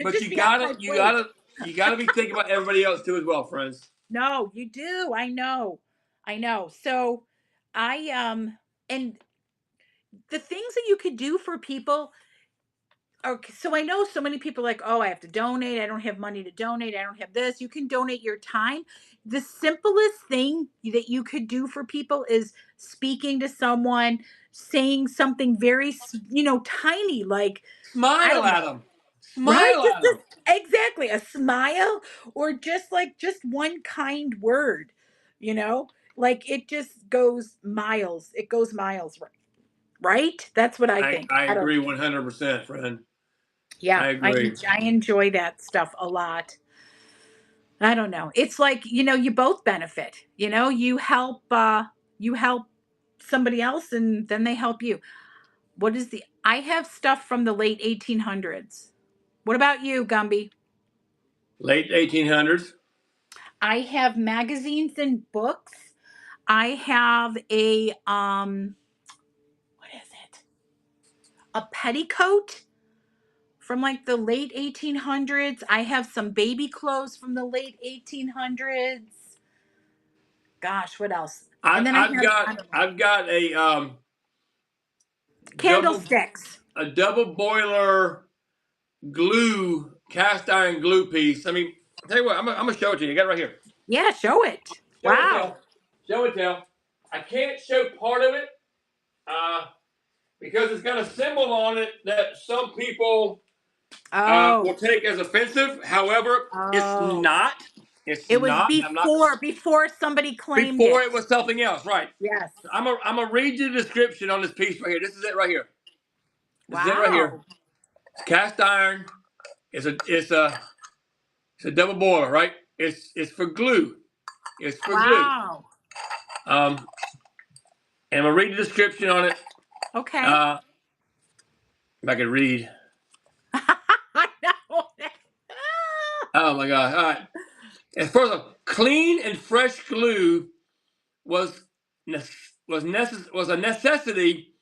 But Just be out of my place. you gotta be thinking about everybody else too as well, friends. No, you do. I know. I know. So and the things that you could do for people. Okay, so I know so many people are like, oh, I have to donate. I don't have money to donate. I don't have this. You can donate your time. The simplest thing that you could do for people is speaking to someone, saying something very, tiny, like, I Smile don't at know, them. right? Smile Just at them. exactly a smile, or just one kind word, you know, like it just goes miles. It goes miles, right? That's what I think. I I don't. agree 100%, friend. Yeah, I agree. I enjoy that stuff a lot. I don't know. It's like, you both benefit. You help somebody else and then they help you. I have stuff from the late 1800s. What about you, Gumby? Late 1800s. I have magazines and books. I have what is it? A petticoat from like the late 1800s. I have some baby clothes from the late 1800s. Gosh, what else? And then I have, I don't know, I've got double candlesticks. a double boiler glue cast iron glue piece. I mean, I'll tell you what, I'm gonna show it to you. I got it right here. Yeah, show it. Show and Wow. tell. Show and tell. I can't show part of it because it's got a symbol on it that some people will Oh, take as offensive. However, it's oh. not. It's It was not. I'm not. before somebody claimed Before it. it was something else, right? Yes. I'm gonna read you the description on this piece right here. This is it right here. This is it right here. Wow. It's cast iron. It's a double boiler, right? It's for glue. It's for glue. Wow. Um, and I'm gonna read the description on it. Okay. If I could read. I know. Oh my God! All right. And first of all, clean and fresh glue was was a necessity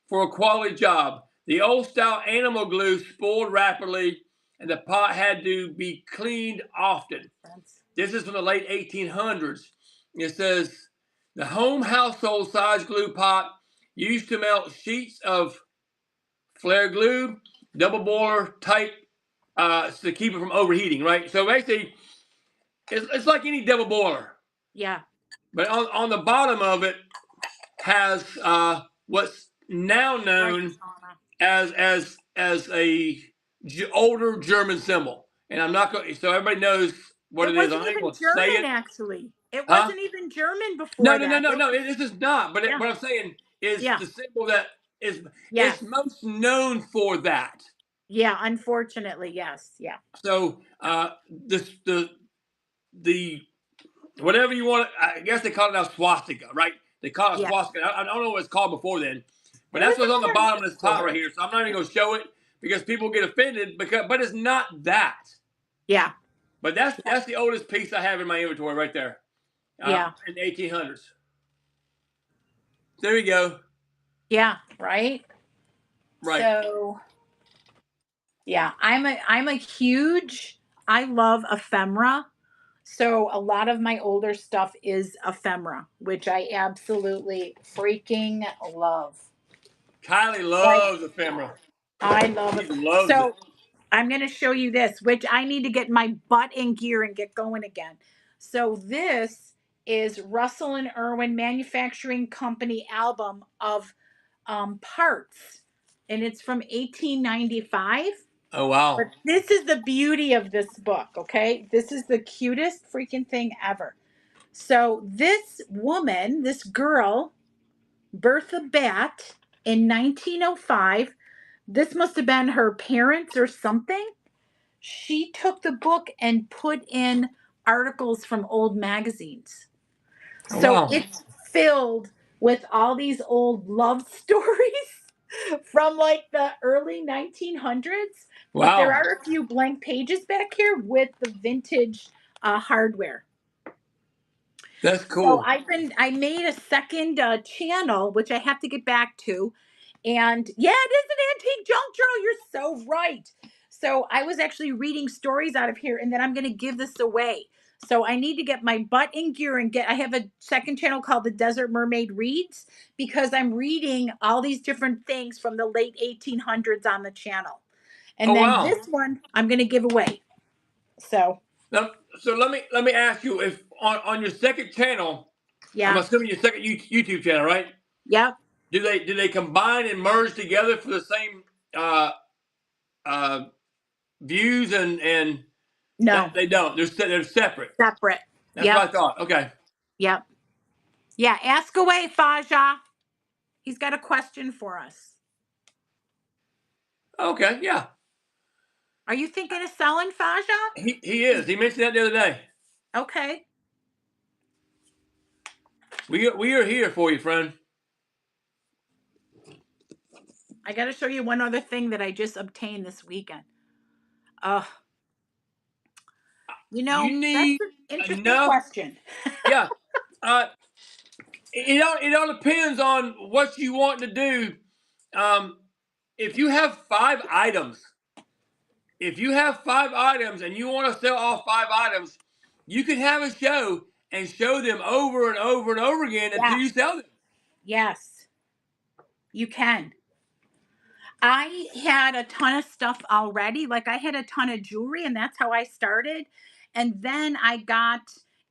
for a quality job. The old style animal glue spoiled rapidly, and the pot had to be cleaned often. This is from the late 1800s. It says the home household size glue pot used to melt sheets of flare glue, double boiler type to keep it from overheating, right? So basically, it's like any double boiler. Yeah. But on the bottom of it has what's now known as a older German symbol, and I'm not going. So everybody knows what It it is. wasn't I'm not even going to say German, it, actually. It huh? wasn't even German No, before no, no, that. no, It no. was, This is not. But yeah. what I'm saying is Yeah. the symbol that is Yes. it's most known for that. Yeah. Unfortunately, yes. Yeah. So the whatever you want. I guess they call it now swastika, right? They call it Yeah. swastika. I don't know what it's called before then, but There was that's what's on the another bottom name of this pot for right it. here. So I'm not even going to show it because people get offended. But it's not that. Yeah. But that's the oldest piece I have in my inventory right there. Yeah. In the 1800s. There you go. Yeah. Right. Right. So yeah, I'm a huge. I love ephemera. So a lot of my older stuff is ephemera, which I absolutely freaking love. Kylie Like, loves ephemera. I love She it. loves it. So I'm going to show you this, which I need to get my butt in gear and get going again. So this is Russell and Irwin Manufacturing Company album of parts, and it's from 1895. Oh wow. But this is the beauty of this book, okay? This is the cutest freaking thing ever. So this woman, this girl, Bertha Batt in 1905. This must have been her parents or something. She took the book and put in articles from old magazines. Oh, So wow. it's filled with all these old love stories from like the early 1900s. But there Wow. are a few blank pages back here with the vintage hardware. That's So cool. I made a second channel, which I have to get back to. And yeah, it is an antique junk journal. You're so right. So I was actually reading stories out of here, and then I'm going to give this away. So I need to get my butt in gear and I have a second channel called the Desert Mermaid Reads, because I'm reading all these different things from the late 1800s on the channel. And Oh, then wow. this one I'm going to give away. So Now, so let me ask you, if on your second channel, I'm yeah. assuming your second YouTube channel, right? Yep. Do they combine and merge together for the same uh, uh, views, and that No. they don't? They're separate. Separate. That's Yep. what I thought. Okay. Yep. Yeah. Ask away, Faja. He's got a question for us. Okay. Yeah. Are you thinking of selling, Faja? He is. He mentioned that the other day. Okay. We are here for you, friend. I got to show you one other thing that I just obtained this weekend. Uh, You that's need an interesting enough. question. Yeah. Uh, it all depends on what you want to do. Um, if you have five items and you want to sell all five items, you can have a show and show them over and over and over again until Yeah. you sell them. Yes, you can. I had a ton of stuff already. Like I had a ton of jewelry, and that's how I started. And then I got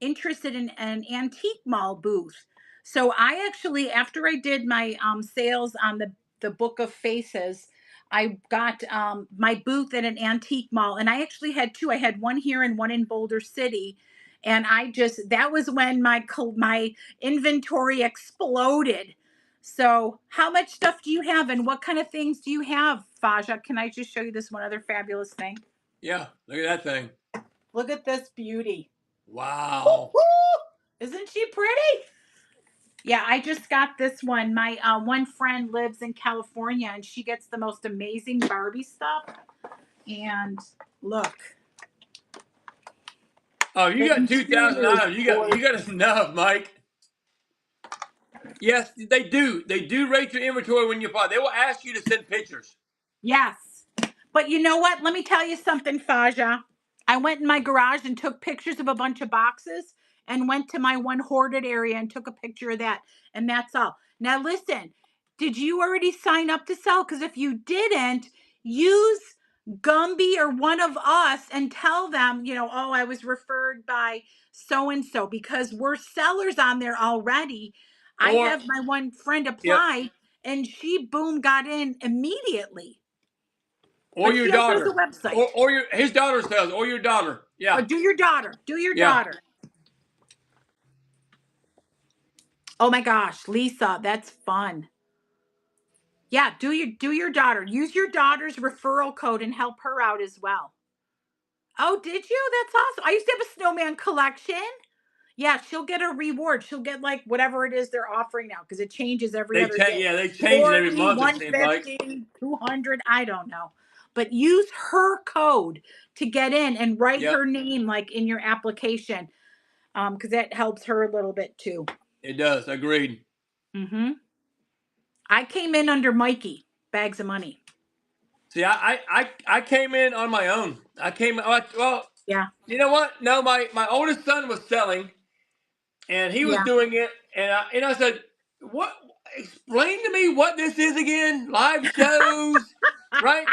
interested in an antique mall booth. So I actually, after I did my sales on the Book of Faces, I got my booth at an antique mall, and I actually had two. I had one here and one in Boulder City. And that was when my inventory exploded. So, how much stuff do you have, and what kind of things do you have, Faja? Can I just show you this one other fabulous thing? Yeah, look at that thing. Look at this beauty. Wow. Woo-hoo! Isn't she pretty? Yeah, I just got this one. My one friend lives in California, and she gets the most amazing Barbie stuff. And look, Oh, you the got 2,000 interior is items. You got gorgeous. enough, Mike. Yes, they do. They do rate your inventory when you buy. They will ask you to send pictures. Yes. But you know what? Let me tell you something, Faja. I went in my garage and took pictures of a bunch of boxes and went to my one hoarded area and took a picture of that. And that's all. Now, listen, did you already sign up to sell? Because if you didn't, use Gumby or one of us and tell them, oh, I was referred by so and so, because we're sellers on there already. I Or, have my one friend yep, apply, and she, boom, got in immediately. or But your she also has a daughter. Or, website. or his daughter sells, or your daughter. Or Yeah, do your daughter. Do your yeah. daughter. Oh my gosh, Lisa, that's fun. Yeah, do your daughter. Use your daughter's referral code and help her out as well. Oh, did you? That's awesome. I used to have a snowman collection. Yeah, she'll get a reward. She'll get like whatever it is they're offering now, because it changes every other day. Yeah, they change it every 40, month, it seems like. 150, 200, I don't know. But use her code to get in and write Yep, her name like in your application, because that helps her a little bit too. it does. Agreed. Mm-hmm. I came in under Mikey, bags of money. See, I came in on my own. I came, well, Yeah, you know what? No, my oldest son was selling, and he was yeah, doing it, and I said, "What? Explain to me what this is again? Live shows, right?"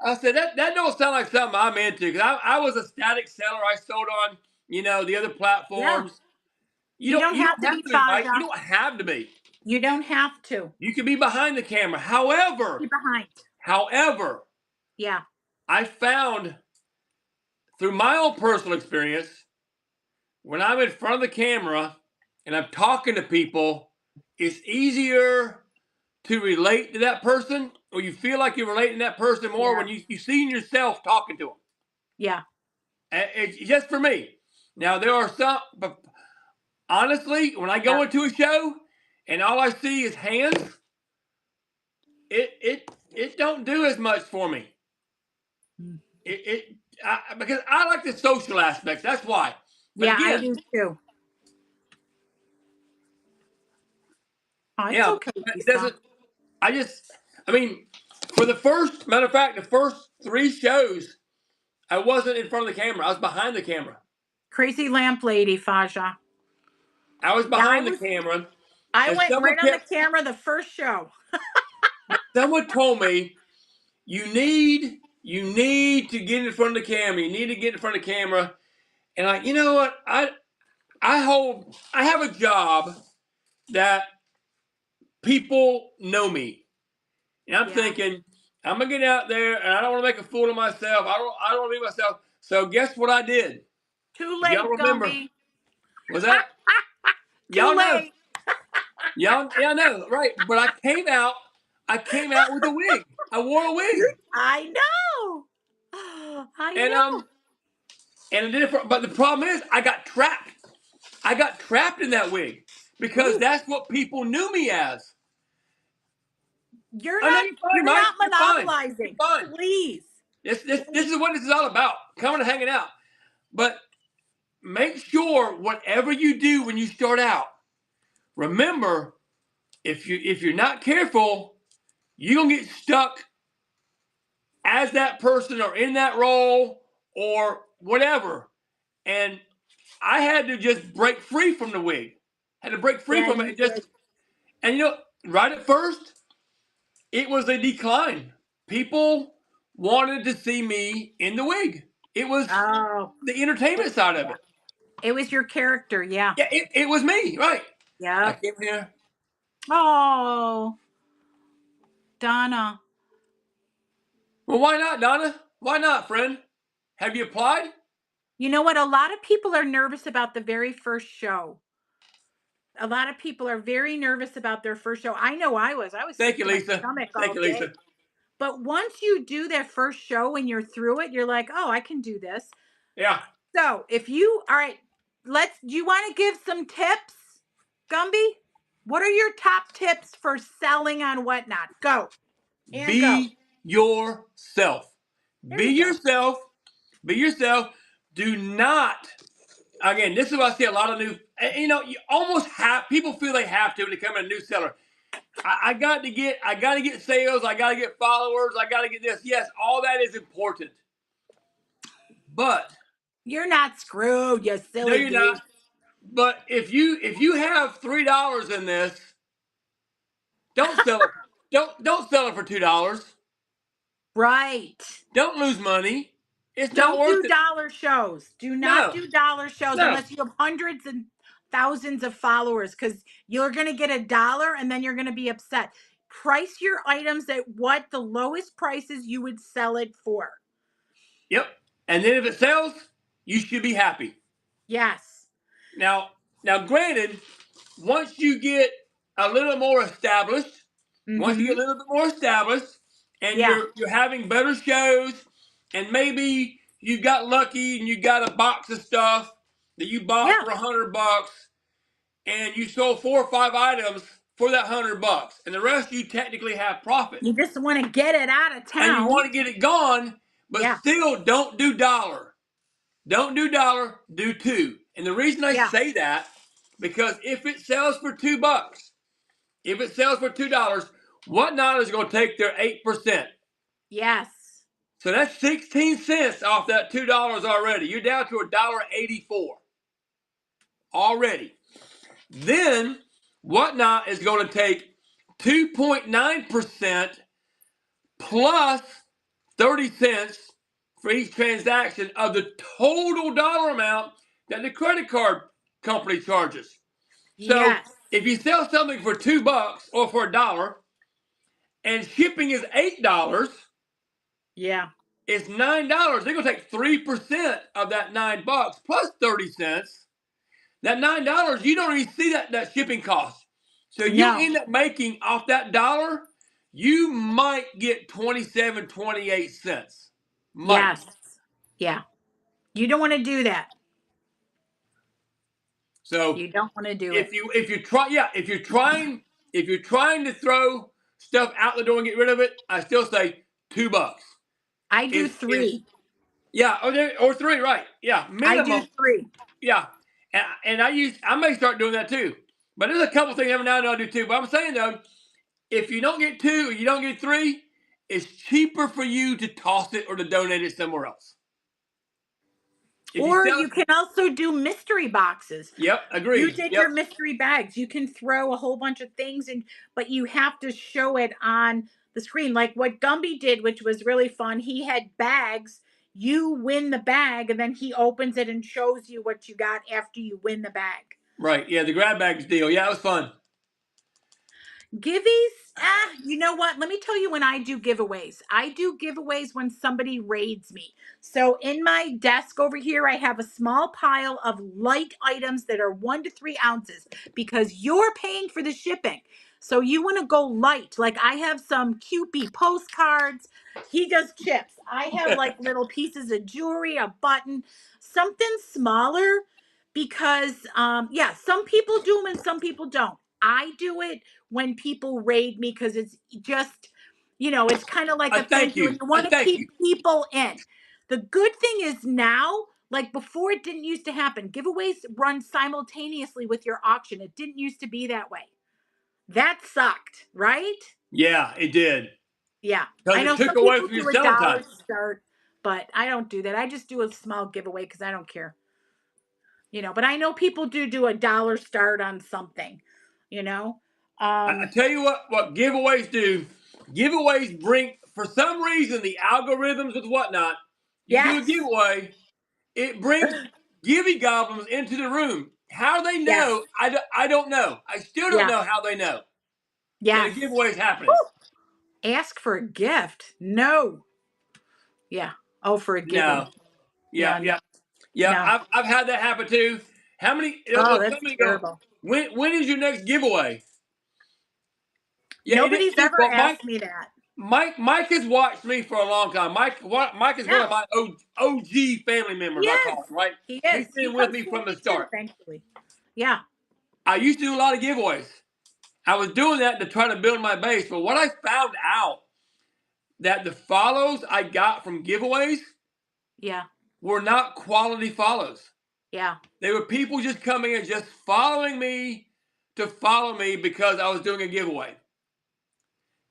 I said that don't sound like something I'm into, because I was a static seller. I sold on the other yeah. platforms. You You don't don't you have don't to have be to be, Mike. You Faja. don't have to be. You don't have to You can be behind the camera. be However, behind. however, Yeah, I found through my own personal experience, when I'm in front of the camera and I'm talking to people, it's easier to relate to that person, or you feel like you're relating to that person more when you see yourself talking to them. Yeah. It's just for me. Now there are some, but honestly, when I go into a show and all I see is hands, it don't do as much for me. Because I like the social aspects. That's why. But Yeah, I again, do too. Oh, it's yeah, okay, it Lisa. doesn't. I mean, for the first matter of fact, the first 3 shows, I wasn't in front of the camera. I was behind the camera. Crazy lamp lady, Faja. I was Yeah, behind the camera, I and went right on the camera the first show. someone told me you need to get in front of the camera. You need to get in front of the camera. And you know what? I have a job that people know me. And I'm thinking, I'm gonna get out there and I don't want to make a fool of myself. I don't want to be myself. So guess what I did? Too If y'all late, remember, Gumby. was that Too y'all know? late. Y'all know, right? But I came out with a wig. I wore a wig. I know. I And know. but the problem is I got trapped. I got trapped in that wig because Ooh, that's what people knew me as. you're I know not you're fine, you're Mike. not You're fine. You're monopolizing. fine. Please. This is what this is all about. Coming and hanging out. But make sure whatever you do when you start out, remember if you're not careful, you're gonna get stuck as that person or in that role or whatever. And I had to just break free from the wig. Had to break free Yeah, from it you and just did. and right at first, it was a decline. People wanted to see me in the wig. It was Oh, the entertainment side of yeah. it. It was your character, yeah. Yeah, it was me, right? I Yep. came here. Oh, Donna. Well, why not, Donna? Why not, friend? Have you applied? You know what? A lot of people are nervous about the very first show. A lot of people are very nervous about their first show. I know I was. I was Thank sick you, to my Lisa. stomach Thank all you, day. Lisa. But once you do that first show and you're through it, you're like, oh, I can do this. Yeah. So all right, do you want to give some tips, Gumby? What are your top tips for selling on Whatnot? Go and go. Be yourself. There Be you go. yourself. Be yourself. Do not. Again, this is what I see a lot of new. You almost have people feel they have to become a new seller. I got to get sales. I got to get followers. I got to get this. Yes, all that is important. But You're not screwed, you no, silly you're not. goose. But if you have $3 in this, don't sell it. Don't sell it for $2. Right. Don't lose money. It's not Don't worth do it. dollar shows. Do not No, do dollar shows no. unless you have hundreds and thousands of followers because you're going to get $1 and then you're going to be upset. Price your items at what the lowest prices you would sell it for. Yep. And then if it sells, you should be happy. Yes. Now, granted, once you get a little more established, once you get a little bit more established, and Yeah. you're having better shows, and maybe you got lucky and you got a box of stuff that you bought for $100, and you sold 4 or 5 items for that $100, and the rest you technically have profit. You just want to get it out of town. And you want to get it gone, but still don't do dollar. Don't do dollar, do 2. And the reason I say that, because if it sells for $2, if it sells for $2, Whatnot is going to take their 8%. Yes. So that's 16 cents off that $2 already. You're down to $1.84 already. Then Whatnot is going to take 2.9% plus 30 cents for each transaction of the total dollar amount that the credit card company charges. So if you sell something for $2 or for $1 and shipping is $8, it's $9. They're gonna take 3% of that $9 plus 30 cents. That $9, you don't even see that shipping cost. So you No. end up making off that dollar, you might get 27, 28 cents. Might. Yes. Yeah. You don't want to do that. So You don't want to do it. if you try, yeah, if you're trying to throw stuff out the door and get rid of it, I still say $2. I do Is 3. yeah, or three, right? Yeah, I do minimum. 3. Yeah, and I may start doing that too. But there's a couple things every now and then I do too. But I'm saying though, if you don't get 2 or you don't get 3, it's cheaper for you to toss it or to donate it somewhere else. If you Or sell it, you can also do mystery boxes. yep, You agreed. did Yep, your mystery bags. You can throw a whole bunch of things in, but you have to show it on the screen. Like what Gumby did, which was really fun. He had bags. You win the bag, and then he opens it and shows you what you got after you win the bag. right. Yeah, the grab bags deal. Yeah, it was fun. Giveys, you know what? Let me tell you when I do giveaways. I do giveaways when somebody raids me. So in my desk over here, I have a small pile of light items that are 1 to 3 ounces because you're paying for the shipping. So you want to go light. Like I have some Cupid postcards. He does chips. I have like little pieces of jewelry, a button, something smaller because yeah, some people do them and some people don't. I do it when people raid me because it's just, it's kind of like I a thank thank you and you. you I want to thank keep you. people in. The good thing is now, like before, it didn't used to happen. Giveaways run simultaneously with your auction. It didn't used to be that way. That sucked, right? Yeah, it did Yeah. because I it know took some away people from your do a selling dollar time. start, but I don't do that. I just do a small giveaway because I don't care. But I know people do a dollar start on something, you know. I Um, tell you what giveaways do. Giveaways bring, for some reason, the algorithms with whatnot. You do a yes. giveaway, it brings giving goblins into the room. How they Yes. know, I don't know. I still don't Yeah. know how they know that a Yes. giveaway is happening. Ask for a gift. No. Yeah. Oh, for a No. giving. Yeah, Yeah. No. yeah, yeah. No. I've had that happen too. How many? Oh, They'll come that's and go. terrible. When is your next giveaway? Yeah, Nobody's it, ever well, asked me that. Mike has watched me for a long time. Mike is one Yeah. of my OG family members. I Yes. call him, right. He He's is. He been with comes me to from the me too, start. thankfully. Yeah. I used to do a lot of giveaways. I was doing that to try to build my base, but what I found out that the follows I got from giveaways Yeah. were not quality follows. Yeah. They were people just coming and just following me to follow me because I was doing a giveaway.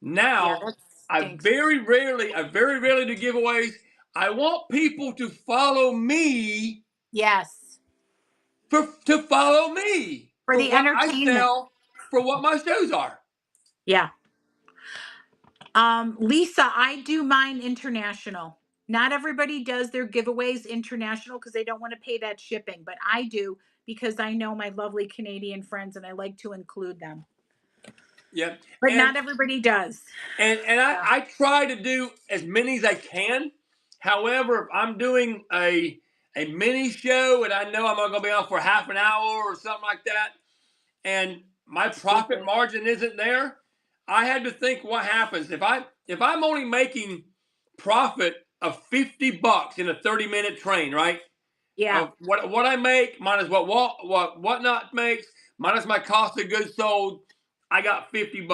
Yeah. Now, That stinks. I very rarely do giveaways. I want people to follow me Yes. to follow me For for the what I entertainment. sell, for what my shows are. Yeah. Lisa, I do mine international. Not everybody does their giveaways international because they don't want to pay that shipping, but I do because I know my lovely Canadian friends and I like to include them. Yeah. But not everybody does. And Yeah. I try to do as many as I can. However, if I'm doing a mini show and I know I'm going to be on for half an hour or something like that, and my profit Stupid. margin isn't there, I had to think what happens if I'm only making profit of $50 in a 30-minute train, right? Yeah. Of what I make minus what whatnot makes minus my cost of goods sold, I got $50.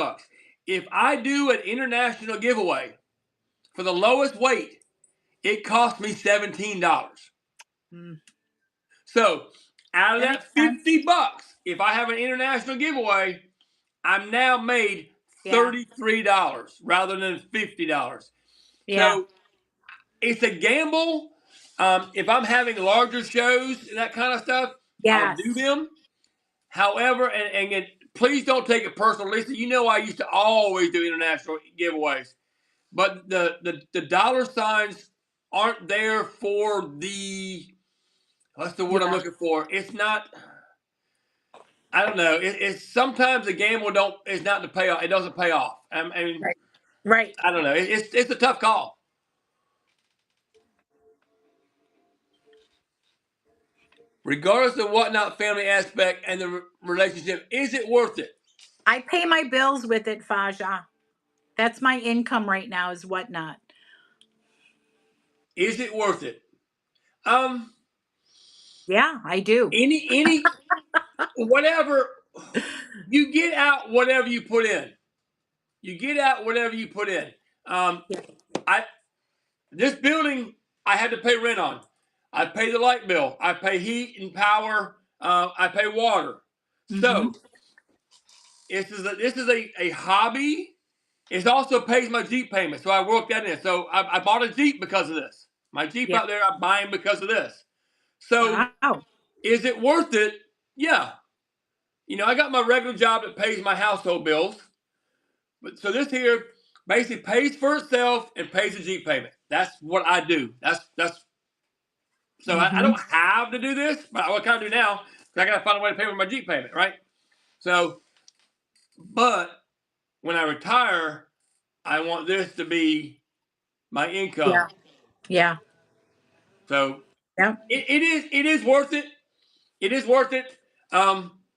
If I do an international giveaway for the lowest weight, it cost me $17. Mm, So out of that that makes sense. $50, if I have an international giveaway, I'm now made Yeah. $33 rather than $50. Yeah. So it's a gamble. If I'm having larger shows and that kind of stuff, I'll Yes. do them. However, please don't take it personal. Lisa, you know I used to always do international giveaways. But the dollar signs aren't there for the, what's the word I'm Yeah. looking for? It's not, I don't know. It's sometimes the gamble don't is not to pay off. It doesn't pay off. I mean, Right. Right. I don't know. It's a tough call. Regardless of whatnot family aspect and the relationship, is it worth it? I pay my bills with it, Faja. That's my income right now, is Whatnot. Is it worth it? Yeah, I do. Any whatever you get out, whatever you put in. You get out whatever you put in. Yeah. I this building I had to pay rent on. I pay the light bill. I pay heat and power. I pay water. Mm-hmm. So this is a hobby. It also pays my Jeep payment. So I worked that in. So I bought a Jeep because of this. My Jeep Yeah. out there, I'm buying because of this. So Wow. is it worth it? Yeah. I got my regular job that pays my household bills. But so this here basically pays for itself and pays the Jeep payment. That's what I do. That's so I Mm-hmm. don't have to do this, but what can I do now? Because I got to find a way to pay for my Jeep payment, right? So, but when I retire, I want this to be my income. Yeah. Yeah. So Yeah. it is worth it. It is worth it.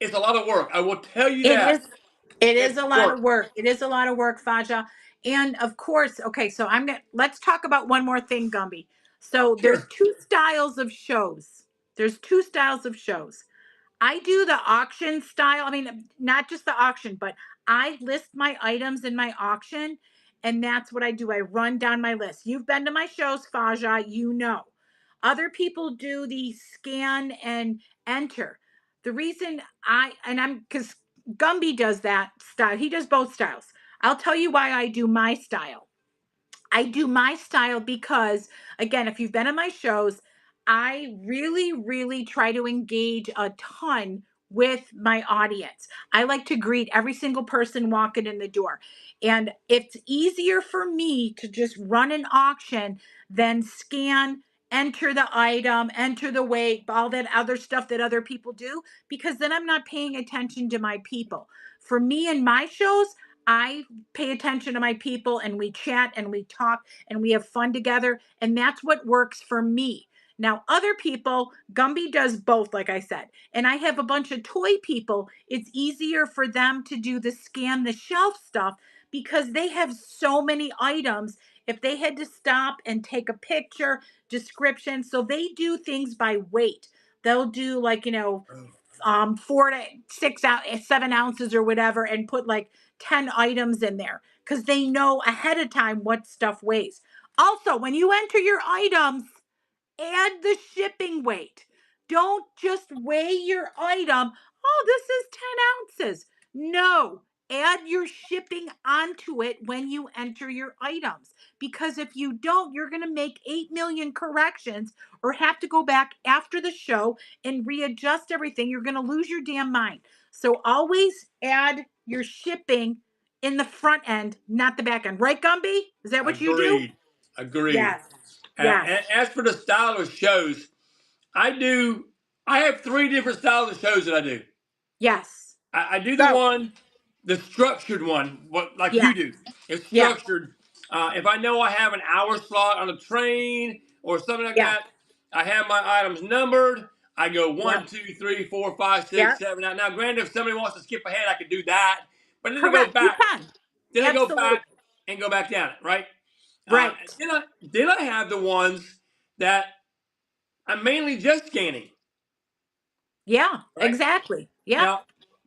It's a lot of work. I will tell you It that. is. It is It's a lot work. of work. It is a lot of work, Faja. And of course, okay, so let's talk about one more thing, Gumby. So there's Sure. two styles of shows. There's two styles of shows. I do the auction style. I mean, not just the auction, but I list my items in my auction, and that's what I do. I run down my list. You've been to my shows, Faja, you know. Other people do the scan and enter. The reason because Gumby does that style, he does both styles. I'll tell you why I do my style. I do my style because, again, if you've been in my shows, I really, really try to engage a ton with my audience. I like to greet every single person walking in the door. And it's easier for me to just run an auction than scan, enter the item, enter the weight, all that other stuff that other people do, because then I'm not paying attention to my people. For me and my shows, I pay attention to my people and we chat and we talk and we have fun together. And that's what works for me. Now, other people, Gumby does both, like I said. And I have a bunch of toy people. It's easier for them to do the scan the shelf stuff because they have so many items. If they had to stop and take a picture, description, so they do things by weight. They'll do like, 4 to 6 out 7 ounces or whatever and put like 10 items in there because they know ahead of time what stuff weighs. Also, when you enter your items, add the shipping weight. Don't just weigh your item. Oh, this is 10 ounces. No, add your shipping onto it when you enter your items. Because if you don't, you're going to make 8 million corrections or have to go back after the show and readjust everything. You're going to lose your damn mind. So always add your shipping in the front end, not the back end. Right, Gumby? Is that what you do? Agreed. Agreed. Yes. Yes. As for the style of shows, I have three different styles of shows that I do. Yes. I do Go. the structured one, what like Yeah. you do. It's Yeah. structured. If I know I have an hour slot on a train or something like Yeah. that, I have my items numbered. I go one, Yep. two, three, four, five, six, Yep. 7. Now, granted, if somebody wants to skip ahead, I could do that. But then I go Correct. You back. can. Then I go Absolutely. back and go back down it, right? Right. Then I have the ones that I'm mainly just scanning, Yeah. right? Exactly. Yep. Now,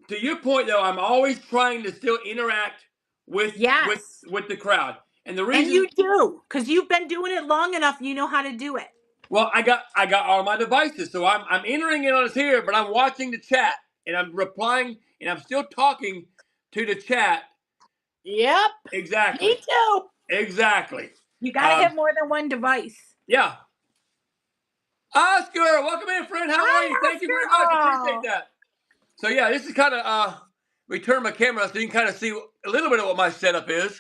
to your point though, I'm always trying to still interact with with Yes. with the crowd. And the And reason, you do, because you've been doing it long enough. You know how to do it. well, I got all my devices, so I'm entering it on here, but I'm watching the chat and I'm replying and I'm still talking to the chat. Yep. Me Exactly, too. exactly. You got to Um, have more than one device. yeah. Oscar, welcome in, friend. How are you? Hi, Thank you Oscar. very much. Appreciate Oh. that. So yeah, this is kind of return my camera so you can kind of see a little bit of what my setup is.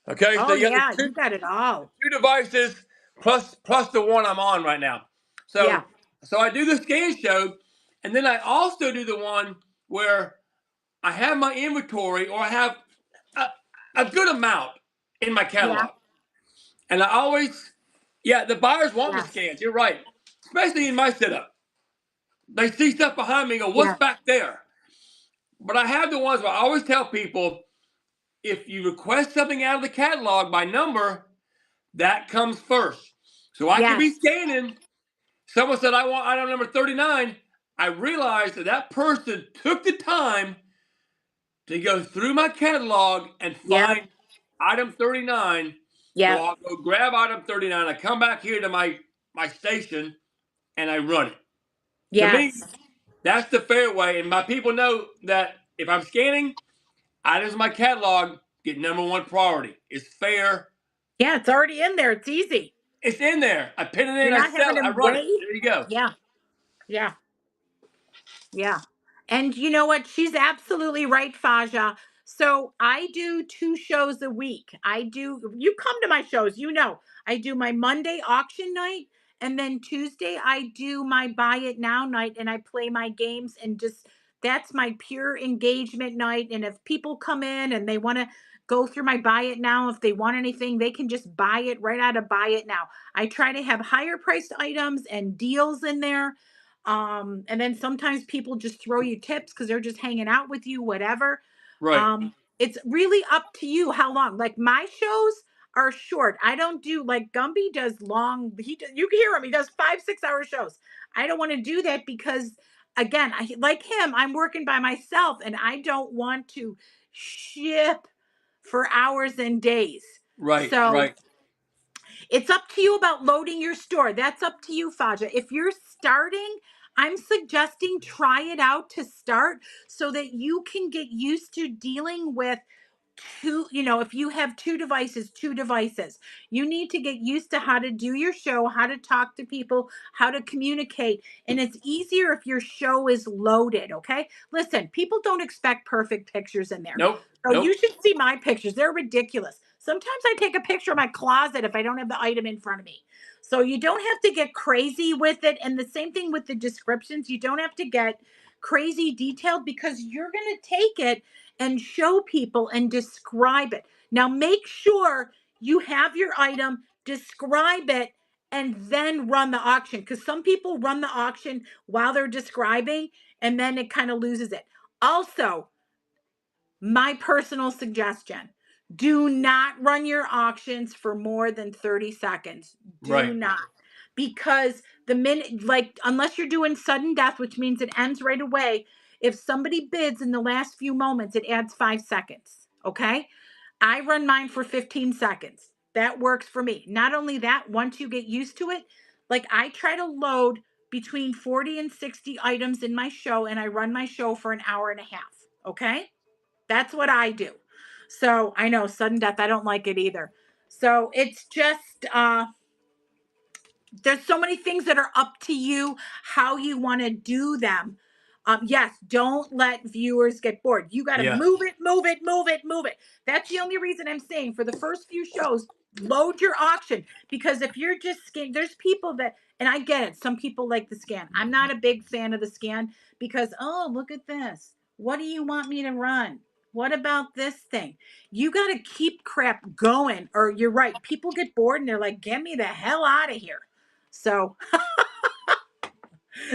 Okay, so Oh, you got the yeah. two You got it all. two devices plus the one I'm on right now. Yeah. So I do the scan show, and then I also do the one where I have my inventory or I have a, a good amount in my Yeah. catalog, and I always, yeah, the buyers want the Yes. scans. You're right, especially in my setup. They see stuff behind me and go, "What's Yeah. back there?" But I have the ones where I always tell people, if you request something out of the catalog by number, that comes first. So I could be Yes. scanning. Someone said, I want item number 39. I realized that that person took the time to go through my catalog and Yep. find item 39. So Yep. I'll go grab item 39. I come back here to my station and I run it. To me, Yes. that's the fair way. And my people know that if I'm scanning, items in my catalog get number one priority. It's fair. Yeah, it's already in there. It's easy. It's in there. I pin it in, You're I not sell having it, I to run it. wait. There you go. Yeah. Yeah. Yeah. And you know what? She's absolutely right, Faja. So I do 2 shows a week. You come to my shows, I do my Monday auction night, and then Tuesday I do my buy it now night, and I play my games, and just that's my pure engagement night. And if people come in and they want to go through my buy it now, if they want anything, they can just buy it right out of buy it now. I try to have higher priced items and deals in there, and then sometimes people just throw you tips because they're just hanging out with you, whatever. Right. It's really up to you how long. Like my shows are short. I don't do like Gumby does long. You can hear him. He does 5, 6 hour shows. I don't want to do that because, again, I like him. I'm working by myself, and I don't want to ship for hours and days. Right. So Right. it's up to you about loading your store. That's up to you, Faja. If you're starting, I'm suggesting try it out to start so that you can get used to dealing with if you have two devices. You need to get used to how to do your show, how to talk to people, how to communicate. And it's easier if your show is loaded, okay? Listen, people don't expect perfect pictures in there. Nope. So you Nope. should see my pictures. They're ridiculous. Sometimes I take a picture of my closet if I don't have the item in front of me. So you don't have to get crazy with it. And the same thing with the descriptions. You don't have to get crazy detailed because you're going to take it and show people and describe it. Now, make sure you have your item, describe it, and then run the auction, because some people run the auction while they're describing, and then it kind of loses it. Also, my personal suggestion, do not run your auctions for more than 30 seconds. Do Right. not. Because the minute, like, unless you're doing sudden death, which means it ends right away, if somebody bids in the last few moments, it adds 5 seconds. Okay. I run mine for 15 seconds. That works for me. Not only that, once you get used to it, like I try to load between 40 and 60 items in my show, and I run my show for an hour and a half. Okay. That's what I do. So I know sudden death, I don't like it either. So it's just there's so many things that are up to you how you want to do them. Yes, don't let viewers get bored. You got to Yeah. move it, move it, move it, move it. That's the only reason I'm saying for the first few shows, load your auction, because if you're just there's people that, and I get it, some people like the scan. I'm not a big fan of the scan because, oh, look at this. What do you want me to run? What about this thing? You got to keep crap going, or you're right. People get bored and they're like, get me the hell out of here. So,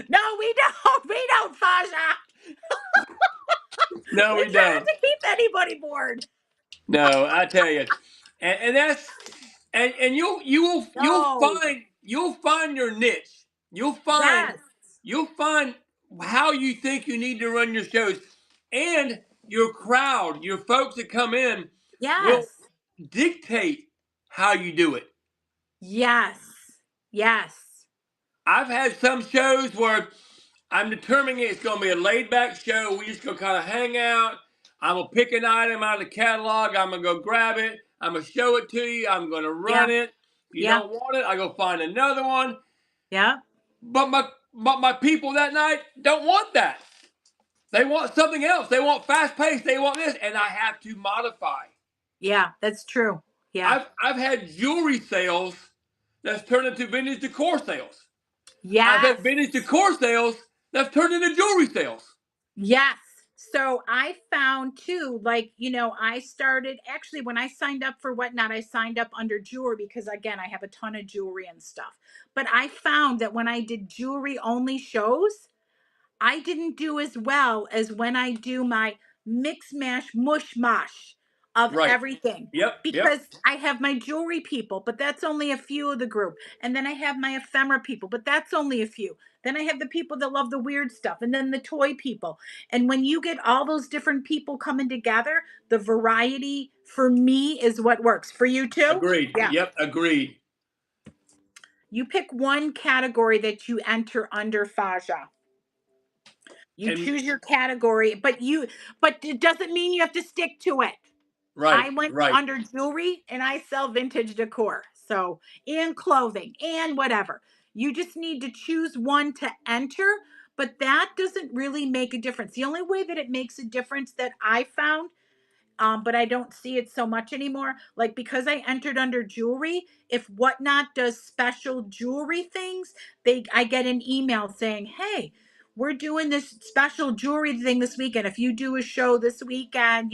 no, we don't. We don't, Faja. No, We we try not don't. to keep anybody bored. No, I tell you, and that's and No. you'll find your niche. Yes. You'll find how you think you need to run your shows, and your crowd, your folks that come in, will Yes. dictate how you do it. Yes. Yes. I've had some shows where I'm determining it's going to be a laid back show. We just go kind of hang out. I'm going to pick an item out of the catalog. I'm going to go grab it. I'm going to show it to you. I'm going to run Yeah. it. If you Yeah. don't want it, I go find another one. Yeah. But my people that night don't want that. They want something else. They want fast paced. They want this, and I have to modify. Yeah. That's true. Yeah. I've had jewelry sales that's turned into vintage decor sales. I've Yes. had vintage decor sales that's turned into jewelry sales. Yes. So I found too, like, I started actually when I signed up for Whatnot, I signed up under jewelry because, again, I have a ton of jewelry and stuff. But I found that when I did jewelry only shows, I didn't do as well as when I do my mix mash mush mosh of Right. everything, Yep. Yep. because I have my jewelry people, but that's only a few of the group. And then I have my ephemera people, but that's only a few. Then I have the people that love the weird stuff, and then the toy people. And when you get all those different people coming together, the variety for me is what works. For you too? Agreed. Yeah. Yep. Agreed. You pick one category that you enter under Faja. You And choose your category, but it doesn't mean you have to stick to it. right. I went Right. under jewelry and I sell vintage decor. So, and clothing and whatever. You just need to choose one to enter, but that doesn't really make a difference. The only way that it makes a difference that I found, but I don't see it so much anymore. Like, because I entered under jewelry, if Whatnot does special jewelry things, I get an email saying, "Hey, we're doing this special jewelry thing this weekend. If you do a show this weekend,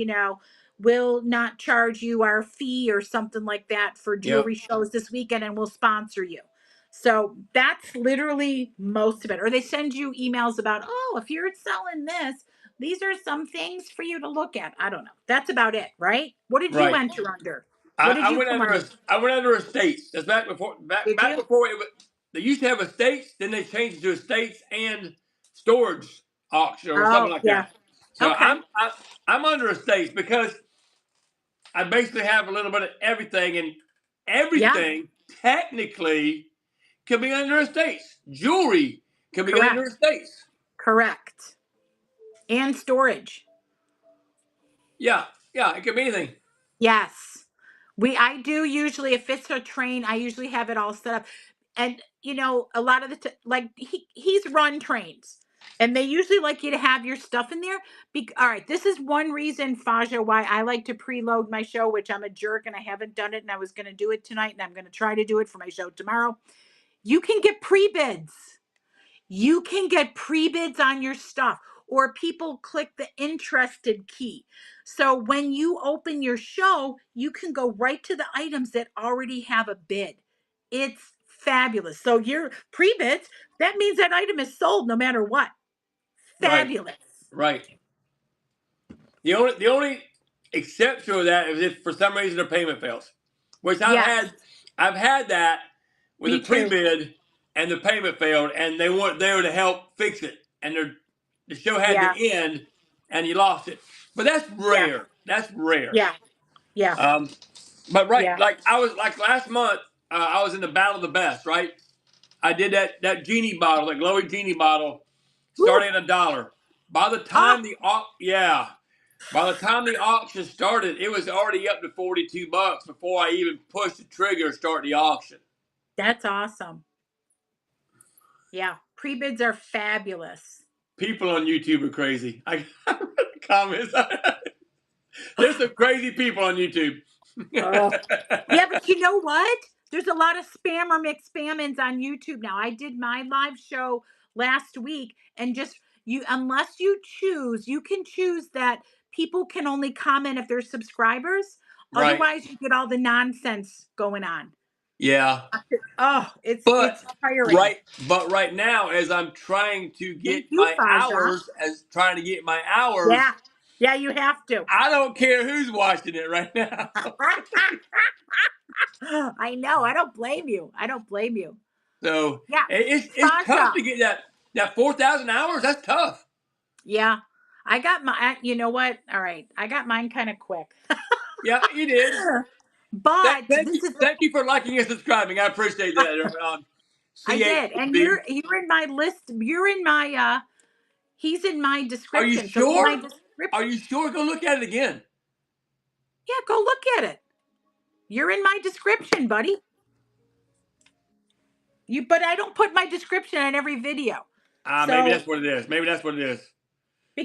we'll not charge you our fee or something like that for Yep. jewelry shows this weekend, and we'll sponsor you." So that's literally most of it. Or they send you emails about, "Oh, if you're selling this, these are some things for you to look at." I don't know. That's about it, right? What did you Right. enter under? I, What did I you went come under a under? I went under estates. That's back before Did back you? before it was, they used to have estates, then they changed it to estates and storage auction or something Oh, like yeah. that. So Okay. I'm under estates because I basically have a little bit of everything, and Yeah, everything technically can be under estates. Jewelry can be under correct. estates. Correct. And storage. Yeah, yeah, it can be anything. Yes. I do usually, if it's a train, I usually have it all set up. And a lot of like he's run trains. And they usually like you to have your stuff in there. All right, this is one reason, Faja, why I like to preload my show, which I'm a jerk and I haven't done it, and I was going to do it tonight, and I'm going to try to do it for my show tomorrow. You can get pre-bids. You can get pre-bids on your stuff, or people click the interested key. So when you open your show, you can go right to the items that already have a bid. It's fabulous. So your pre-bids, that means that item is sold no matter what. Right, Fabulous. right. The only exception to that is if for some reason the payment fails, which Yes, I've had that with a me too. pre-bid and the payment failed, and they weren't there to help fix it, and the show had Yeah, to end, and you lost it. But that's yeah, rare. That's rare. yeah, yeah, Um, but right, yeah. like I was like last month, I was in the Battle of the Best. Right, I did that genie bottle, that glowy genie bottle, Woo. starting at $1. By the Ah, time yeah, by the time the auction started, it was already up to $42 before I even pushed the trigger to start the auction. that's awesome. Yeah, pre-bids are fabulous. People on YouTube are crazy. I read the comments. There's some crazy people on YouTube. Oh. Yeah, but you know what? There's a lot of spam or mixed spam-ins on YouTube now. I did my live show last week, and just unless you can choose that people can only comment if they're subscribers. Right. Otherwise, you get all the nonsense going on. Yeah. Oh, But it's tiring. right but right now, as I'm trying to Thank get you, my Faja. hours, as trying to get my hours, Yeah. Yeah, you have to. I don't care who's watching it right now. I know. I don't blame you. I don't blame you. So Yeah. it's tough Faja. to get that 4,000 hours. That's tough. Yeah. I got you know what? All right. I got mine kind of quick. Yeah, you did. But this is Thank you for liking and subscribing. I appreciate that. I did. And CHB. you're in my list. You're in my he's in my Are you description. So in my sure? Are description, you sure? Go look at it again. yeah, go look at it. You're in my description, buddy. But I don't put my description on every video. Maybe So that's what it is. Maybe that's what it is.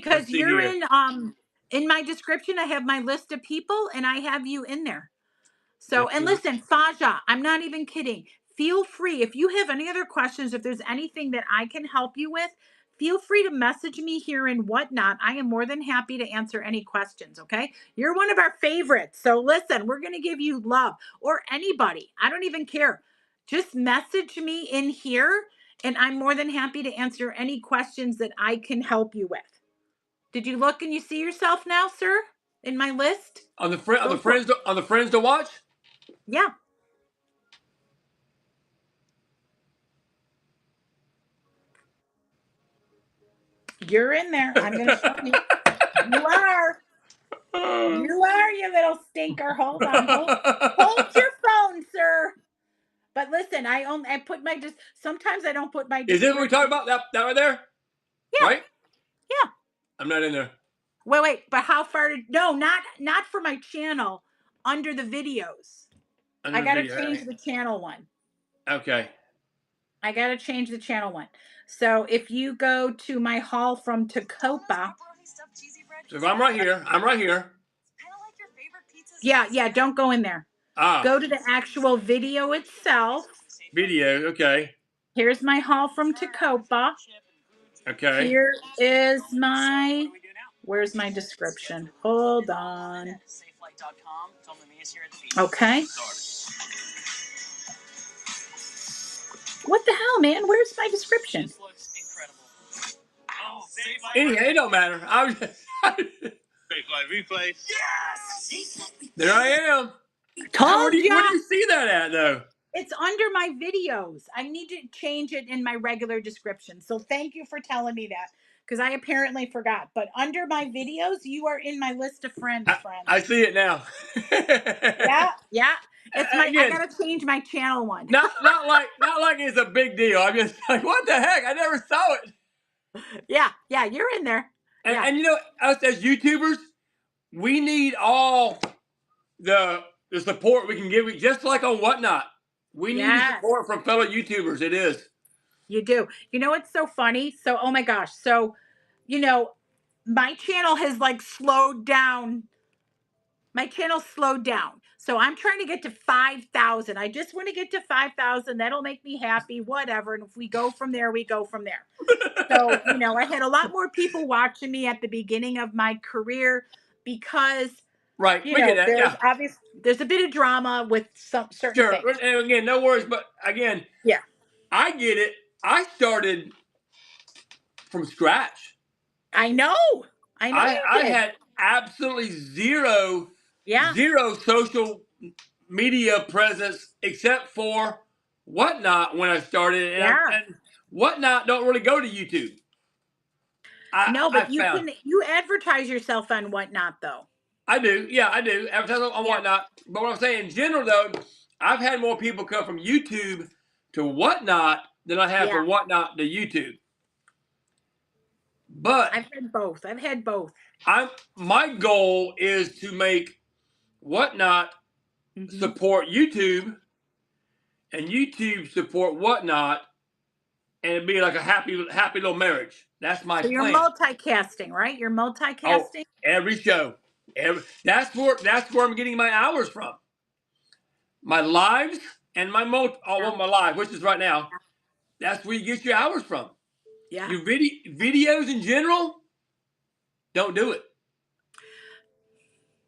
Let's because see you're here. in my description, I have my list of people and I have you in there. So, and Desert. listen, Faja, I'm not even kidding. Feel free, if you have any other questions, if there's anything that I can help you with, feel free to message me here and Whatnot. I am more than happy to answer any questions. Okay. You're one of our favorites. So, listen, we're going to give you love, or anybody. I don't even care. Just message me in here and I'm more than happy to answer any questions that I can help you with. Did you look and you see yourself now, sir, in my list? On the friends to watch. Yeah. You're in there. I'm going to show you. You are. You are, you little stinker. Hold on. Hold your phone, sir. But listen, I put my sometimes I don't put my Is this what we're talking about? That right there? Yeah. Right? Yeah. I'm not in there. Wait, but how far did no, not for my channel, under the videos. I gotta change the channel one. Okay. I gotta change the channel one. So if you go to my haul from Tacopa. So if I'm right here. Yeah, don't go in there. Go to the actual video itself. Video, okay. Here's my haul from Tacopa. Okay. Here is my, where's my description? Hold on. Okay. What the hell, man? Where's my description? Anyhow, it don't matter. Replay. Yes! There I am. Told Where do ya! you see that at, though? It's under my videos. I need to change it in my regular description. So thank you for telling me that, because I apparently forgot. But under my videos, you are in my list of friends. I see it now. Yeah. It's my. Again, I gotta change my channel one. not like it's a big deal. I'm just like, what the heck? I never saw it. Yeah, you're in there. And you know, us as YouTubers, we need all the support we can give. Just like on Whatnot, we need support from fellow YouTubers. It is. You do. You know what's so funny? So, oh my gosh. So, you know, my channel has like slowed down. My channel slowed down. So I'm trying to get to 5,000. I just want to get to 5,000. That'll make me happy, whatever. And if we go from there, we go from there. So, you know, I had a lot more people watching me at the beginning of my career because, right, you know, there's a bit of drama with some certain things. And again, no worries. But again, yeah, I get it. I started from scratch. I know. I had absolutely zero social media presence except for Whatnot when I started. And Whatnot don't really go to YouTube. But you advertise yourself on Whatnot, though. I do. Yeah, I do. Advertise on Whatnot. But what I'm saying in general, though, I've had more people come from YouTube to Whatnot than I have from Whatnot to YouTube. But I've had both. My goal is to make Whatnot support YouTube and YouTube support Whatnot, and it'd be like a happy little marriage. That's my plan. You're multicasting, right? You're multicasting? Oh, every show. That's where I'm getting my hours from. My lives and my my live, which is right now. That's where you get your hours from. Yeah. Your videos in general, don't do it.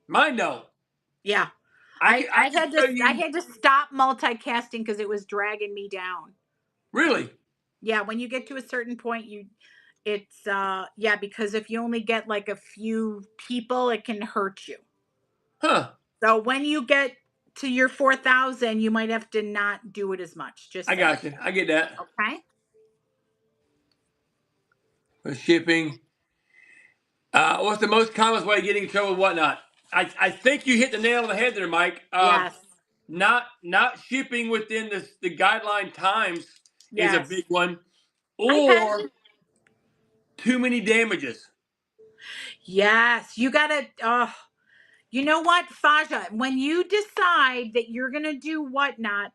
Mine don't. Yeah. I had to stop multicasting because it was dragging me down. Really? Yeah, when you get to a certain point, because if you only get like a few people, it can hurt you. Huh. So when you get to your 4,000, you might have to not do it as much. I got you. I get that. Okay. For shipping. What's the most common way of getting in trouble with Whatnot? I think you hit the nail on the head there, Mike. Yes. Not shipping within the guideline times is a big one. Or too many damages. Yes. You gotta you know what, Faja, when you decide that you're gonna do Whatnot,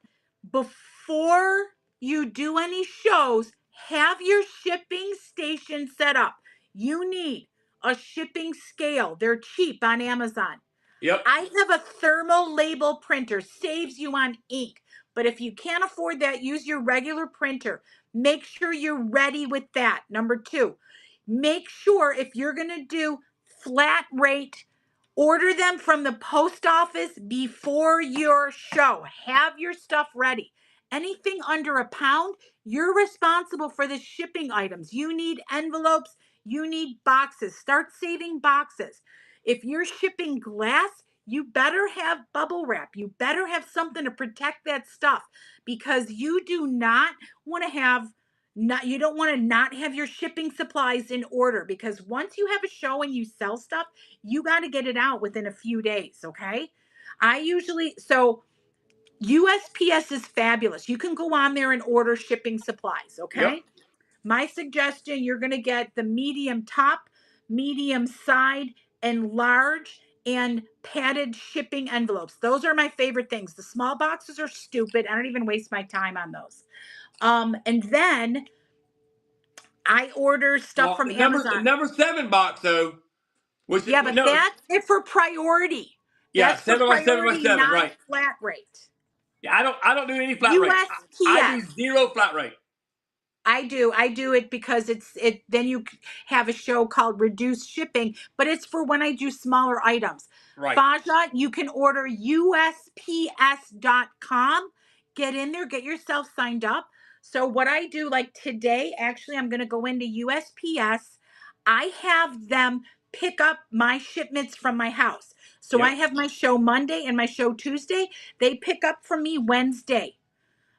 before you do any shows, have your shipping station set up. You need a shipping scale. They're cheap on Amazon. Yep. I have a thermal label printer, saves you on ink. But if you can't afford that, use your regular printer. Make sure you're ready with that. Number 2, make sure if you're going to do flat rate, order them from the post office before your show. Have your stuff ready. anything under a pound, you're responsible for the shipping items. You need envelopes, you need boxes. Start saving boxes. If you're shipping glass, you better have bubble wrap. You better have something to protect that stuff because you do not want to have not you don't want to not have your shipping supplies in order because once you have a show and you sell stuff, you got to get it out within a few days, okay? I usually so USPS is fabulous. You can go on there and order shipping supplies, Yep. okay? My suggestion, you're going to get the medium top, medium side, and large and padded shipping envelopes. Those are my favorite things. The small boxes are stupid. I don't even waste my time on those. And then I order stuff Well, from the Amazon. number 7 box though, which is Yeah, but no, that's it for priority. yeah, That's for 7 by 7 by priority, 7, not right? flat rate. Yeah, I don't do any flat rate. I do USPS. 0 flat rate. I do. I do it because it then you have a show called reduced shipping, but it's for when I do smaller items. Right. Faja, you can order USPS.com. Get in there, get yourself signed up. So what I do like today, actually I'm going to go into USPS. I have them pick up my shipments from my house. So I Yep. have my show Monday and my show Tuesday. They pick up from me Wednesday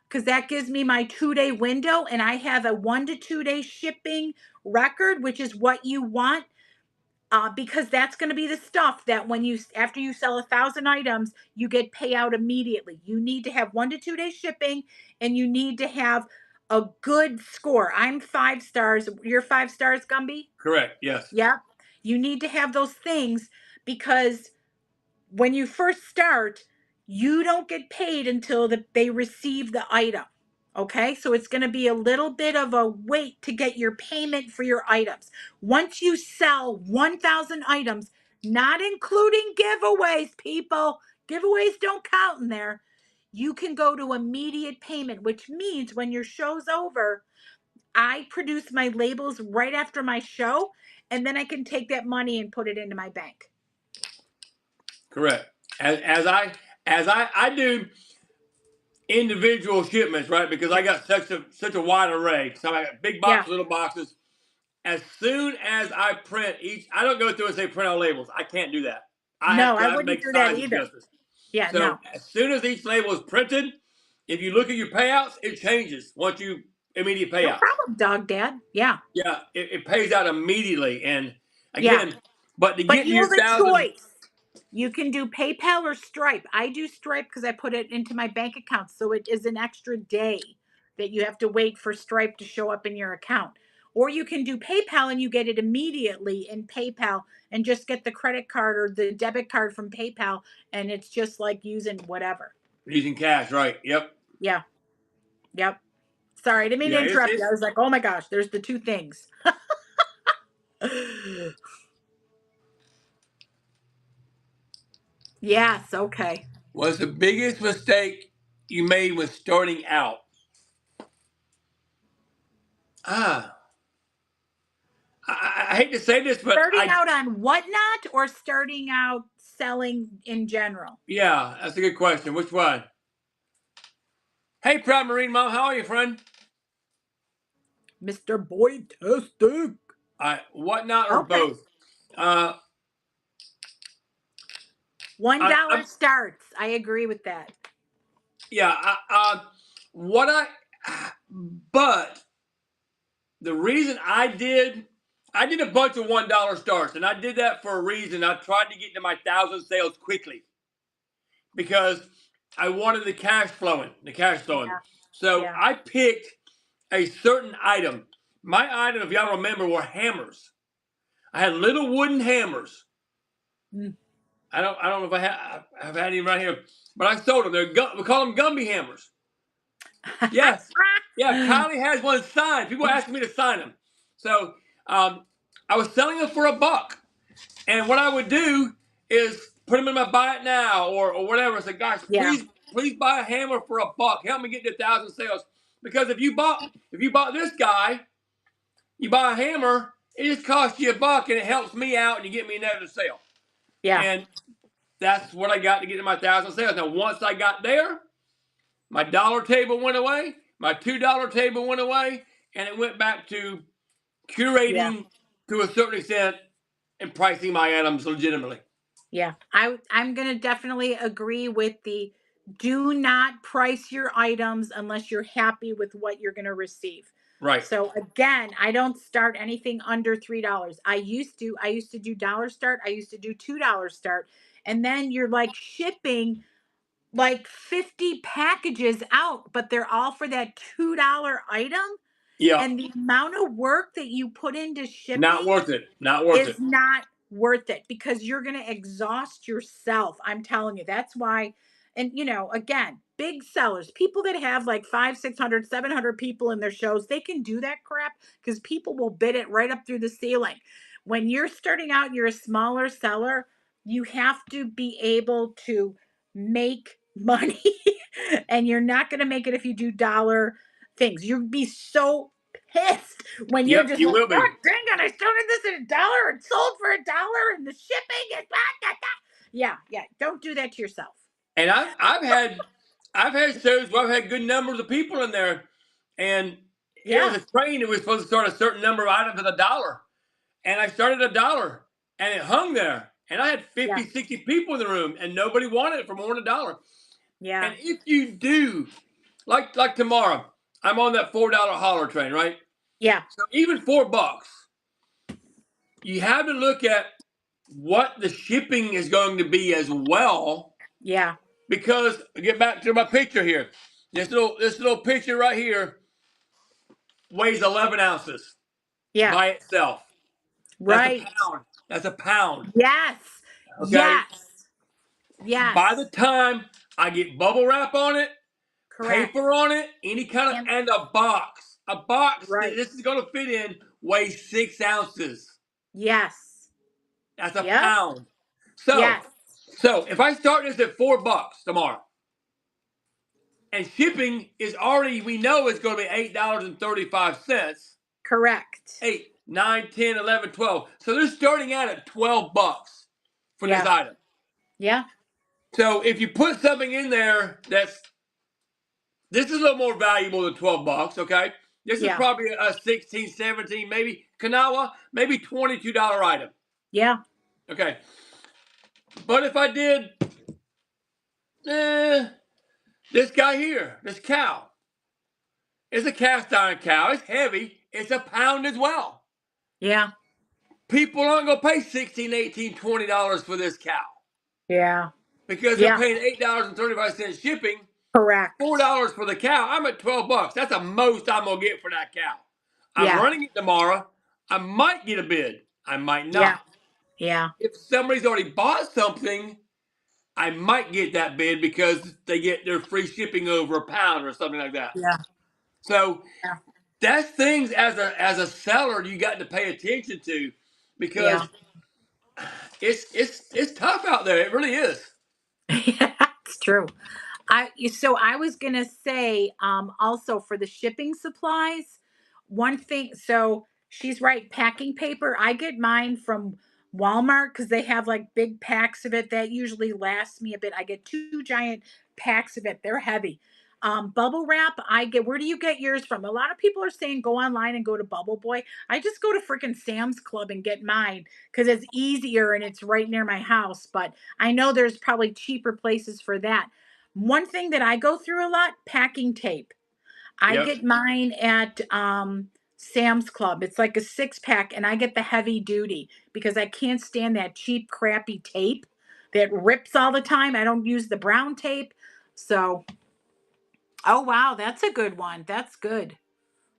because that gives me my 2-day window and I have a 1 to 2 day shipping record, which is what you want. Because that's going to be the stuff that when you after you sell 1,000 items, you get payout immediately. You need to have 1 to 2 day shipping, and you need to have a good score. I'm 5 stars. You're 5 stars, Gumby? Correct. Yes. Yeah. You need to have those things because when you first start, you don't get paid until they receive the item. Okay, so it's going to be a little bit of a wait to get your payment for your items. Once you sell 1,000 items, not including giveaways, people, giveaways don't count in there. You can go to immediate payment, which means when your show's over, I produce my labels right after my show, and then I can take that money and put it into my bank. Correct. As I do individual shipments, right? Because I got such a wide array. So I got big Yeah. boxes, little boxes. As soon as I print each, I don't go through and say print all labels. I can't do that. No, I I wouldn't make do that size either. adjustments. Yeah, So no. as soon as each label is printed, if you look at your payouts, it changes once you immediate No payout. problem, dog dad. Yeah. Yeah, it pays out immediately. And again, Yeah. but to But get to you your have a 1,000, choice. You can do PayPal or Stripe. I do Stripe because I put it into my bank account. So it is an extra day that you have to wait for Stripe to show up in your account. Or you can do PayPal and you get it immediately in PayPal and just get the credit card or the debit card from PayPal. And it's just like using whatever. using cash, right? Yep. Yeah. Yep. Sorry, I didn't mean to Yeah, interrupt you. I was like, oh my gosh, there's the two things. Yes, okay. what's the biggest mistake you made when starting out? Ah, I hate to say this, but Starting out on whatnot or starting out selling in general? yeah, that's a good question. Which one? Hey, proud Marine Mom, how are you, friend? Mr. Boyd Testing. Whatnot or Okay. both? Uh, $1 I'm starts. I agree with that. yeah. What but the reason I did a bunch of $1 starts, and I did that for a reason. I tried to get to my 1,000 sales quickly because I wanted the cash flowing. Yeah. So Yeah. I picked a certain item. My item, if y'all remember, were hammers. I had little wooden hammers. Mm. I don't know if I've had any right here, but I sold them. We call them Gumby hammers. Yes. Yeah, Kylie has one signed. People asking me to sign them. So I was selling them for $1. And what I would do is put them in my buy it now or whatever. I said, guys, Yeah. please buy a hammer for $1. Help me get to 1,000 sales. Because if you bought this guy, you buy a hammer, it just costs you $1 and it helps me out and you get me another sale. Yeah. And that's what I got to get to my 1,000 sales. Now, once I got there, My dollar table went away. My $2 table went away, and it went back to Yeah. curating to a certain extent and pricing my items legitimately. Yeah. I'm going to definitely agree with the do not price your items unless you're happy with what you're going to receive. Right. So again, I don't start anything under $3. I used to do dollar start, I used to do $2 start, and then you're like shipping like 50 packages out, but they're all for that $2 item, Yeah. and the amount of work that you put into Not shipping worth it. Not worth is it. not worth it because you're going to exhaust yourself. I'm telling you. That's why. And, again, big sellers, people that have like 500, 600, 700 people in their shows, they can do that crap because people will bid it right up through the ceiling. When you're starting out, you're a smaller seller, you have to be able to make money and you're not going to make it if you do dollar things. You'd be so pissed when you're Yep, just you like, will God be. dang it, I started this at $1 and sold for $1 and the shipping is blah, blah, blah. Yeah, yeah. Don't do that to yourself. And I've had shows where I've had good numbers of people in there, and it was Yeah, a train that was supposed to start a certain number of items at $1, and I started at $1, and it hung there, and I had yeah, 50, 60 people in the room, and nobody wanted it for more than $1. yeah, And if you do, like tomorrow, I'm on that $4 holler train, right? yeah, So even $4, you have to look at what the shipping is going to be as well. yeah, Because get back to my picture here. This little picture right here weighs 11 ounces yeah. by itself. That's a Right. pound. That's a pound. Yes. Okay. Yes. By the Yes. time I get bubble wrap on it, Correct. paper on it, any kind of, And and a box. A box that right. this is going to fit in weighs 6 ounces. Yes. That's a Yep. pound. So, Yes. so if I start this at $4 tomorrow, and shipping is already, we know it's going to be $8.35. Correct. 8, 9, 10, 11, 12. So they're starting out at $12 for this Yeah. item. Yeah. So if you put something in there this is a little more valuable than $12, okay? This is Yeah. probably a 16, 17, maybe Kanawha, maybe $22 item. Yeah. Okay. But if I did this guy here, this cow, it's a cast iron cow. It's heavy. It's a pound as well. Yeah. People aren't going to pay $16, $18, $20 for this cow Yeah. because they're Yeah. paying $8.35 shipping, Correct. $4 for the cow. I'm at $12. That's the most I'm going to get for that cow. I'm Yeah. running it tomorrow. I might get a bid. I might Yeah. not. Yeah. If somebody's already bought something, I might get that bid because they get their free shipping over a pound or something like that. Yeah. So Yeah. that's things as a seller you got to pay attention to Yeah. because it's tough out there. It really is. Yeah. It's true. I was gonna say also for the shipping supplies, one thing, so she's right, packing paper. I get mine from Walmart because they have like big packs of it that usually lasts me a bit. I get two giant packs of it. They're heavy. Bubble wrap, I get, where do you get yours from? A lot of people are saying go online and go to Bubble Boy. I just go to freaking Sam's Club and get mine because it's easier and it's right near my house. But I know there's probably cheaper places for that. One thing that I go through a lot, packing tape. I Yep. get mine at Sam's Club. It's like a 6 pack, and I get the heavy duty because I can't stand that cheap, crappy tape that rips all the time. I don't use the brown tape. So, oh, wow, that's a good one. That's good.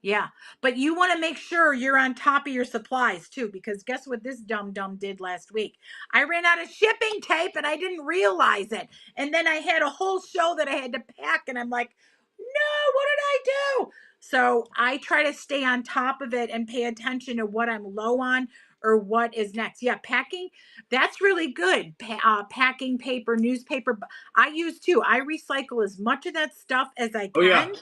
Yeah. But you want to make sure you're on top of your supplies too, because guess what this dumb dumb did last week? I ran out of shipping tape and I didn't realize it. And then I had a whole show that I had to pack, and I'm like, no, what did I do? So I try to stay on top of it and pay attention to what I'm low on or what is next. Yeah, packing, that's really good. Packing paper, newspaper. I use too. I recycle as much of that stuff as I Oh yeah. can,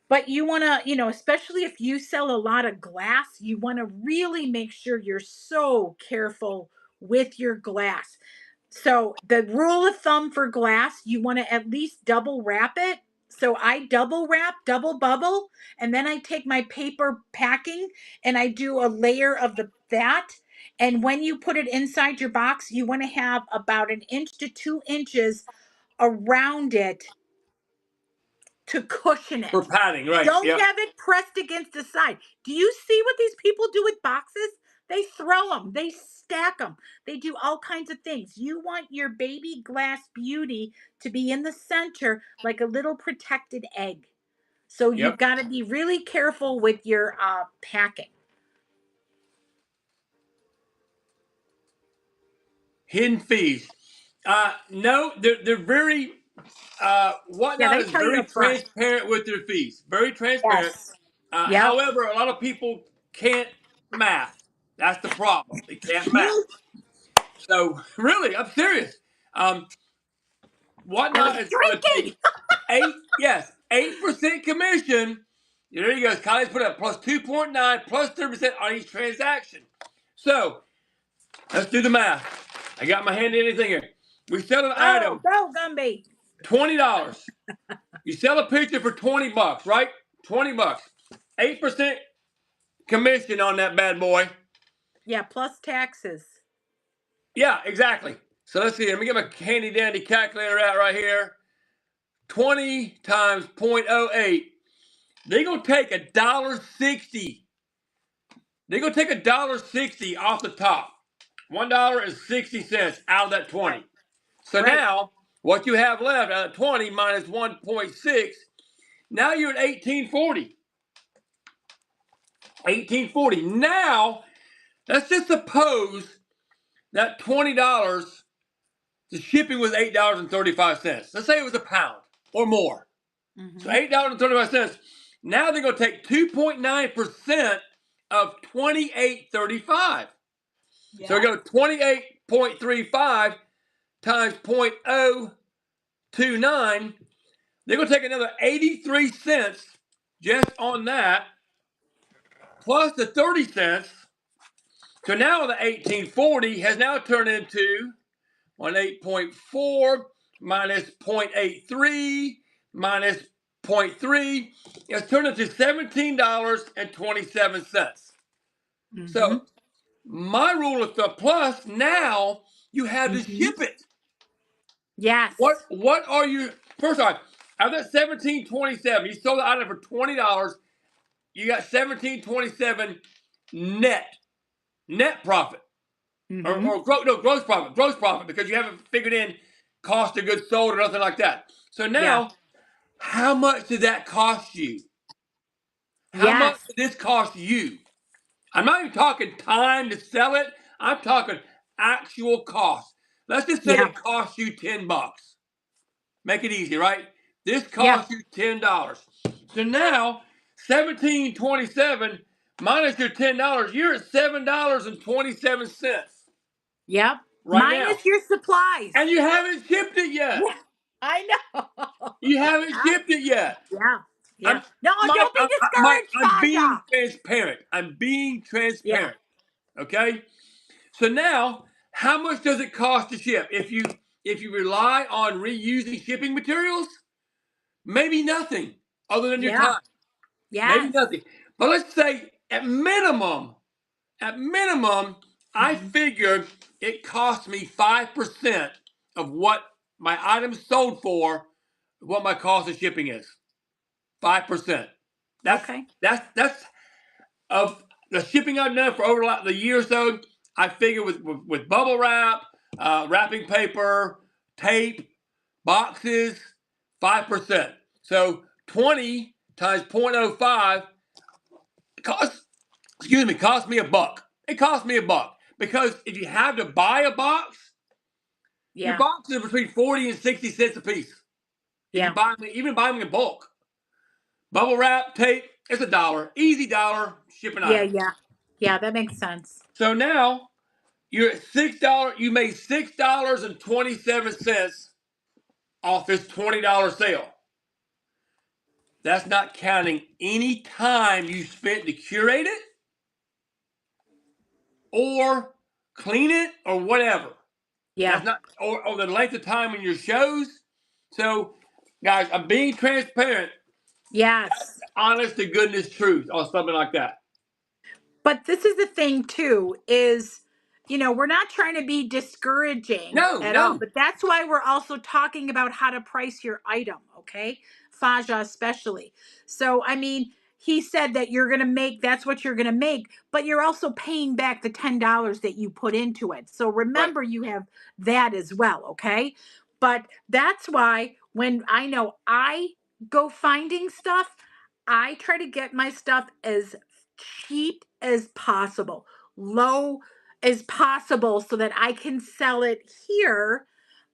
but you want to, especially if you sell a lot of glass, you want to really make sure you're so careful with your glass. So, the rule of thumb for glass, you want to at least double wrap it So I double wrap, double bubble, and then I take my paper packing and I do a layer of that. And when you put it inside your box, you want to have about 1 inch to 2 inches around it to cushion For it. padding, right? Don't Yep. have it pressed against the side. Do you see what these people do with boxes? They throw them, they stack them, they do all kinds of things. You want your baby glass beauty to be in the center like a little protected egg. So you've Yep. got to be really careful with your packing. Hidden fees. No, they're very Yeah, Whatnot they is tell you very up front. transparent with their fees. Very transparent. Yes. Yep. However, a lot of people can't math. That's the problem. They can't math. So really, I'm serious. Um, They're Whatnot is going to take drinking. 8% commission. There you go. Kylie's put up plus 2.9 plus 30% on each transaction. So let's do the math. I got my hand in anything here. We sell an Go, item go, Gumby. $20. You sell a picture for $20, right? $20. 8% commission on that bad boy. Yeah, plus taxes. Yeah, exactly. So let's see. Let me get my handy dandy calculator out right here. 20 times 0.08. They're gonna take $1.60. They're gonna take $1.60 off the top. $1.60 out of that 20. So Right. now what you have left out of 20 minus 1.6, now you're at 1840. 1840. Now, let's just suppose that $20, the shipping was $8.35. Let's say it was a pound or more. So Mm-hmm. $8.35. Now they're going to take 2.9% of 28.35. Yeah. So we go 28.35 times 0.029. They're going to take another 83 cents just on that, plus the 30 cents. So now the 1840 has now turned into 18.4 minus 0.83 minus 0.3. It's turned into $17.27. Mm-hmm. So my rule of thumb, plus now you have to Mm-hmm. ship it. Yes. What are you, first off, out of that 17.27, you sold the item for $20, you got 17.27 net profit. Mm-hmm. Or gross profit, because you haven't figured in cost of goods sold or nothing like that. So Yeah. now, how much did that cost you? How much Yes. did this cost you? I'm not even talking time to sell it. I'm talking actual cost. Let's just say Yeah. it cost you $10. Make it easy, right? This Yeah. cost you $10. So now, 17.27 minus your $10, you're at $7.27 Yep. right now. Minus your supplies. And you haven't shipped it yet. Yeah. I know. You haven't Yeah. shipped it yet. Yeah. Yeah. I'm No, Mike. don't be Mike. discouraged, I'm being Sasha. transparent. I'm being Yeah. transparent. Okay. So now, how much does it cost to ship? If you rely on reusing shipping materials, maybe nothing other than your Yeah. time. Maybe Yes. nothing. But let's say at minimum, I Mm-hmm. figure it costs me 5% of what my items sold for, what my cost of shipping is. 5%. That's Okay. that's of the shipping I've done for over the year or so. I figure with bubble wrap, wrapping paper, tape, boxes, 5%. So 20 times 0.05 costs cost me a buck. It cost me a buck because if you have to buy a box, your Yeah. boxes are between 40 and 60 cents a piece. If you Yeah. buy them, even buy them in bulk. Bubble wrap, tape, it's $1. Easy dollar shipping Yeah. item. Yeah. Yeah. That makes sense. So now you're at $6. You made $6.27 off this $20 sale. That's not counting any time you spent to curate it or clean it or whatever. Yeah. That's not or the length of time in your shows. So Guys, I'm being transparent. Yes. Honest to goodness truth on something like that. But this is the thing too, is we're not trying to be discouraging No, at all, no. but that's why we're also talking about how to price your item, okay? Faja especially. So I mean, he said that you're going to make, that's what you're going to make, but you're also paying back the $10 that you put into it. So Right. remember, you have that as well, okay? But that's why when I know I go finding stuff, I try to get my stuff as cheap as possible, low as possible, so that I can sell it here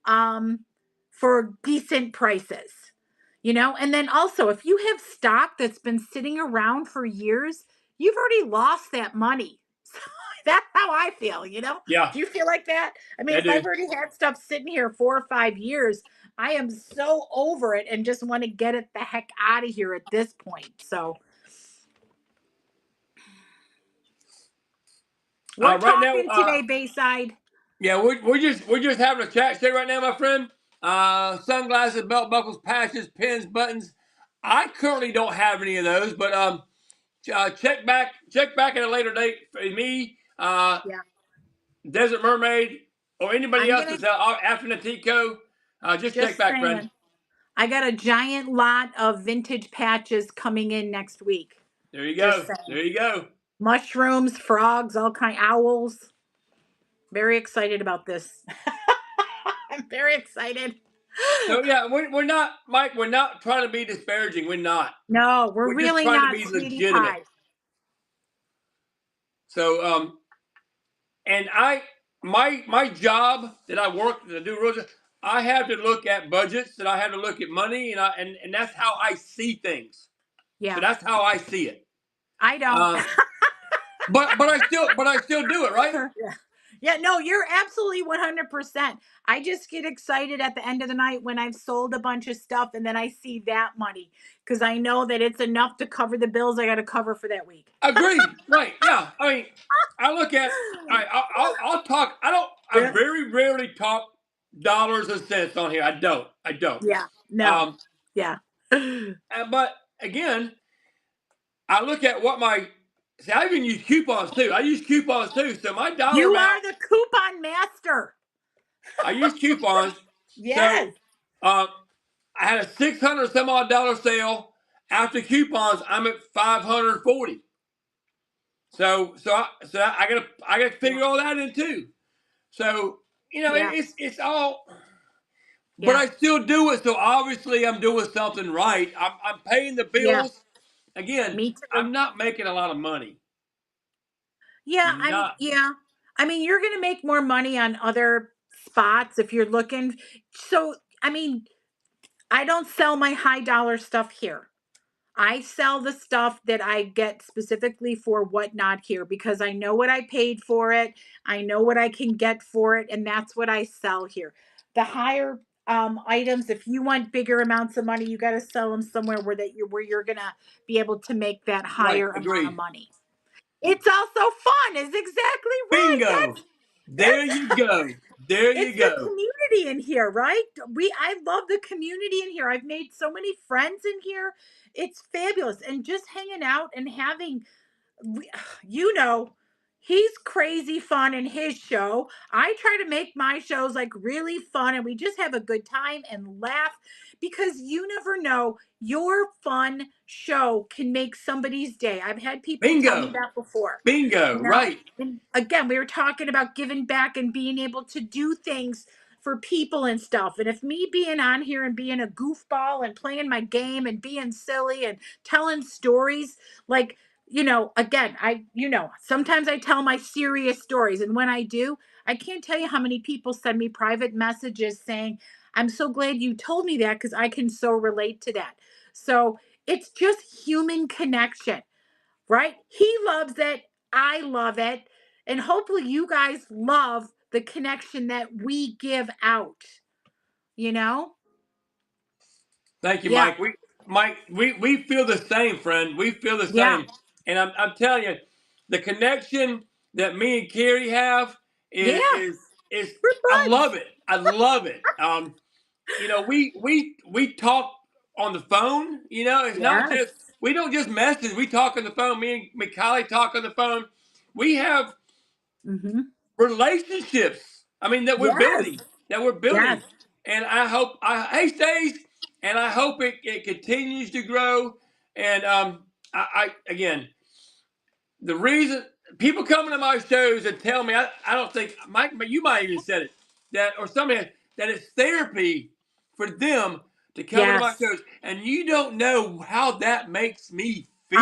um, for decent prices. And then also, if you have stock that's been sitting around for years, you've already lost that money. That's how I feel. Yeah, Do you feel like that? I mean, I if I've do. already had stuff sitting here 4 or 5 years, I am so over it and just want to get it the heck out of here at this point. So we're Right now, talking today, Bayside. yeah, we're just having a chat today right now, my friend. Sunglasses, belt buckles, patches, pins, buttons. I currently don't have any of those, but check back at a later date for me, Yeah, Desert Mermaid, or anybody I'm else gonna that's out after Natico. Just check just back, friend. saying. I got a giant lot of vintage patches coming in next week. There you Just go. saying. There you go. Mushrooms, frogs, all kind, owls. Very excited about this. I'm very excited. So yeah, we're not, Mike. We're not trying to be disparaging. We're not. No, we're We're just really trying to not, be sweetie legitimate. pie. So and my job that I work that I do real. I have to look at budgets and I have to look at money and that's how I see things. So Yeah, that's how I see it. I don't. Uh, but I still do it, right? Yeah. Yeah, no, you're absolutely 100%. I just get excited at the end of the night when I've sold a bunch of stuff and then I see that money because I know that it's enough to cover the bills I got to cover for that week. Agreed. Right. Yeah. I mean, I look at. I'll talk. I don't. I Yeah. very rarely talk dollars and cents on here. I don't. I don't. Yeah. No. Um. Yeah. But again, I look at what my. See, I even use coupons too. I use coupons too. So my dollar You amount. are the coupon master. I use coupons. So, Yes. um, I had a $600 some odd dollar sale. After coupons, I'm at 540. So I gotta Yeah. figure all that in too. So Yeah. it's all, but Yeah. I still do it. So obviously I'm doing something right. I'm paying the Yeah. bills. Again, Me I'm too. not making a lot of money. Yeah, Not yeah. I mean, you're going to make more money on other spots if you're looking. So, I mean, I don't sell my high dollar stuff here. I sell the stuff that I get specifically for Whatnot here because I know what I paid for it. I know what I can get for it, and that's what I sell here. The higher items, if you want bigger amounts of money, you got to sell them somewhere where you're gonna be able to make that right. higher amount of Agreed. money. It's also fun. Is exactly right. Bingo. There That's you go. There you it's the go. community in here, right? I love the community in here. I've made so many friends in here. It's fabulous. And just hanging out and having we, you know, he's crazy fun in his show. I try to make my shows like really fun and we just have a good time and laugh because you never know, your fun show can make somebody's day. I've had people tell me Bingo. that before. Bingo. You know, Right. and again, we were talking about giving back and being able to do things for people and stuff. And if me being on here and being a goofball and playing my game and being silly and telling stories, like, again, sometimes I tell my serious stories. And when I do, I can't tell you how many people send me private messages saying, I'm so glad you told me that because I can so relate to that. So it's just human connection, right? He loves it. I love it. And hopefully you guys love the connection that we give out, you know? Thank you, Yeah. Mike. We feel the same, friend. We feel the Yeah. same. And I'm telling you, the connection that me and Carrie have is Yeah. is is We're I love buds. it. I love it. We talk on the phone. It's not Yes. just, we don't just message. We talk on the phone. Me and Kylie talk on the phone. We have relationships. I mean, that we're Yes. building. That we're building. Yes. And I hope, hey, Stace, and I hope it continues to grow. And again, the reason people come to my shows and tell me, I don't think, Mike, you might even said it, that, or somebody, that it's therapy for them to come to my Yes. shows. And you don't know how that makes me feel.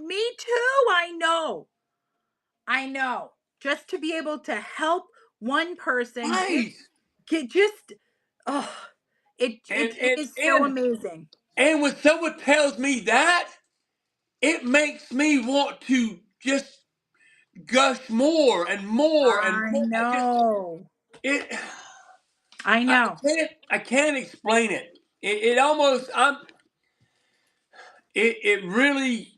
Me too. I know. Just to be able to help one person Right. oh, it And, it, it and, is so and, amazing. and when someone tells me that, it makes me want to just gush more and more and I more. know. It. I know. I can't explain it. It almost. It really.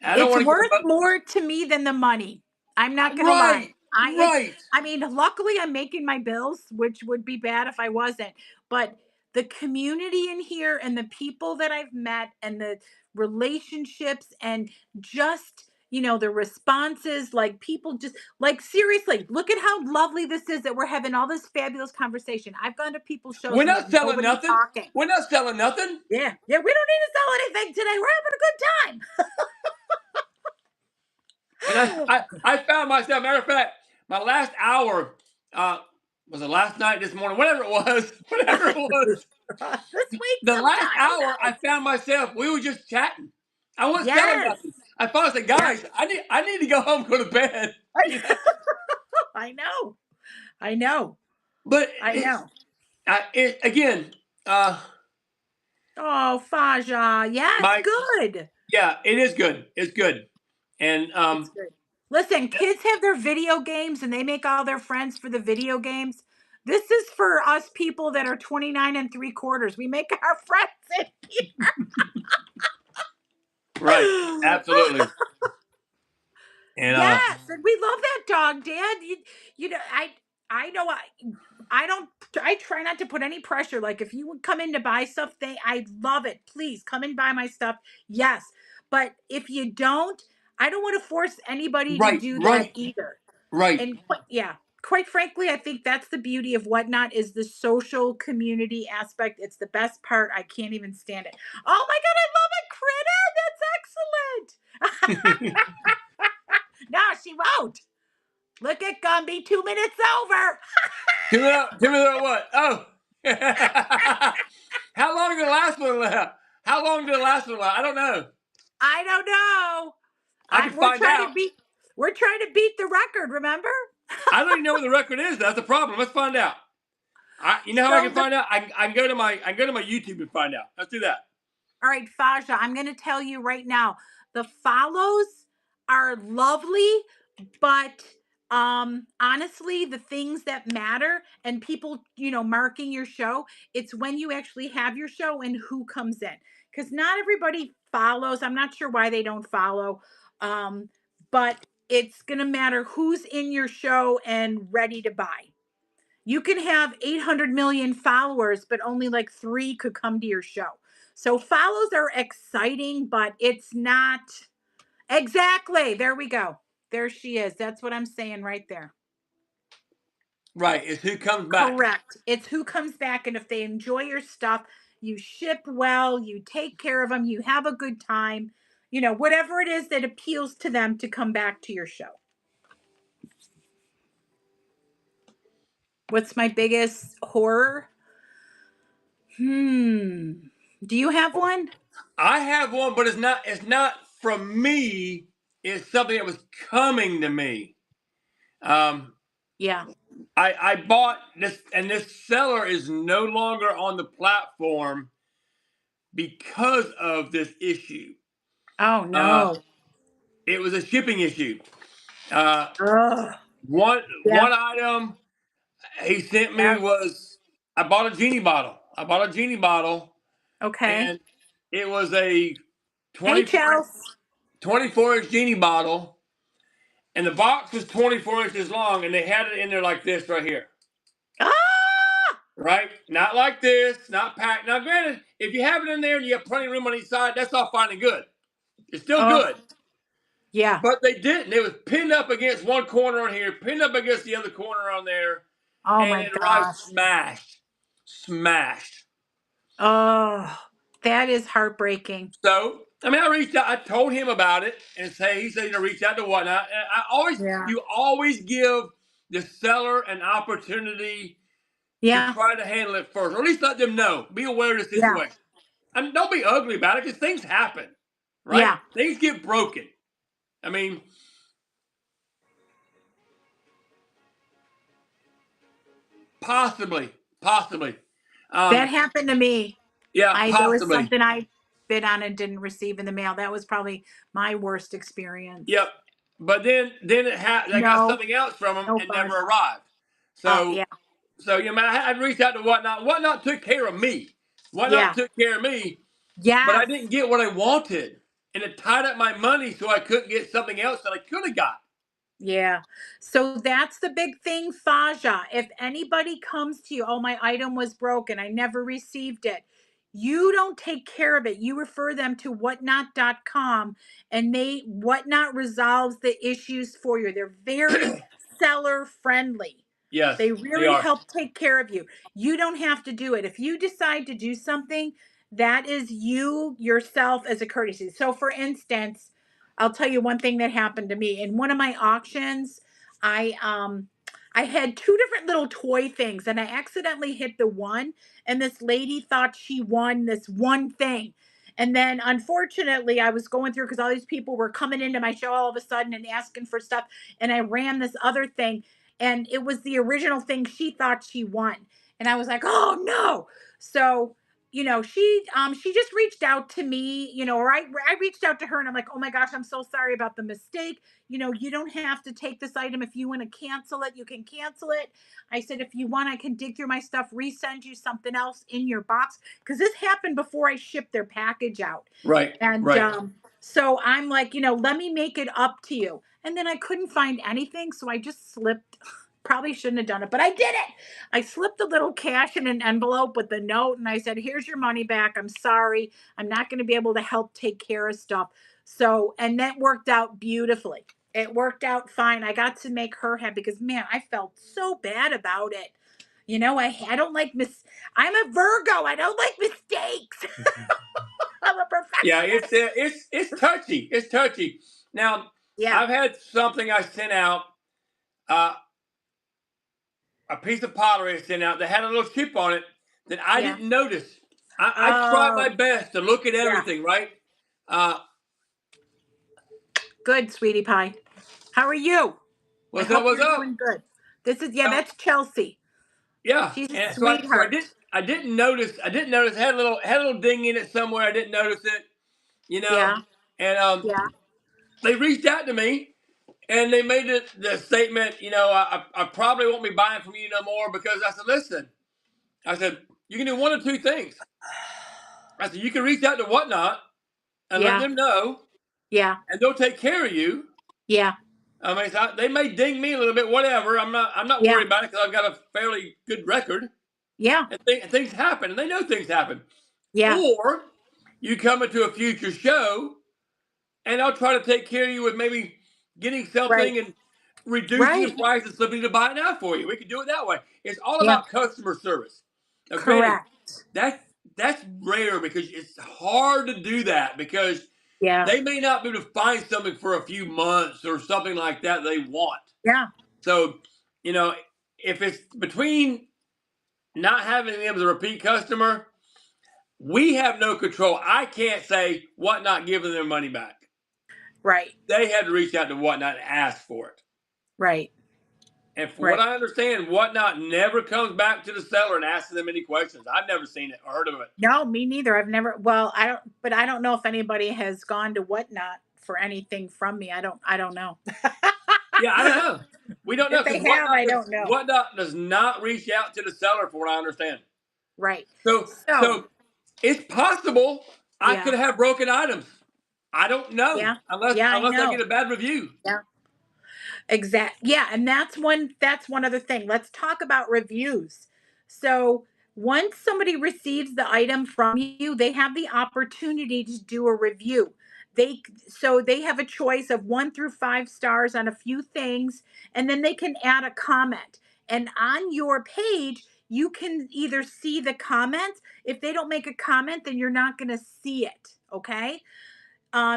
I don't It's want to get worth about. more to me than the money. I'm not gonna lie. Right. Right. I mean, luckily I'm making my bills, which would be bad if I wasn't. But the community in here and the people that I've met and the relationships and just, the responses, like people just like seriously, look at how lovely this is that we're having all this fabulous conversation. I've gone to people's shows We're and not there's selling nobody nothing. talking. We're not selling nothing. Yeah. Yeah, we don't need to sell anything today. We're having a good time. And I found myself. Matter of fact, my last hour was it last night, this morning, whatever it was, whatever it was. This week The last sometime, who hour, I knows? found myself. We were just chatting. I wasn't selling Yes. nothing. I finally said, Yeah. guys, I need to go home, go to bed. I know. I know. But I know. again, uh, Oh, Faja. Yes, my good. yeah, it is good. It's good, and It's good. Listen, kids have their video games and they make all their friends for the video games. This is for us people that are 29 and 3/4. We make our friends in right, here. absolutely, and Yes, and we love that dog, Dad. I know I try not to put any pressure. Like if you would come in to buy stuff, I love it. Please come and buy my stuff. Yes. But if you don't, I don't want to force anybody to right, do that right, either. right. And yeah, quite frankly, I think that's the beauty of Whatnot is the social community aspect. It's the best part. I can't even stand it. Oh my god, I love it, Critter. That's excellent. No, she won't. Look at Gumby, 2 minutes over. Give me that what? Oh, how long did the last one last? How long did the last one last? I don't know. I don't know. I can We're find trying out. to beat the record, remember? I don't even know what the record is. That's the problem. Let's find out. You know how I So can find out? I can go to my YouTube and find out. Let's do that. all right, Faja, I'm going to tell you right now. The follows are lovely, but honestly, the things that matter and people, marking your show, it's when you actually have your show and who comes in. Cuz not everybody follows. I'm not sure why they don't follow. But it's going to matter who's in your show and ready to buy. You can have 800 million followers, but only like 3 could come to your show. So follows are exciting, but it's not exactly. There we go. There she is. That's what I'm saying right there. Right. It's who comes back. Correct. It's who comes back. And if they enjoy your stuff, you ship well, you take care of them, you have a good time, whatever it is that appeals to them to come back to your show. What's my biggest horror? Do you have one? I have one, but it's not from me. It's something that was coming to me. Yeah. I bought this, and this seller is no longer on the platform because of this issue. Oh no. It was a shipping issue. Oh. One Yeah. item he sent me Yeah. was I bought a genie bottle. Okay. And it was a Hey, 24 Chels. 24-inch genie bottle, and the box was 24 inches long, and they had it in there like this right here. Ah! Right? Not like this, not packed. Now, granted, if you have it in there and you have plenty of room on each side, that's all fine and good. It's still Oh, good. yeah. But they didn't. It was pinned up against one corner on here, pinned up against the other corner on there, Oh and my it arrived gosh. smashed. Smashed. Oh, that is heartbreaking. So, I mean, I reached out. I told him about it, and he said, reach out to whatnot. And Yeah. you always give the seller an opportunity to Yeah. try to handle it first, or at least let them know. Be aware of the Yeah. situation. I mean, don't be ugly about it because things happen, right? Yeah. Things get broken. I mean, possibly. That Um, happened to me. yeah, There was possibly. something I bid on and didn't receive in the mail. That was probably my worst experience. Yep. But then they got No, something else from them no and never fun. arrived. Oh, So yeah. I had reached out to Whatnot. Whatnot took care of me. Whatnot Yeah. took care of me, but I Yes. didn't get what I wanted, and it tied up my money, so I couldn't get something else that I could have got. Yeah. So that's the big thing, Faja. If anybody comes to you, oh, my item was broken, I never received it. You don't take care of it. You refer them to whatnot.com and whatnot resolves the issues for you. They're very seller friendly. Yes, They they really are. help take care of you. You don't have to do it. If you decide to do something, that is you yourself as a courtesy. So, for instance, I'll tell you one thing that happened to me in one of my auctions. I had two different little toy things, and I accidentally hit the one, and this lady thought she won this one thing. And then, unfortunately, I was going through because all these people were coming into my show all of a sudden and asking for stuff, and I ran this other thing, and it was the original thing she thought she won, and I was like, oh no. So she just reached out to me, or I reached out to her, and I'm like, oh my gosh, I'm so sorry about the mistake. You don't have to take this item. If you want to cancel it, you can cancel it. I said, if you want, I can dig through my stuff, resend you something else in your box, because this happened before I shipped their package out. Right, And right. so I'm like, let me make it up to you. And then I couldn't find anything, so I just slipped. Probably shouldn't have done it, but I did it. I slipped a little cash in an envelope with the note, and I said, here's your money back. I'm sorry. I'm not going to be able to help take care of stuff. So, and that worked out beautifully. It worked out fine. I got to make her happy because, man, I felt so bad about it. I don't like I'm a Virgo. I don't like mistakes. I'm a Yeah, perfectionist. it's touchy. It's touchy. Now, Yeah. I've had something I sent out, uh, a piece of pottery I sent out that had a little chip on it that I Yeah. didn't notice. I tried my Oh, best to look at yeah. everything, right? Uh, Good, sweetie pie. How are you? I what's up? hope What's you're up? doing good. So, that's Chelsea. yeah, She's a and sweetheart. I didn't notice. I didn't notice. It had a little ding in it somewhere. I didn't notice it. You know, Yeah. and Yeah. they reached out to me and they made the statement. I probably won't be buying from you no more because I said, listen, I said you can do one of two things. I said you can reach out to Whatnot and let Yeah. them know, Yeah. and they'll take care of you. Yeah. I mean, they may ding me a little bit, whatever. I'm not Yeah. worried about it because I've got a fairly good record, Yeah. and things happen, and they know things happen. Yeah. Or you come into a future show, and I'll try to take care of you with maybe getting Right. something and reducing the Right. price and slipping to buy it now for you. We can do it that way. It's all Yeah. about customer service. Now, granted, Correct. that's that's rare because it's hard to do that because Yeah. they may not be able to find something for a few months or something like that they want. Yeah. So, you know, if it's between not having them as a repeat customer, we have no control. I can't say Whatnot giving their money back. Right. They had to reach out to Whatnot and ask for it. Right. And for what Right. I understand, Whatnot never comes back to the seller and asks them any questions. I've never seen it or heard of it. No, me neither. Well, I don't know if anybody has gone to Whatnot for anything from me. I don't know. Yeah, I don't know. We don't know If because they have, I don't know. Whatnot does not reach out to the seller, for what I understand. Right. So So, so it's possible I yeah. could have broken items. I don't know Yeah. unless Yeah, I I get know. a bad review. Yeah. Yeah, and that's one other thing. Let's talk about reviews. So Once somebody receives the item from you, they have the opportunity to do a review. They have a choice of 1 through 5 stars on a few things, and then they can add a comment. And on your page, you can either see the comments. If they don't make a comment, then you're not going to see it. Okay.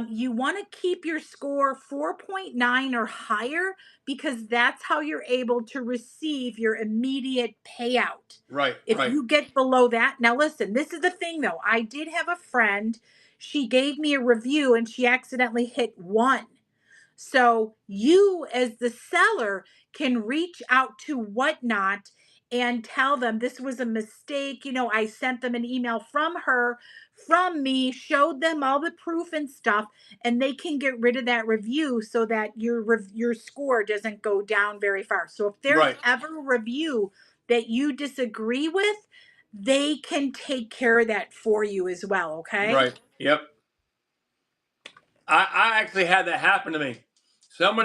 You want to keep your score 4.9 or higher because that's how you're able to receive your immediate payout. Right, If right, you get below that, now listen, this is the thing though. I did have a friend, she gave me a review and she accidentally hit 1. So you, as the seller, can reach out to Whatnot and tell them this was a mistake. I sent them an email from her, from me, showed them all the proof and stuff, and they can get rid of that review so that your score doesn't go down very far. So if there's right, ever a review that you disagree with, they can take care of that for you as well. Okay. right. Yep. I actually had that happen to me.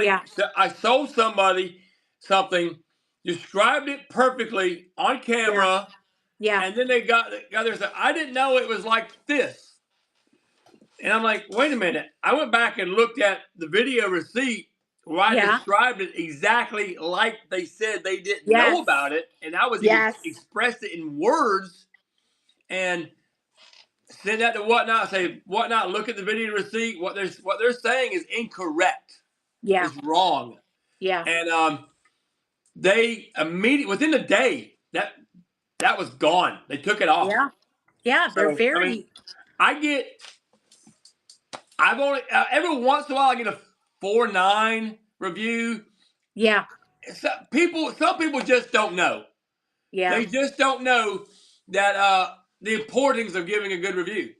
Yeah. I sold somebody something, described it perfectly on Yeah. camera, Yeah. and then they got there and said, I didn't know it was like this. And I'm like, wait a minute. I went back and looked at the video receipt where I Yeah. described it exactly like they said they didn't know Yes. about it. And I was even Yes. expressed it in words and send that to Whatnot. Say, Whatnot, look at the video receipt. What they're saying is incorrect. Yeah. It's wrong. Yeah. And they immediately, within a day, that was gone. They took it off. Yeah. Yeah. They're So, I mean, very, I get I've only every once in a while I get a 4.9 review. yeah. Some people just don't know. Yeah. They just don't know that the importance of giving a good review.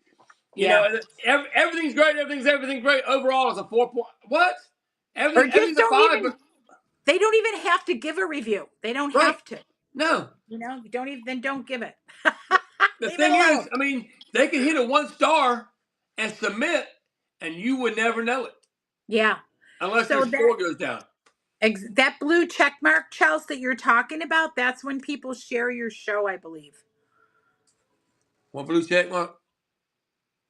You Yeah. know, everything's great. Everything's great. Overall, it's a 4 point. What? Or just Everything's a don't 5. even, But they don't even have to give a review. They don't right? have to. No. You don't even, then don't give it. The Leave it thing is, alone. I mean, they can hit a 1 star and submit, and you would never know it Yeah. unless their So score goes down. that blue check mark, Chelsea, that you're talking about, that's when people share your show, I believe. One blue check mark.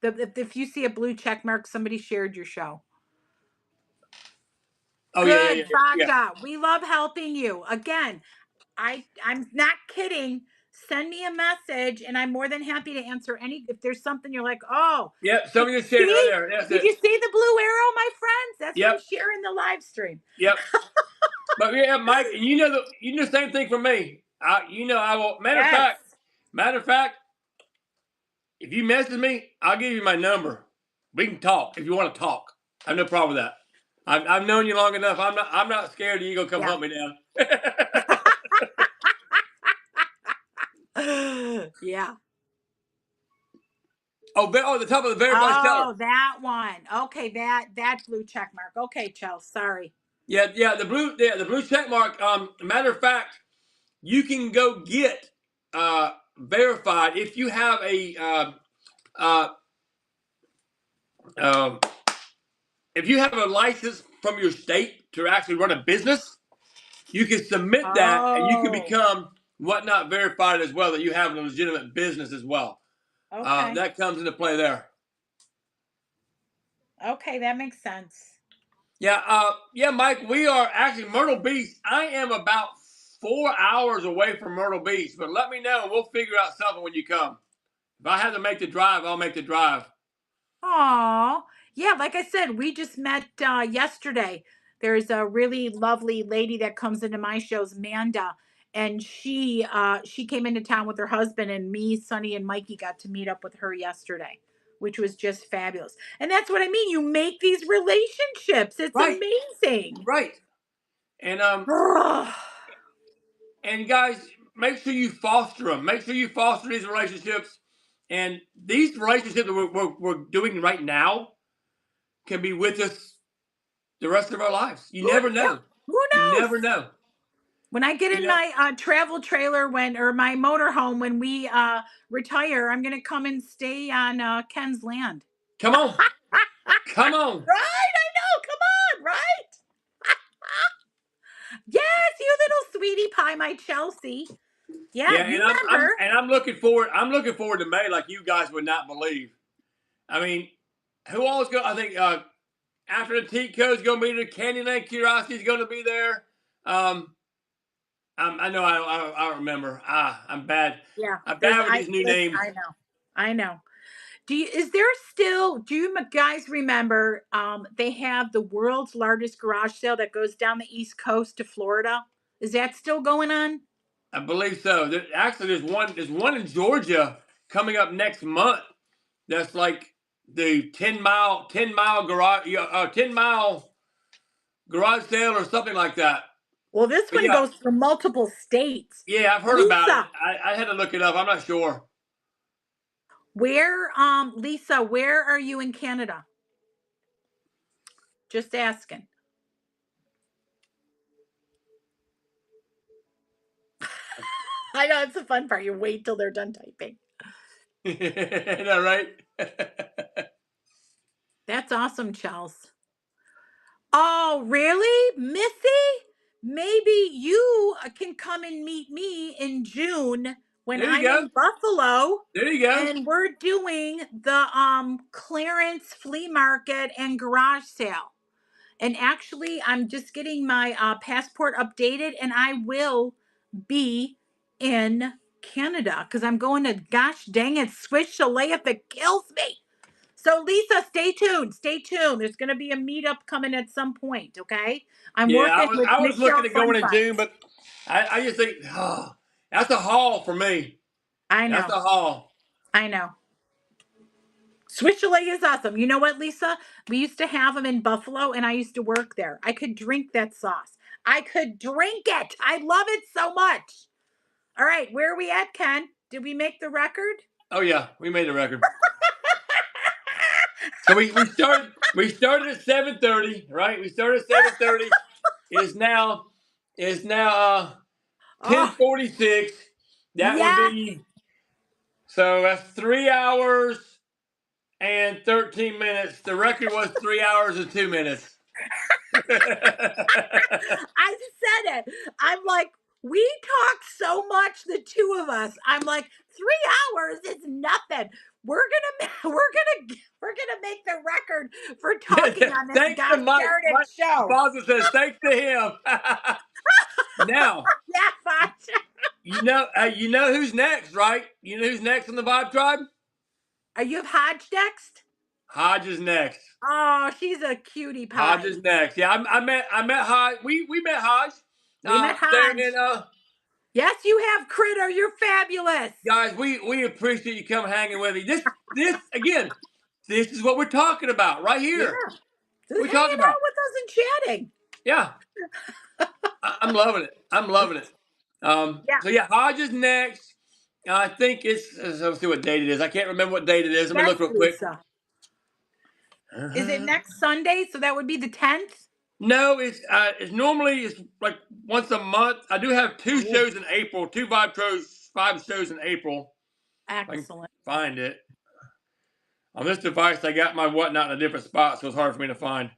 If you see a blue check mark, somebody shared your show. Oh yeah, yeah, yeah, Good, yeah. Baka. We love helping you. Again, I'm not kidding. Send me a message and I'm more than happy to answer any if there's something you're like, oh, Yep, did somebody you just shared it right see? there. That's Did it. you see the blue arrow, my friends? That's from Yep, sharing the live stream. yep. But yeah, Mike, and you know the same thing for me. I will. Yes. Matter of fact, if you message me, I'll give you my number. We can talk if you want to talk. I have no problem with that. I've known you long enough. I'm not scared that you gonna come Yeah. hunt me down. Yeah. Oh, the top of the verified seller. Oh, that one. Okay, that blue check mark. Okay, Chelsea. Sorry. Yeah, the blue check mark. Matter of fact, you can go get verified if you have a uh, um, if you have a license from your state to actually run a business. You can submit that, and you can Oh, become Whatnot verified as well. That you have a legitimate business as well. okay. That comes into play there. Okay, that makes sense. Yeah, yeah, Mike. We are actually Myrtle Beach. I am about 4 hours away from Myrtle Beach, but let me know and we'll figure out something when you come. If I have to make the drive, I'll make the drive. Oh, yeah. Like I said, we just met yesterday. There's a really lovely lady that comes into my shows, Manda, and she came into town with her husband, and me, Sonny, and Mikey got to meet up with her yesterday, which was just fabulous. And that's what I mean. You make these relationships. It's Right, amazing. right. And Oh, and guys, make sure you foster them. Make sure you foster these relationships. And these relationships that we're doing right now can be with us the rest of our lives. You never yeah. know. Who You knows? never know. When I get You in know. my travel trailer or my motorhome when we retire, I'm gonna come and stay on Ken's land. Come on. Come on. Right? I know. Come on, right? Yes, you little sweetie pie, my Chelsea. Yeah, you met her. I'm looking forward. I'm looking forward to May like you guys would not believe. I mean, who all is going? I think after the Tea Code's going to be there. Candyland Curiosity's going to be there. I know I don't remember. I'm bad. Yeah, I'm bad with these new listen, names. I know. Do you guys remember they have the world's largest garage sale that goes down the East Coast to Florida? Is that still going on? I believe so. Actually, there's one in Georgia coming up next month. That's like the 10-mile garage sale or something like that. Well, this But one yeah, goes through multiple states. yeah, I've heard about it. Lisa, I had to look it up. I'm not sure. Lisa, where are you in Canada? Just asking. I know it's the fun part. You wait till they're done typing. Isn't that right? That's awesome, Chels. Oh, really? Missy? Maybe you can come and meet me in June when There you I'm go. in Buffalo. There you go. And we're doing the clearance flea market and garage sale. And actually, I'm just getting my passport updated, and I will be in Canada because I'm going to, gosh dang it, Swiss Chalet if it kills me. So, Lisa, stay tuned. Stay tuned. There's going to be a meetup coming at some point, okay? I'm Yeah, working with I was Michelle looking at going in Funfun. June, but I just think that's a haul for me. I That's know. a haul. I know. Swiss Chalet is awesome. You know what, Lisa? We used to have them in Buffalo, and I used to work there. I could drink that sauce. I could drink it. I love it so much. All right, where are we at, Ken? Did we make the record? Oh yeah, we made the record. So we started at 7:30, right? We started at 7:30. Is now 10:46. That would Yes. be so that's 3 hours and 13 minutes. The record was 3 hours and 2 minutes. I said it. I'm like, we talk so much, the two of us. I'm like, 3 hours is nothing. We're gonna make the record for talking on this Thanks to gosh Mike. darn Mike show. Sponsor says thanks to him. Now, Yeah, Foch. you know who's next, right? You know who's next in the Vibe Tribe? Are you have Hodge next? Hodge is next. Oh, she's a cutie pie. Hodge is next. Yeah, I met Hodge. We met Hodge. We met There Hodge. in Yes, you have, Critter. You're fabulous. guys, we appreciate you come hanging with me. This again, this is what we're talking about right here. Yeah. Just We're talking hanging out about. with us and chatting. Yeah. I'm loving it. I'm loving it. Yeah. So yeah, Hodge is next. I think let's see what date it is. I can't remember what date it is. Let me look real quick. Lisa. Is it next Sunday? So that would be the 10th? No, it's normally it's like once a month. I do have two shows in April, two five shows in April. Excellent. I can find it. On this device, I got my whatnot in a different spot, so it's hard for me to find.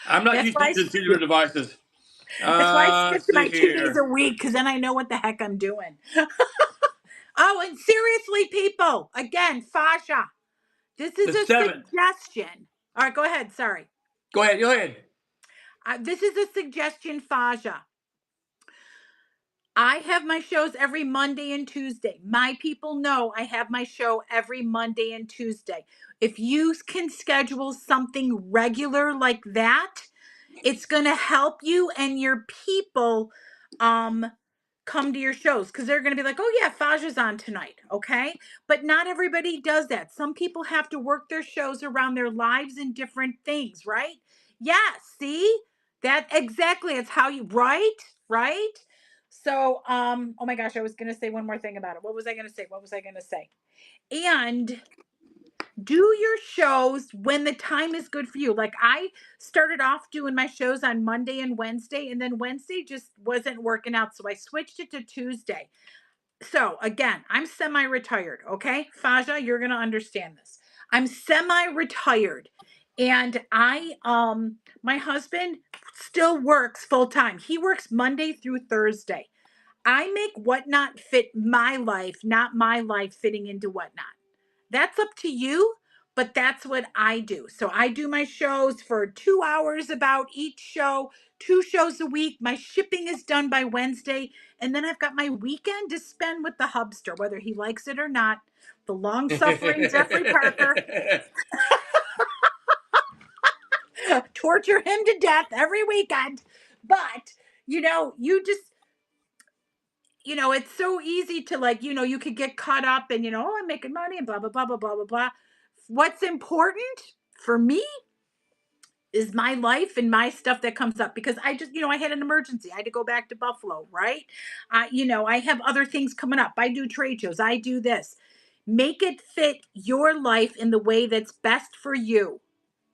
I'm not used to computer devices. That's why I stick to my 2 days a week, because then I know what the heck I'm doing. Oh, and seriously, people, again, Fasha, this is a suggestion. All right, go ahead. Sorry. Go ahead. This is a suggestion, Faja. I have my shows every Monday and Tuesday. My people know I have my show every Monday and Tuesday. If you can schedule something regular like that, it's going to help you and your people come to your shows, because they're going to be like, oh yeah, Faja's on tonight. Okay. But not everybody does that. Some people have to work their shows around their lives and different things, right? Yeah. See that exactly. It's how you, right. So, oh my gosh, I was going to say one more thing about it. What was I going to say? And do your shows when the time is good for you. Like, I started off doing my shows on Monday and Wednesday, and then Wednesday just wasn't working out. So I switched it to Tuesday. So again, I'm semi-retired. Okay. Faja, you're going to understand this. I'm semi-retired, and my husband still works full time. He works Monday through Thursday. I make Whatnot fit my life, not my life fitting into Whatnot. That's up to you, but that's what I do. So I do my shows for 2 hours about each show, 2 shows a week. My shipping is done by Wednesday. And then I've got my weekend to spend with the hubster, whether he likes it or not. The long suffering Jeffrey Parker. Torture him to death every weekend. But, you just, it's so easy to like, you could get caught up and, oh, I'm making money and blah, blah, blah, blah, blah, blah, blah. What's important for me is my life and my stuff that comes up because I just, I had an emergency. I had to go back to Buffalo, right? I have other things coming up. I do trade shows. I do this. Make it fit your life in the way that's best for you.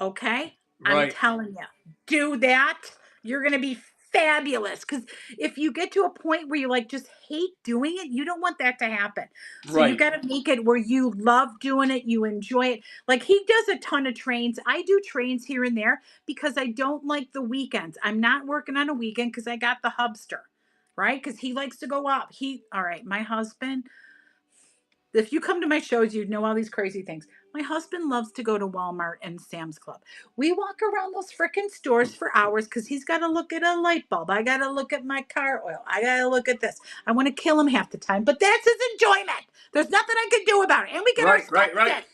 Okay? I'm Right. telling you, do that. You're going to be fabulous. Because if you get to a point where you like just hate doing it, you don't want that to happen. So you Right. got to make it where you love doing it, you enjoy it. Like he does a ton of trains. I do trains here and there because I don't like the weekends. I'm not working on a weekend because I got the hubster, right? Because he likes to go up. All right, my husband, if you come to my shows, you'd know all these crazy things. My husband loves to go to Walmart and Sam's Club. We walk around those freaking stores for hours because he's got to look at a light bulb. I got to look at my car oil. I got to look at this. I want to kill him half the time, but that's his enjoyment. There's nothing I can do about it. And we get our Right. stuff Right. Right.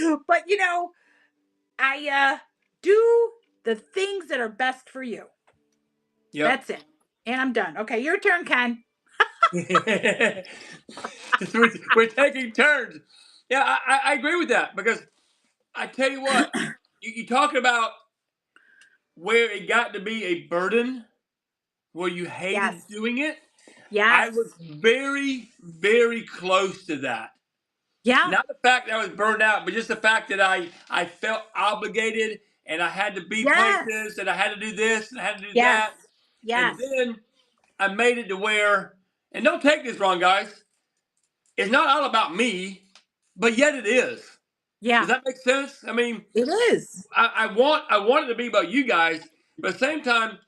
in. But, I do the things that are best for you. Yep. That's it. And I'm done. Okay, your turn, Ken. We're taking turns. Yeah, I agree with that because I tell you what, you talk about where it got to be a burden, where you hated Yes. doing it. I Yes. was very, very close to that. Yeah. Not the fact that I was burned out, but just the fact that I felt obligated and I had to be Yes. places and I had to do this and I had to do Yes. that. And Yes. then I made it to where, and don't take this wrong, guys, it's not all about me, but yet it is. Does Yeah. that make sense? I mean, It is. I want it to be about you guys, but at the same time,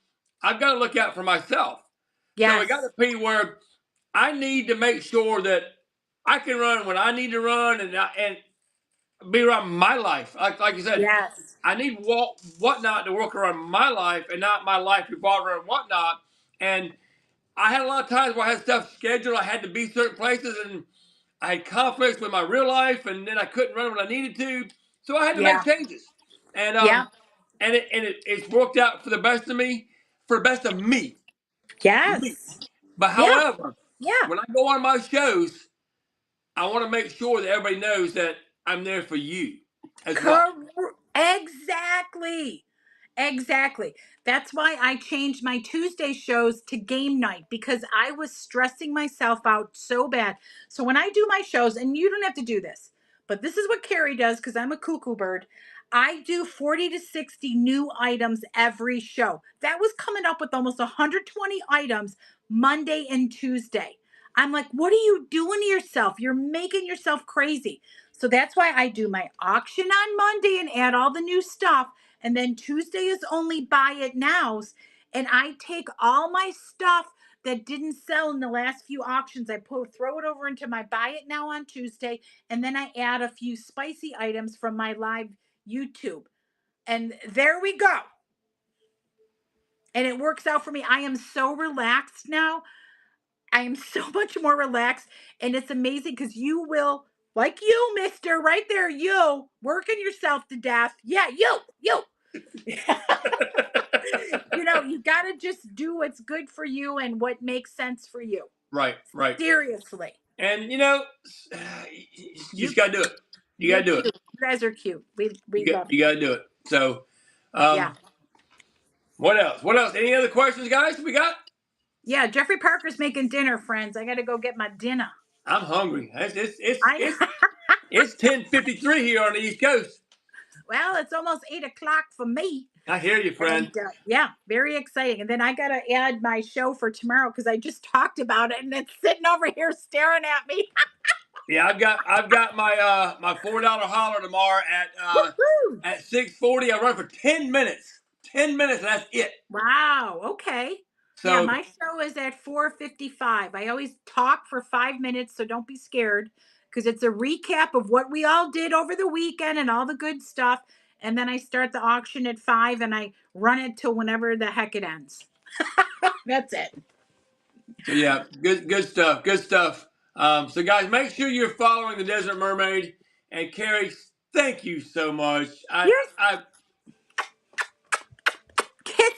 I've got to look out for myself. So it got to Yes. be where I need to make sure that I can run when I need to run and be around my life. Like you said, Yes. I need Whatnot to work around my life and not my life revolve around Whatnot. And I had a lot of times where I had stuff scheduled. I had to be certain places and I had conflicts with my real life, and then I couldn't run when I needed to, so I had to make Yeah. changes. And Yeah. it's worked out for the best of me, for the best of me. Yes. But Yeah. however, Yeah. when I go on my shows, I want to make sure that everybody knows that I'm there for you as well. Exactly. Exactly. That's why I changed my Tuesday shows to game night because I was stressing myself out so bad. So when I do my shows, and you don't have to do this, but this is what Carrie does because I'm a cuckoo bird. I do 40 to 60 new items every show. That was coming up with almost 120 items Monday and Tuesday. I'm like, what are you doing to yourself? You're making yourself crazy. So that's why I do my auction on Monday and add all the new stuff. And then Tuesday is only buy it nows. And I take all my stuff that didn't sell in the last few auctions. Throw it over into my buy it now on Tuesday. And then I add a few spicy items from my live YouTube. And there we go. And it works out for me. I am so relaxed now. I am so much more relaxed. And it's amazing because you will, like you, mister, right there, you working yourself to death. Yeah, you. You got to just do what's good for you and what makes sense for you. Right, right. Seriously. And you You just gotta do it. You you're gotta do it. cute. You guys are cute. We love You gotta do it. So, Yeah. what else? What else? Any other questions, guys? We got? Yeah, Jeffrey Parker's making dinner, friends. I got to go get my dinner. I'm hungry. I It's 10:53 here on the East Coast. Well, it's almost 8 o'clock for me. I hear you, friend. And yeah, very exciting. And then I got to add my show for tomorrow because I just talked about it and it's sitting over here staring at me. Yeah, I've got my $4 holler tomorrow at 6:40. I run for 10 minutes. 10 minutes, and that's it. Wow. Okay. Yeah, So my show is at 4:55. I always talk for 5 minutes, so don't be scared because it's a recap of what we all did over the weekend and all the good stuff. And then I start the auction at 5 and I run it till whenever the heck it ends. That's it. So yeah, good stuff, good stuff. So guys, make sure you're following the Desert Mermaid. And Carrie, thank you so much. I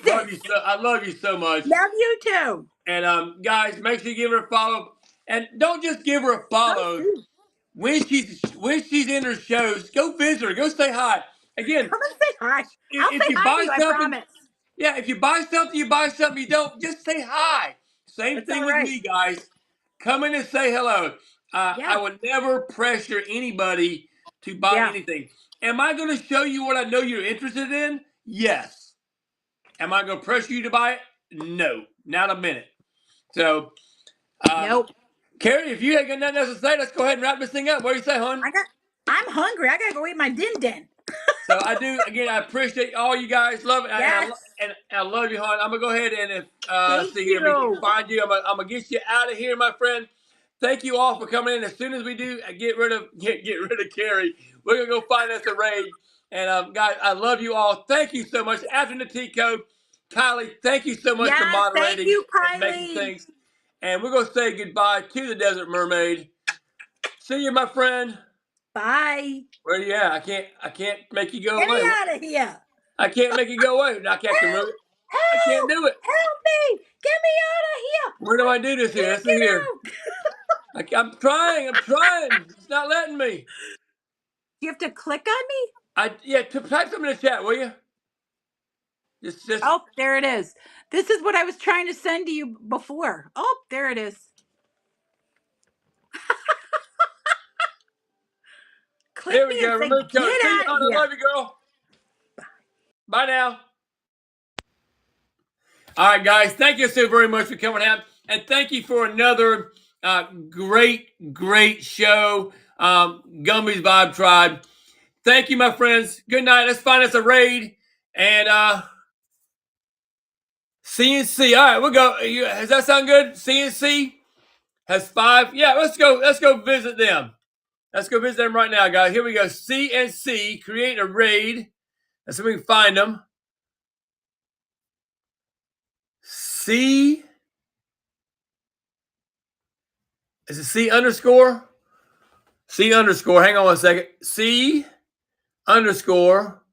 love you Kisses. so. I love you so much. Love you too. And guys, make sure you give her a follow. And don't just give her a follow. When she's in her shows, go visit her. Go say hi. Again, Come and say hi. I'll if say you hi to buy you, I something, promise. yeah, if you buy something, you buy something. You don't, just say hi. Same It's thing all with right. me, guys. Come in and say hello. I Yeah. would never pressure anybody to buy Yeah. anything. Am I going to show you what I know you're interested in? Yes. Am I going to pressure you to buy it? No, not a minute. So, Nope. Carrie, if you ain't got nothing else to say, let's go ahead and wrap this thing up. What do you say, hon? I'm hungry. I gotta go eat my din din. So I do again. I appreciate all you guys. Love it, Yes. and I love you, hon. I'm gonna go ahead and if Thank see here, let me you. find you. I'm gonna get you out of here, my friend. Thank you all for coming in. As soon as we do, get rid of Carrie. We're gonna go find us a raid. And guys, I love you all. Thank you so much. After the Tico, Kylie, thank you so much for Yes. Thank moderating you, and making Kylie. things. And we're gonna say goodbye to the Desert Mermaid. See you, my friend. Bye. Where you at? I can't make you go Get me away. out of here. I can't make it go away. I can't remove Help! it. I can't Help! do it. Help me! Get me out of here! Where do I do this here? Can't This is here. get out. I'm trying. I'm trying. It's not letting me. You have to click on me? Yeah. Type something in the chat, will you? Just. Oh, there it is. This is what I was trying to send to you before. Oh, there it is. Click There we me and go. say, Remove get code. See you, out of hon. I here. love you, girl. Bye now. All right, guys. Thank you so very much for coming out, and thank you for another great show. Gumby's Vibe Tribe. Thank you, my friends. Good night. Let's find us a raid and CNC. All right, we'll go. Does that sound good? CNC has 5. Yeah, let's go. Let's go visit them. Let's go visit them right now, guys. Here we go. CNC, create a raid. Let's see if we can find them. C. Is it C underscore? C underscore. Hang on one second. C underscore.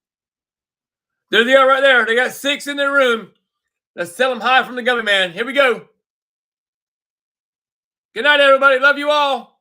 There they are right there. They got 6 in their room. Let's tell them hi from the Gummy Man. Here we go. Good night, everybody. Love you all.